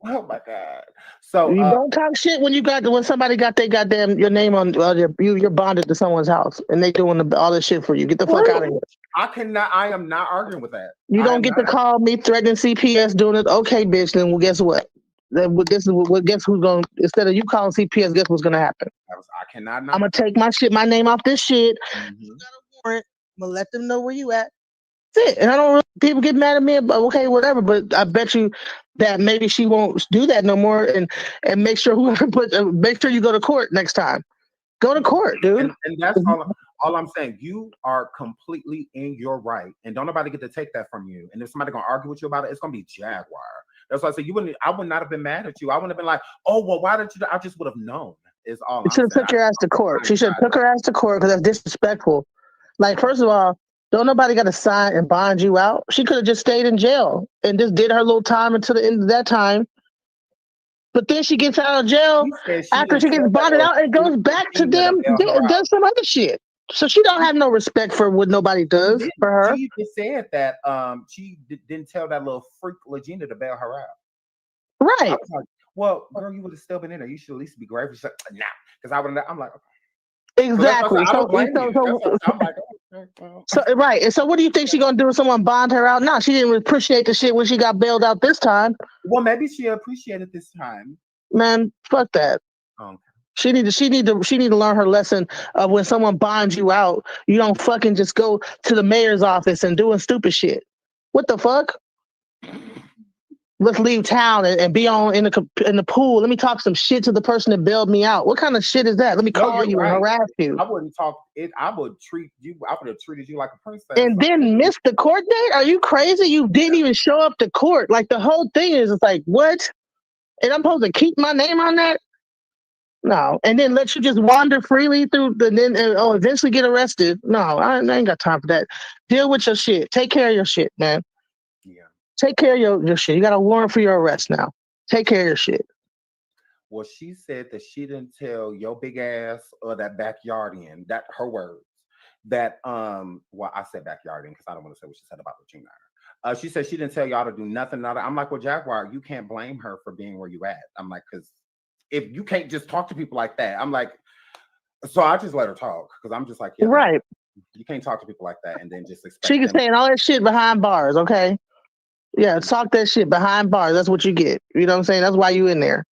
Oh my god. So you don't talk shit when somebody got their goddamn your name on you're bonded to someone's house and they doing all this shit for you. Get the fuck out of here. I am not arguing with that. You I don't am get to not. call me threatening CPS doing it. Okay, bitch. Then well, guess what? Guess who's going? Instead of you calling CPS, guess what's gonna happen? I cannot I'm not. gonna take my name off this shit. Mhm. Got a warrant. I'm gonna let them know where you at. That's it. And I don't really, people get mad at me, but okay, whatever. But I bet you that maybe she won't do that no more. And make sure whoever make sure you go to court next time. Go to court, dude. And that's all I'm saying. You are completely in your right, and don't nobody get to take that from you. And if somebody gonna argue with you about it, it's gonna be Jaguar. That's why I said I would not have been mad at you. I wouldn't have been like, oh well, why did you? I just would have known. Is all You I'm should have saying. took your ass to court. She should have took her ass to court because that's disrespectful. Like, first of all, don't nobody got to sign and bond you out. She could have just stayed in jail and just did her little time until the end of that time. But then she gets out of jail She said she after didn't she tell gets that bonded little out and freak goes back to Regina to them, bail her out. does some other shit. So she don't have no respect for what nobody does for her. She just said that she didn't tell that little freak Legina to bail her out. I Right. was like, well, girl, you would have still been in there. You should at least be grateful. She's like, nah, because I would have. I'm like, okay. So that's why I said, Exactly. I don't blame you. That's what I'm like, okay, well. So right. And so what do you think she gonna do if someone bond her out? No, she didn't appreciate the shit when she got bailed out this time. Well, maybe she appreciated this time. Man, fuck that. Okay. She need to learn her lesson of when someone bonds you out, you don't fucking just go to the mayor's office and doing stupid shit. What the fuck? Let's leave town and be on in the pool. Let me talk some shit to the person that bailed me out. What kind of shit is that? Let me No, call you're you and right. harass you. I wouldn't talk it. I would treat you. I would have treated you like a princess. And then miss the court date? Are you crazy? You didn't even show up to court. Like the whole thing is it's like, what? And I'm supposed to keep my name on that? No. And then let you just wander freely through eventually get arrested. No, I ain't got time for that. Deal with your shit. Take care of your shit, man. Yeah. Take care of your shit. You got a warrant for your arrest now. Take care of your shit. Well, she said that she didn't tell your big ass or that backyardian, that her words, that well, I said backyardian because I don't want to say what she said about Regina. She said she didn't tell y'all to do nothing. Nada. I'm like, well, Jaguar, you can't blame her for being where you at. I'm like, because if you can't just talk to people like that, I'm like, so I just let her talk because I'm just like, yeah, Right. you can't talk to people like that and then just expect She can them. saying all that shit behind bars, okay? Yeah, talk that shit behind bars. That's what you get. You know what I'm saying? That's why you in there.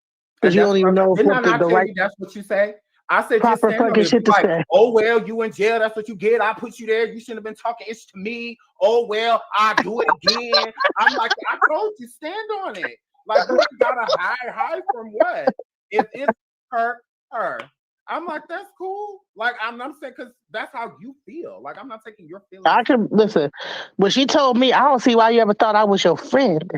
Because And you that's don't even know didn't I what not the tell right you that's what you say? I said just proper stand on fucking it. shit to Like, say. oh well, you in jail. That's what you get. I put you there. You shouldn't have been talking ish to me. Oh well, I do it again. I'm like, I told you, stand on it. Like you gotta hide from what? If it's her. I'm like, that's cool. Like I'm saying because that's how you feel. Like I'm not taking your feelings. I can listen. When she told me, I don't see why you ever thought I was your friend,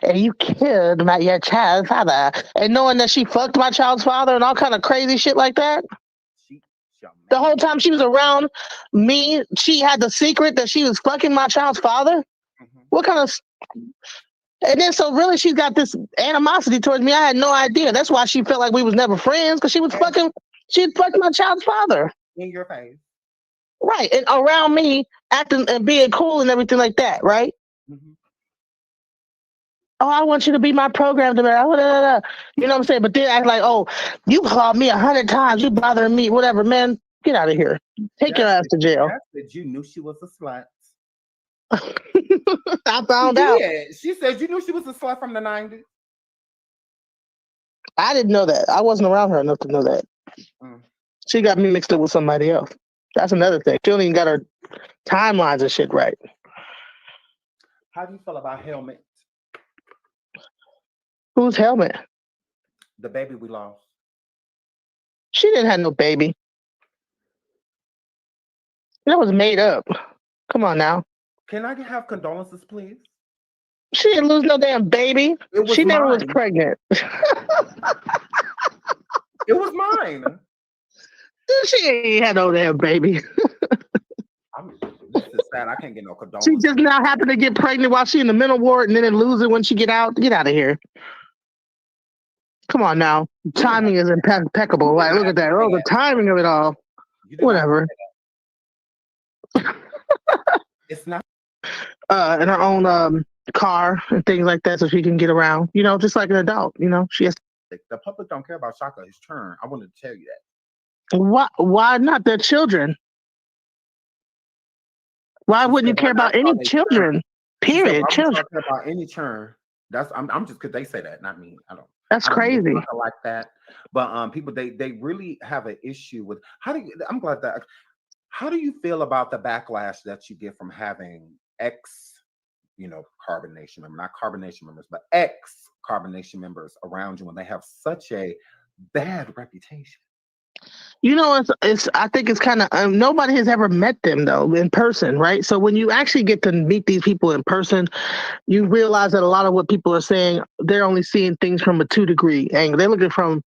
and you killed your child's father, and knowing that she fucked my child's father and all kind of crazy shit like that. The whole time she was around me, she had the secret that she was fucking my child's father. Mm-hmm. What kind of? And then so really, she's got this animosity towards me. I had no idea. That's why she felt like we was never friends because she was fucking. She fucked my child's father. In your face. Right. And around me, acting and being cool and everything like that, right? Mm-hmm. Oh, I want you to be my program director. You know what I'm saying? But then act like, oh, you called me 100 times. You bothering me, whatever, man. Get out of here. Take your ass to jail. That you knew she was a slut. I found out. She said you knew she was a slut from the 90s. I didn't know that. I wasn't around her enough to know that. Mm. She got me mixed up with somebody else. That's another thing. She don't even got her timelines and shit right. How do you feel about Helmet, Whose helmet? the baby we lost? She didn't have no baby. That was made up. Come on now. Can I have condolences, please? She didn't lose no damn baby. It was She never was mine. pregnant. It was mine. She ain't had no damn baby. This is sad. I can't get no She condolences. just now happened to get pregnant while she in the mental ward and then lose it when she get out. Get out of here. Come on now. Timing is impeccable. Like, look at that. Oh, the timing of it all. You did not Whatever. say that. It's not. In her own car and things like that so she can get around. You know, just like an adult. You know, she has. The public don't care about Shaka. His turn. I wanted to tell you that. Why not their children? Why wouldn't you care about any children? Period. I'm Children. not talking about any churn. I'm just because they say that, not me. I don't. That's I don't crazy. do nothing like that. But people they really have an issue with I'm glad that how do you feel about the backlash that you get from having ex, Carbon Nation members, not Carbon Nation members, but ex Carbon Nation members around you when they have such a bad reputation? You know, it's. I think it's kind of nobody has ever met them though in person, right? So when you actually get to meet these people in person, you realize that a lot of what people are saying, they're only seeing things from a 2-degree angle. They're looking from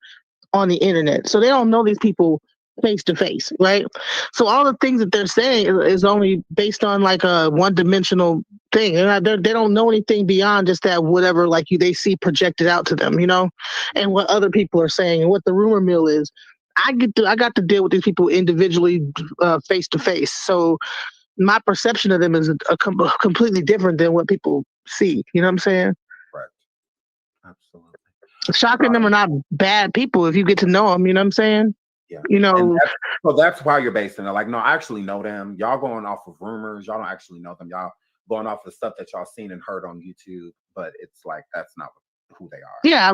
on the internet, so they don't know these people face to face, right? So all the things that they're saying is only based on like a one-dimensional thing. They don't know anything beyond just that whatever they see projected out to them, and what other people are saying and what the rumor mill is. I got to deal with these people individually, face to face. So my perception of them is completely different than what people see. You know what I'm saying? Right. Absolutely. Shaka and them are not bad people if you get to know them. You know what I'm saying? Yeah. So that's why you're basing it. Like, no, I actually know them. Y'all going off of rumors. Y'all don't actually know them. Y'all going off of stuff that y'all seen and heard on YouTube. But it's like that's not who they are. Yeah,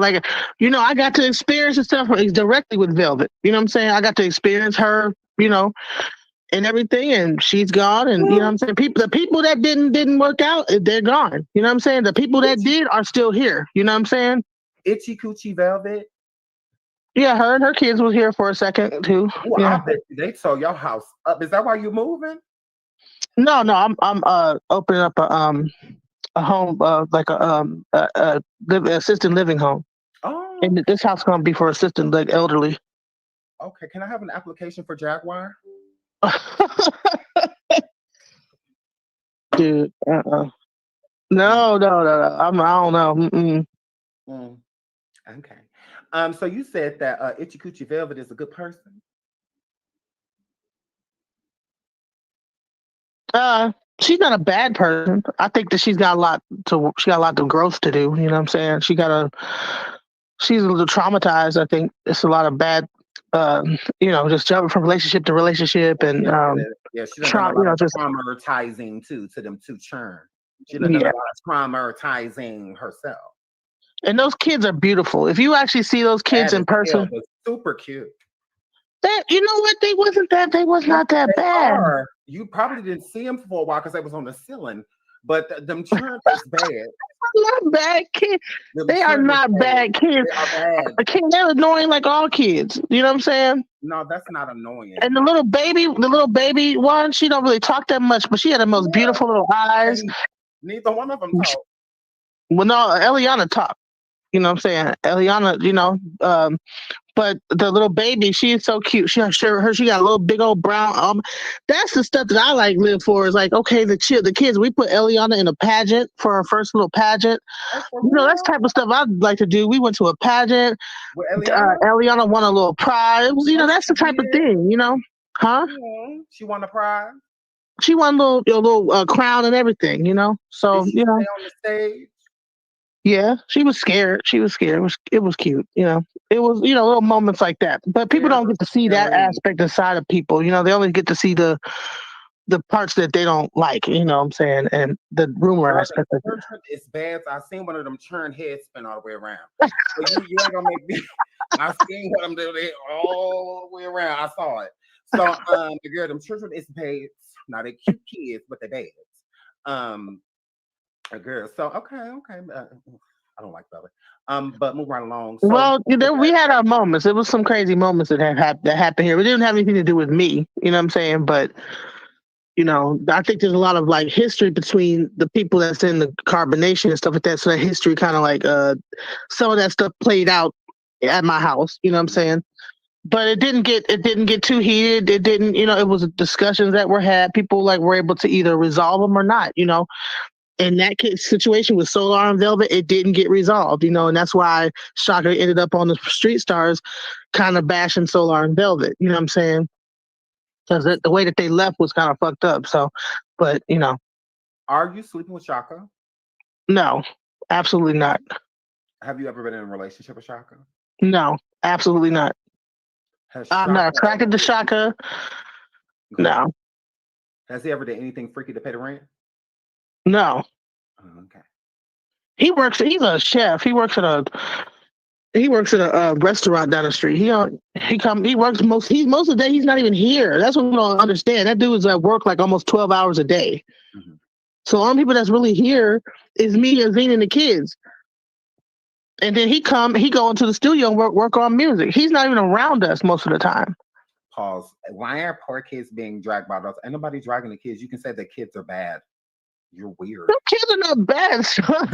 I got to experience the stuff directly with Velvet. You know what I'm saying? I got to experience her, and everything, and she's gone. And you know what I'm saying? The people that didn't work out, they're gone. You know what I'm saying? The people that did are still here. You know what I'm saying? Itchy Coochie Velvet. Yeah, her and her kids was here for a second too. Ooh, yeah. I bet they tore your house up. Is that why you're moving? No, I'm opening up a home, like a assisted living home. Oh, And this house is gonna be for assisted elderly. okay. Can I have an application for Jaguar? Dude, no. I don't know. Okay. So you said that Itchy Coochie Velvet is a good person. She's not a bad person. I think that she got a lot of growth to do. You know what I'm saying? She's a little traumatized. I think it's a lot of bad, just jumping from relationship to relationship and she's done a lot of traumatizing too to them two churn. She done a lot of traumatizing herself. And those kids are beautiful. If you actually see those kids in person, super cute. That you know what? They was not that bad. You probably didn't see them for a while because they was on the ceiling. But them churn is bad. Not bad kids. They are not bad kids. They are bad. They're annoying like all kids. You know what I'm saying? No, that's not annoying. And the little baby one, she don't really talk that much, but she had the most beautiful little eyes. And neither one of them talk. Well, no, Eliana talked. You know what I'm saying? Eliana, but the little baby, she is so cute. She got a little big old brown. That's the stuff that I live for. Is like, okay, the kids. We put Eliana in a pageant for her first little pageant. That's the type of stuff I'd like to do. We went to a pageant. Eliana won a little prize. It was, that's the type of thing. Huh? She won a prize. She won a little crown and everything. So Did she stay on the stage? Yeah, she was scared. It was cute. It was, little moments like that. But people don't get to see that aspect inside of people. They only get to see the the parts that they don't like, you know what I'm saying? And the rumor Driving aspect of it. children is bad. I seen one of them churn heads spin all the way around. So you ain't gonna make me. I seen what I'm doing all the way around. I saw it. So the girl, them children is bad. Now they cute kids, but they bad. Um, a girl. So okay. I don't like Bella. But move right along. So Well, you know, we had our moments. It was some crazy moments that that happened here. It didn't have anything to do with me, you know what I'm saying? But you know, I think there's a lot of like history between the people that's in the carbonation and stuff like that. So that history kind of like some of that stuff played out at my house, you know what I'm saying? But it didn't get too heated. It didn't, you know, it was discussions that were had. People like were able to either resolve them or not, you know. In that case, situation with Solar and Velvet, it didn't get resolved, you know, and that's why Shaka ended up on the Street Stars kind of bashing Solar and Velvet, you know what I'm saying? Because the way that they left was kind of fucked up. So, but you know, are you sleeping with Shaka? no, absolutely not. Have you ever been in a relationship with Shaka? No, absolutely not. Has I'm Shaka not attracted to Shaka. go ahead. No, Has he ever done anything freaky to pay the rent? no. Oh, okay. He works. He's a chef. He works at a restaurant down the street. He works most of the day. He's not even here. That's what we don't understand. That dude is at work like almost 12 hours a day. Mhm. So the only people that's really here is me and Zine and the kids. And then he go into the studio and work on music. He's not even around us most of the time. Pause. Why are poor kids being dragged by adults? Ain't nobody dragging the kids. You can say that kids are bad. You're weird. Them kids are not bad, son.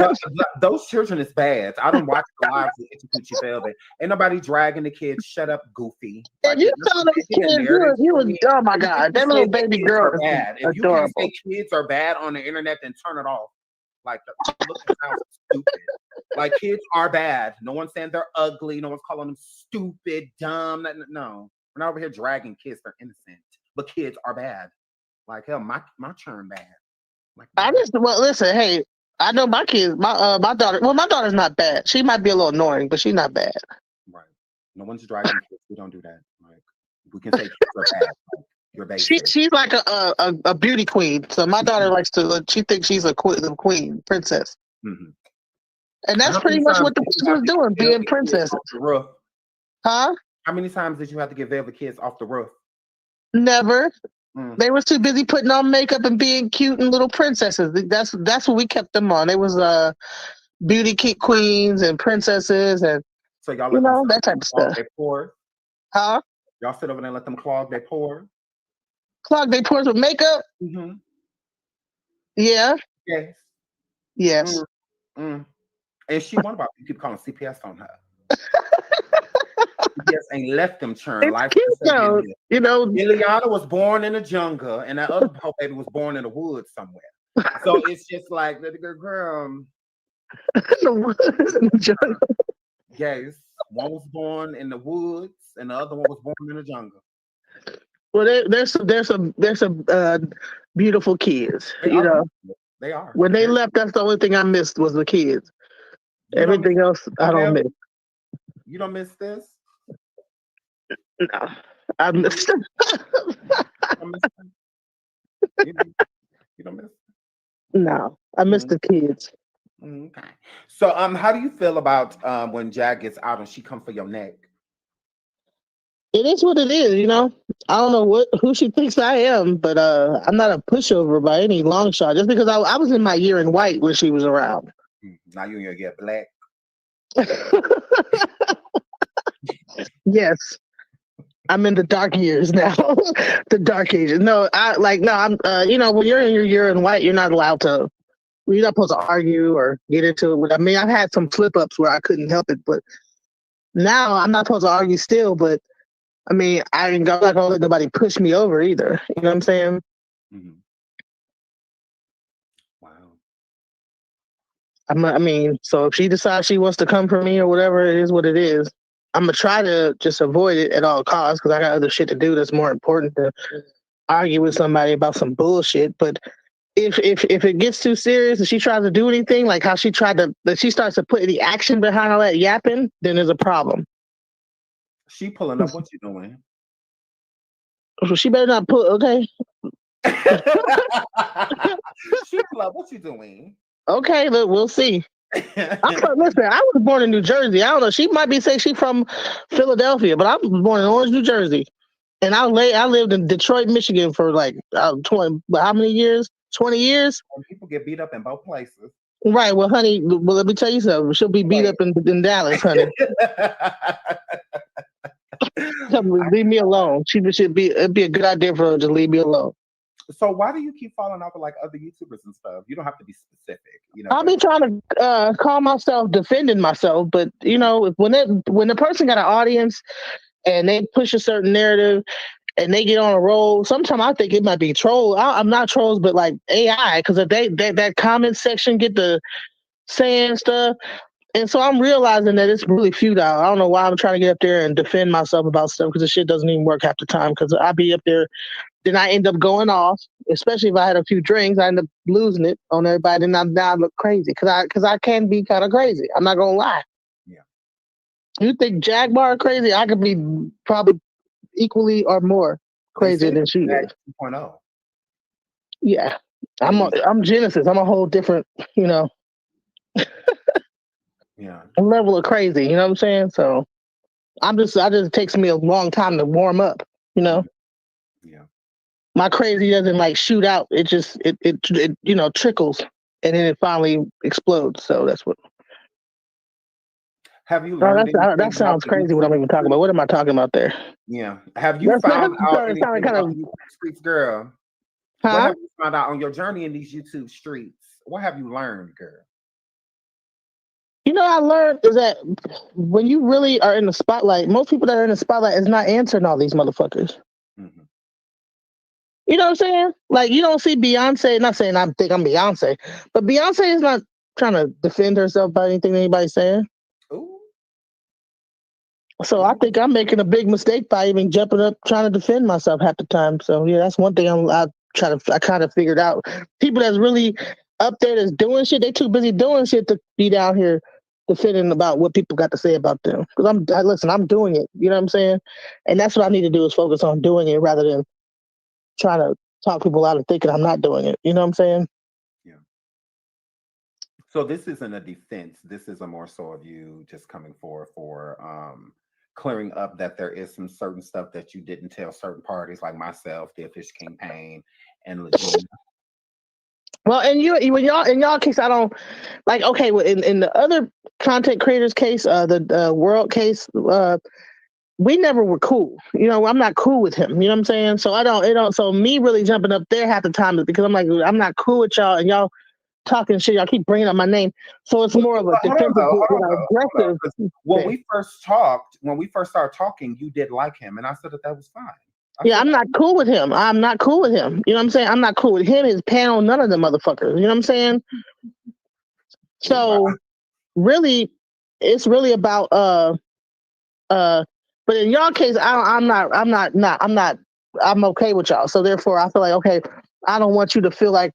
Those children is bad. I don't watch the lives of Itchy Coochie Velvet. Ain't nobody dragging the kids. Shut up, goofy. Like And you that's tell what those they did in kids, there. They you told was me, oh my you god, can that little say that baby kids girl are is bad. If you can't adorable. say kids are bad on the internet, then turn it off. Like look at how stupid. Like kids are bad. No one's saying they're ugly. No one's calling them stupid, dumb. No, we're not over here dragging kids. They're innocent, but kids are bad. Like hell, my churn bad. Like I just well listen, hey, I know my kids, my daughter. Well, my daughter's not bad. She might be a little annoying, but she's not bad. right. No one's dragging kids. We don't do that. Like we can say kids are bad. Like, you're basic. She's like a beauty queen. So my daughter likes to. She thinks she's the queen princess, Mhm. and that's How many pretty much times what the did you kids have was to doing, get being Velvet kids princesses. off the roof? Huh? How many times did you have to get Velvet kids off the roof? Never. Mm. They was too busy putting on makeup and being cute and little princesses. That's what we kept them on. They was queens and princesses and So y'all you let them know sit that over type and of clog stuff. their pores. Huh? Y'all sit over there and let them clog their pores. Clog they pores with makeup? Mm-hmm. Yeah. Yes. Yes. Mm. Mm. And she won about you keep calling CPS on her. CPS ain't left them churn. It's Life cute is so though. good. You know, Ileana was born in the jungle, and that other poor baby was born in the woods somewhere. So it's just like the girl. the woods and the jungle. Yes, one was born in the woods, and the other one was born in the jungle. Well, there's some beautiful kids. They You are know, beautiful. They are. when they left, that's the only thing I missed was the kids. You don't miss Everything else I don't miss. You don't miss this. No, I missed. You don't miss them? You, you don't miss. No, I miss Mm, the kids. okay. So how do you feel about when Jag gets out and she come for your neck? It is what it is, you know. I don't know who she thinks I am, but I'm not a pushover by any long shot. Just because I was in my year in white when she was around. Now you're gonna get black. Yes, I'm in the dark years now, the dark ages. No, I'm. You know, when you're in your year in white, you're not allowed to. You're not supposed to argue or get into it. I mean, I've had some slip ups where I couldn't help it, but now I'm not supposed to argue still. But I mean, I'm not gonna let nobody push me over either. You know what I'm saying? Mm-hmm. Wow. I mean, so if she decides she wants to come for me or whatever, it is what it is. I'm gonna try to just avoid it at all costs because I got other shit to do that's more important to argue with somebody about some bullshit. But if it gets too serious and she tries to do anything, like how she tried to, that she starts to put any action behind all that yapping, then there's a problem. She pulling up. What you doing? So she better not put. Okay, Sheila, what you doing? Okay, look, we'll see. Listen, I was born in New Jersey. I don't know. She might be saying she's from Philadelphia, but I was born in Orange, New Jersey. And I lived in Detroit, Michigan for like 20, how many years? 20 years? When people get beat up in both places. Right. Well, honey, well, let me tell you something. She'll be beat Wait. up in Dallas, honey. Leave me alone. It'd be a good idea for her to leave me alone. So why do you keep falling off with like other YouTubers and stuff? You don't have to be specific, you know. I'll be trying to call myself defending myself, but you know, when the person got an audience and they push a certain narrative and they get on a roll, sometimes I think it might be troll. I'm not trolls, but like AI, because if that comment section get the saying stuff, and so I'm realizing that it's really futile. I don't know why I'm trying to get up there and defend myself about stuff because the shit doesn't even work half the time. Because I be up there, then I end up going off, especially if I had a few drinks. I end up losing it on everybody, and now I look crazy because I can be kind of crazy. I'm not gonna lie. Yeah. You think Jaguar crazy? I could be probably equally or more crazier than she is. 2.0. Yeah, I'm Genesis. I'm a whole different, you know, yeah, level of crazy. You know what I'm saying? So it takes me a long time to warm up. You know. Yeah. My crazy doesn't like shoot out. It just it you know trickles and then it finally explodes. So that's what. Have you learned That sounds crazy. What I'm even talking about. What am I talking about there? Yeah. Have you found out anything about YouTube streets, girl? Huh? What have you found out on your journey in these YouTube streets? What have you learned, girl? You know, I learned is that when you really are in the spotlight, most people that are in the spotlight is not answering all these motherfuckers. Mm-hmm. You know what I'm saying? Like you don't see Beyonce. Not saying I think I'm Beyonce, but Beyonce is not trying to defend herself by anything anybody's saying. Ooh. So I think I'm making a big mistake by even jumping up trying to defend myself half the time. So yeah, that's one thing I kind of figured out. People that's really up there that's doing shit, they too busy doing shit to be down here defending about what people got to say about them. Because I'm doing it. You know what I'm saying? And that's what I need to do is focus on doing it rather than trying to talk people out of thinking I'm not doing it. You know what I'm saying? Yeah. So this isn't a defense. This is a more so of you just coming forward for clearing up that there is some certain stuff that you didn't tell certain parties, like myself, the Fish King Payne, and Legina. Well, and in y'all case, I don't like. Okay, well, in the other content creators case, the world case, we never were cool. You know, I'm not cool with him. You know what I'm saying? So I don't. It don't. So me really jumping up there half the time is because I'm like, I'm not cool with y'all, and y'all talking shit. Y'all keep bringing up my name, so it's more of a defensive, aggressive. When we first started talking, you did like him, and I said that was fine. I'm not cool with him. I'm not cool with him. You know what I'm saying? I'm not cool with him, his panel, none of the motherfuckers. You know what I'm saying? So really, it's really about but in y'all case, I'm okay with y'all. So therefore I feel like, okay, I don't want you to feel like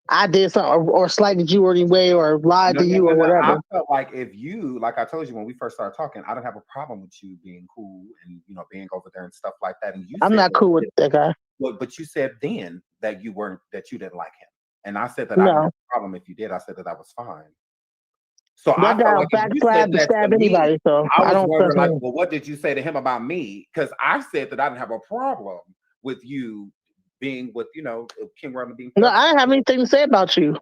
I did something or slighted you or anyway or lied to you or whatever. I felt like if you, like I told you when we first started talking, I don't have a problem with you being cool and being over there and stuff like that. And I'm not cool with that guy. But you said then that you didn't like him, and I said that I didn't have a problem if you did. I said that was fine. So that I guy felt like if you said that stab to me, anybody. So I was wondering, like, well, what did you say to him about me? Because I said that I didn't have a problem with you being with King Ronald being. No, I didn't have anything to say about you.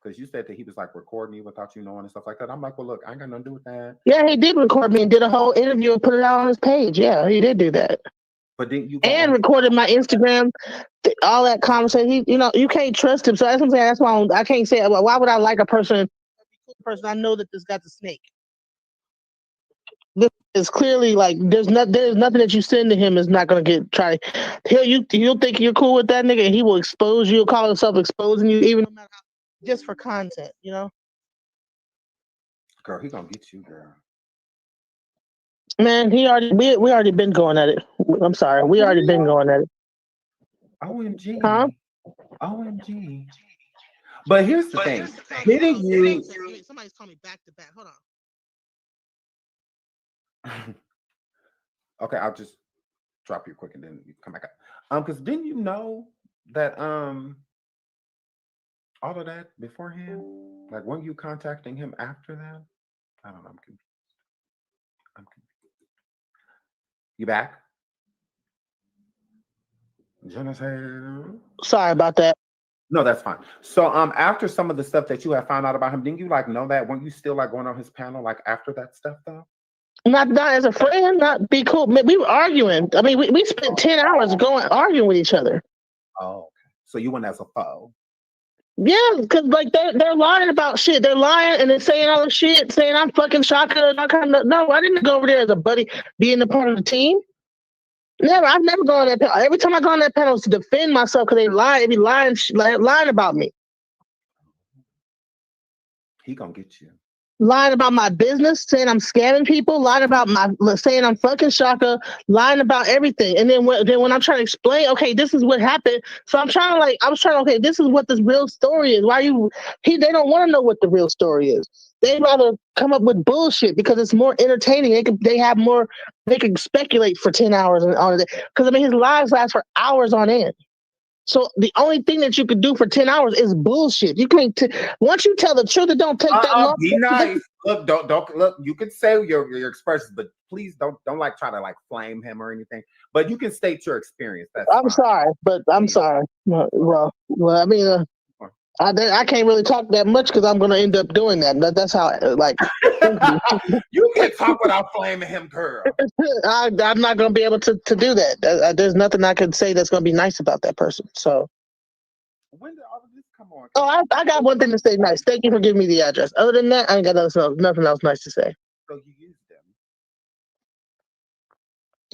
Because you said that he was like recording you without you knowing and stuff like that. I'm like, well, look, I ain't got nothing to do with that. Yeah, he did record me and did a whole interview and put it out on his page. Yeah, he did do that. But then you recorded my Instagram, all that conversation. You can't trust him. So that's what I'm saying. That's why I can't say. Well, why would I like a person I know that this guy's a snake? This is clearly like there's nothing that you send to him is not gonna he'll think you're cool with that nigga and he will expose you. He'll call himself exposing you even no matter how, just for content, Girl, he gonna get you, girl. Man, we already been going at it. I'm sorry, we already been going at it. OMG. Huh? OMG. But here's the thing. Hitting you. Somebody's calling me back to back. Hold on. Okay, I'll just drop you quick and then you come back up. Because didn't you know that all of that beforehand? Like, weren't you contacting him after that? I don't know. I'm confused. I'm confused. You back? Genesis? Sorry about that. No, that's fine. So after some of the stuff that you have found out about him, didn't you like know that? Weren't you still like going on his panel like after that stuff though? Not as a friend, not be cool. We were arguing. I mean, we spent 10 hours going arguing with each other. Oh, okay. So you went as a foe. Yeah, because like they're lying about shit. They're lying and they're saying all the shit, saying I'm fucking Shaka and all kind of. No, I didn't go over there as a buddy, being a part of the team. Never. I've never gone on that panel. Every time I go on that panel, it's to defend myself because they lie. They be lying, lying about me. He gonna get you. Lying about my business, saying I'm scamming people, lying about saying I'm fucking Shaka, lying about everything. And then when I'm trying to explain, okay, this is what happened. So I was trying to, okay, this is what this real story is. They don't want to know what the real story is. They'd rather come up with bullshit because it's more entertaining. They can speculate for 10 hours and all of that. Because I mean, his lives last for hours on end. So the only thing that you could do for 10 hours is bullshit. You can't once you tell the truth, it don't take that long. Be nice. Look, don't look. You can say your expressions, but please don't like try to like flame him or anything. But you can state your experience. I'm fine. sorry, but I'm sorry. Well, I mean, I can't really talk that much because I'm going to end up doing that. That's how, like. You can talk without flaming him, girl. I'm not going to be able to do that. There's nothing I can say that's going to be nice about that person. So. When did all of this come on? Oh, I got one thing to say nice. Thank you for giving me the address. Other than that, I ain't got nothing else nice to say. So you used him.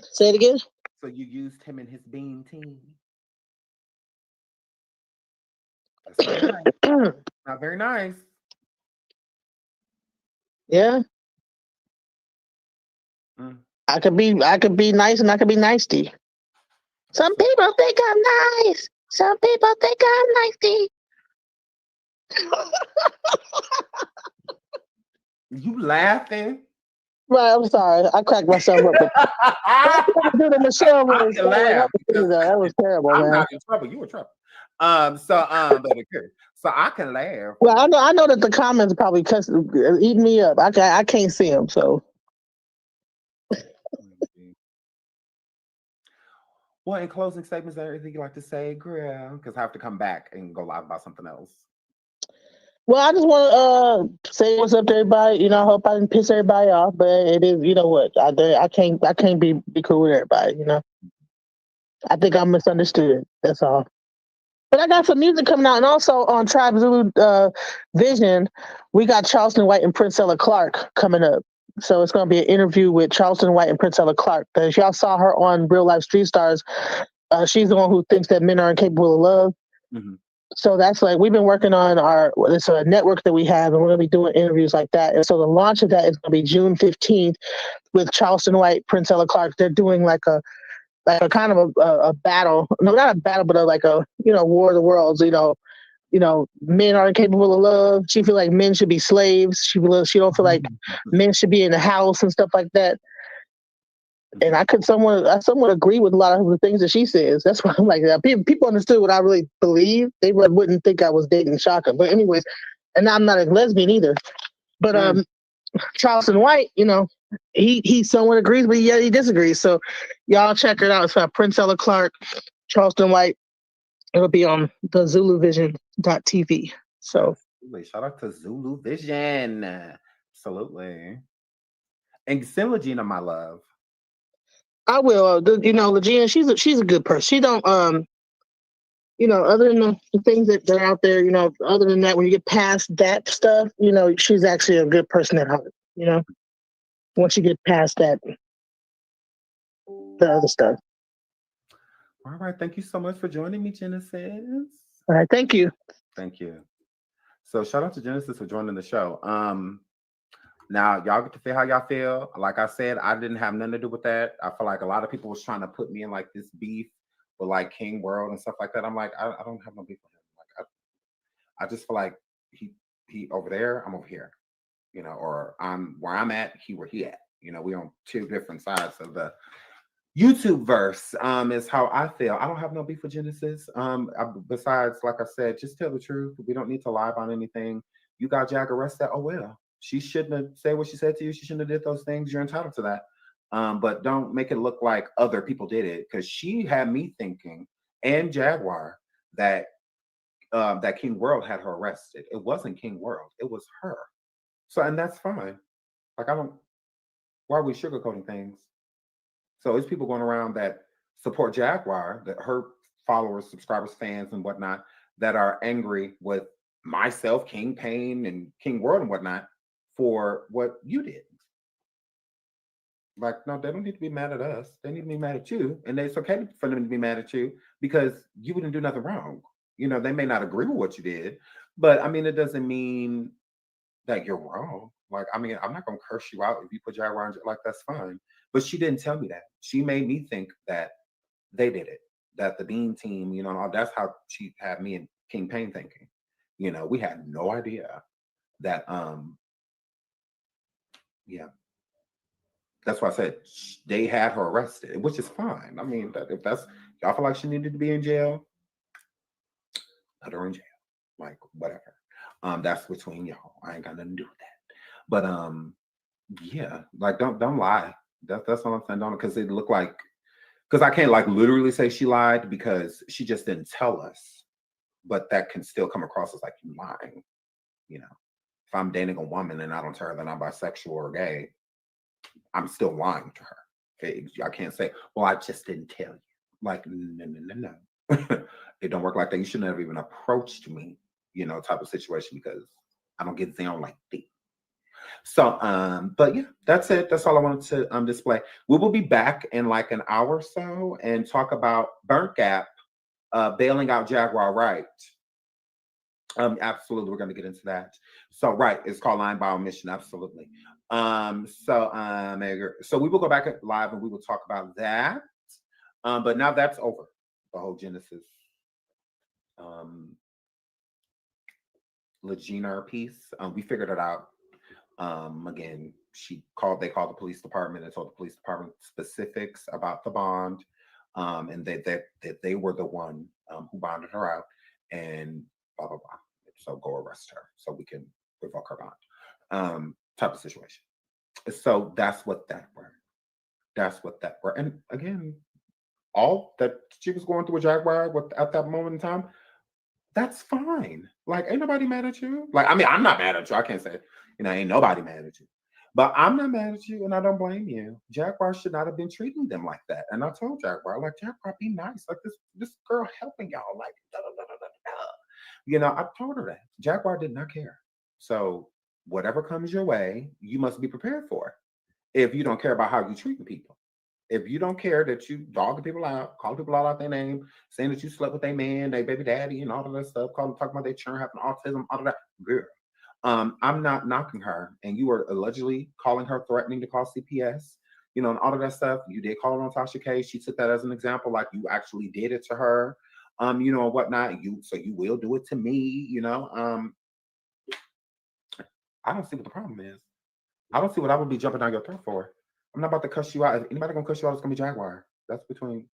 Say it again. So you used him in his beam team. That's very nice. Not very nice. Yeah. I could be nice and I could be nasty. Some people think I'm nice. Some people think I'm nasty. You laughing? Right, I'm sorry. I cracked myself up. I do the Michelle voice. That was terrible, I'm man. not in trouble. You in trouble. So I can laugh. Well, I know that the comments probably eating me up. I can't see them, so. Well, in closing statements, is there anything you'd like to say, girl? Because I have to come back and go live about something else. Well, I just want to say what's up to everybody. You know, I hope I didn't piss everybody off, but it is. You know what? I can't be cool with everybody. You know, I think I'm misunderstood. That's all. But I got some music coming out, and also on Tribe Zulu Vision, we got Charleston White and Princella Clark coming up. So it's going to be an interview with Charleston White and Princella Clark. Because y'all saw her on Real Life Street Stars. She's the one who thinks that men are incapable of love. Mm-hmm. So that's like, we've been working on it's a network that we have, and we're going to be doing interviews like that. And so the launch of that is going to be June 15th with Charleston White, Princella Clark. They're doing like a kind of a battle. No, not a battle, but like a, War of the Worlds, men are incapable of love. She feel like men should be slaves. She don't feel like men should be in the house and stuff like that. And I somewhat agree with a lot of the things that she says. That's why I'm like that. People understood what I really believe. They wouldn't think I was dating Shaka. But anyways, and I'm not a lesbian either. But Charleston White, he somewhat agrees, but he disagrees. So y'all check it out. It's by Princella Clark, Charleston White. It'll be on the ZuluVision.tv. So shout out to Zulu Vision. Absolutely. And send Legina my love. I will. Legina, she's a good person. She don't other than the things that are out there, other than that, when you get past that stuff, she's actually a good person at heart, once you get past that, the other stuff. All right. Thank you so much for joining me, Genesis. All right. Thank you. Thank you. So shout out to Genesis for joining the show. Now y'all get to feel how y'all feel. Like I said, I didn't have nothing to do with that. I feel like a lot of people was trying to put me in like this beef with like King World and stuff like that. I'm like, I don't have no beef with him. Like I just feel like he over there, I'm over here, or I'm where I'm at, he where he at. We're on two different sides of YouTube verse is how I feel. I don't have no beef with Genesis. Besides, like I said, just tell the truth. We don't need to lie about anything. You got Jag arrested. Oh well. She shouldn't have said what she said to you. She shouldn't have did those things. You're entitled to that. But don't make it look like other people did it, because she had me thinking, and Jaguar, that that King World had her arrested. It wasn't King World. It was her. So, and that's fine. Like, I don't. Why are we sugarcoating things? So it's people going around that support Jaguar, that her followers, subscribers, fans, and whatnot, that are angry with myself, King Payne, and King World and whatnot for what you did. Like, no, they don't need to be mad at us. They need to be mad at you. And it's okay for them to be mad at you because you wouldn't do nothing wrong. You know, they may not agree with what you did, but I mean, it doesn't mean that you're wrong. Like, I mean, I'm not gonna curse you out if you put Jaguar on, like, that's fine. But she didn't tell me that. She made me think that they did it, that the Bean team, you know, that's how she had me and King Payne thinking. You know, we had no idea that yeah. That's why I said they had her arrested, which is fine. I mean, if that's y'all feel like she needed to be in jail, put her in jail. Like, whatever. That's between y'all. I ain't got nothing to do with that. But yeah, like, don't lie. That's all I'm saying. Don't, because it looked like, because I can't like literally say she lied because she just didn't tell us. But that can still come across as like you lying. You know, if I'm dating a woman and I don't tell her that I'm bisexual or gay, I'm still lying to her. Okay? I can't say, well, I just didn't tell you. Like, no. It don't work like that. You shouldn't have even approached me, you know, type of situation, because I don't get down like that. So, but yeah, that's it. That's all I wanted to display. We will be back in like an hour or so and talk about Burnt Gap bailing out Jaguar Wright. Absolutely, we're going to get into that. So, right, it's called Lying by Omission. Absolutely. So we will go back live and we will talk about that. But now that's over. The whole Genesis Legina piece. We figured it out. Again, they called the police department and told the police department specifics about the bond. And that they were the one who bonded her out, and blah blah blah. So go arrest her so we can revoke her bond. Type of situation. So that's what that were. That's what that were. And again, all that she was going through a Jaguar at that moment in time, that's fine. Like, ain't nobody mad at you. Like, I mean, I'm not mad at you. I can't say, you know, ain't nobody mad at you. But I'm not mad at you, and I don't blame you. Jaguar should not have been treating them like that. And I told Jaguar, like, Jaguar, be nice. Like, this girl helping y'all, like, da, da, da, da, da. You know, I told her that. Jaguar did not care. So whatever comes your way, you must be prepared for. If you don't care about how you treat people. If you don't care that you dogging people out, calling people out their name, saying that you slept with their man, their baby daddy, and all of that stuff, talking about their children having autism, all of that, girl. I'm not knocking her, and you were allegedly calling her, threatening to call CPS, you know, and all of that stuff. You did call her on Tasha K. She took that as an example, like you actually did it to her, you know, and whatnot. So you will do it to me, you know. I don't see what the problem is. I don't see what I would be jumping down your throat for. I'm not about to cuss you out. If anybody gonna cuss you out, it's gonna be Jaguar. That's between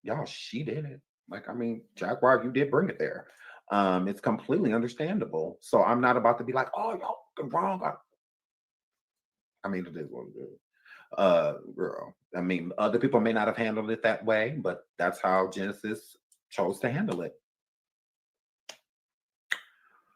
y'all. She did it. Like, I mean, Jaguar, you did bring it there. It's completely understandable. So I'm not about to be like, oh, y'all wrong. I mean, it is what it is. Girl. I mean, other people may not have handled it that way, but that's how Genesis chose to handle it.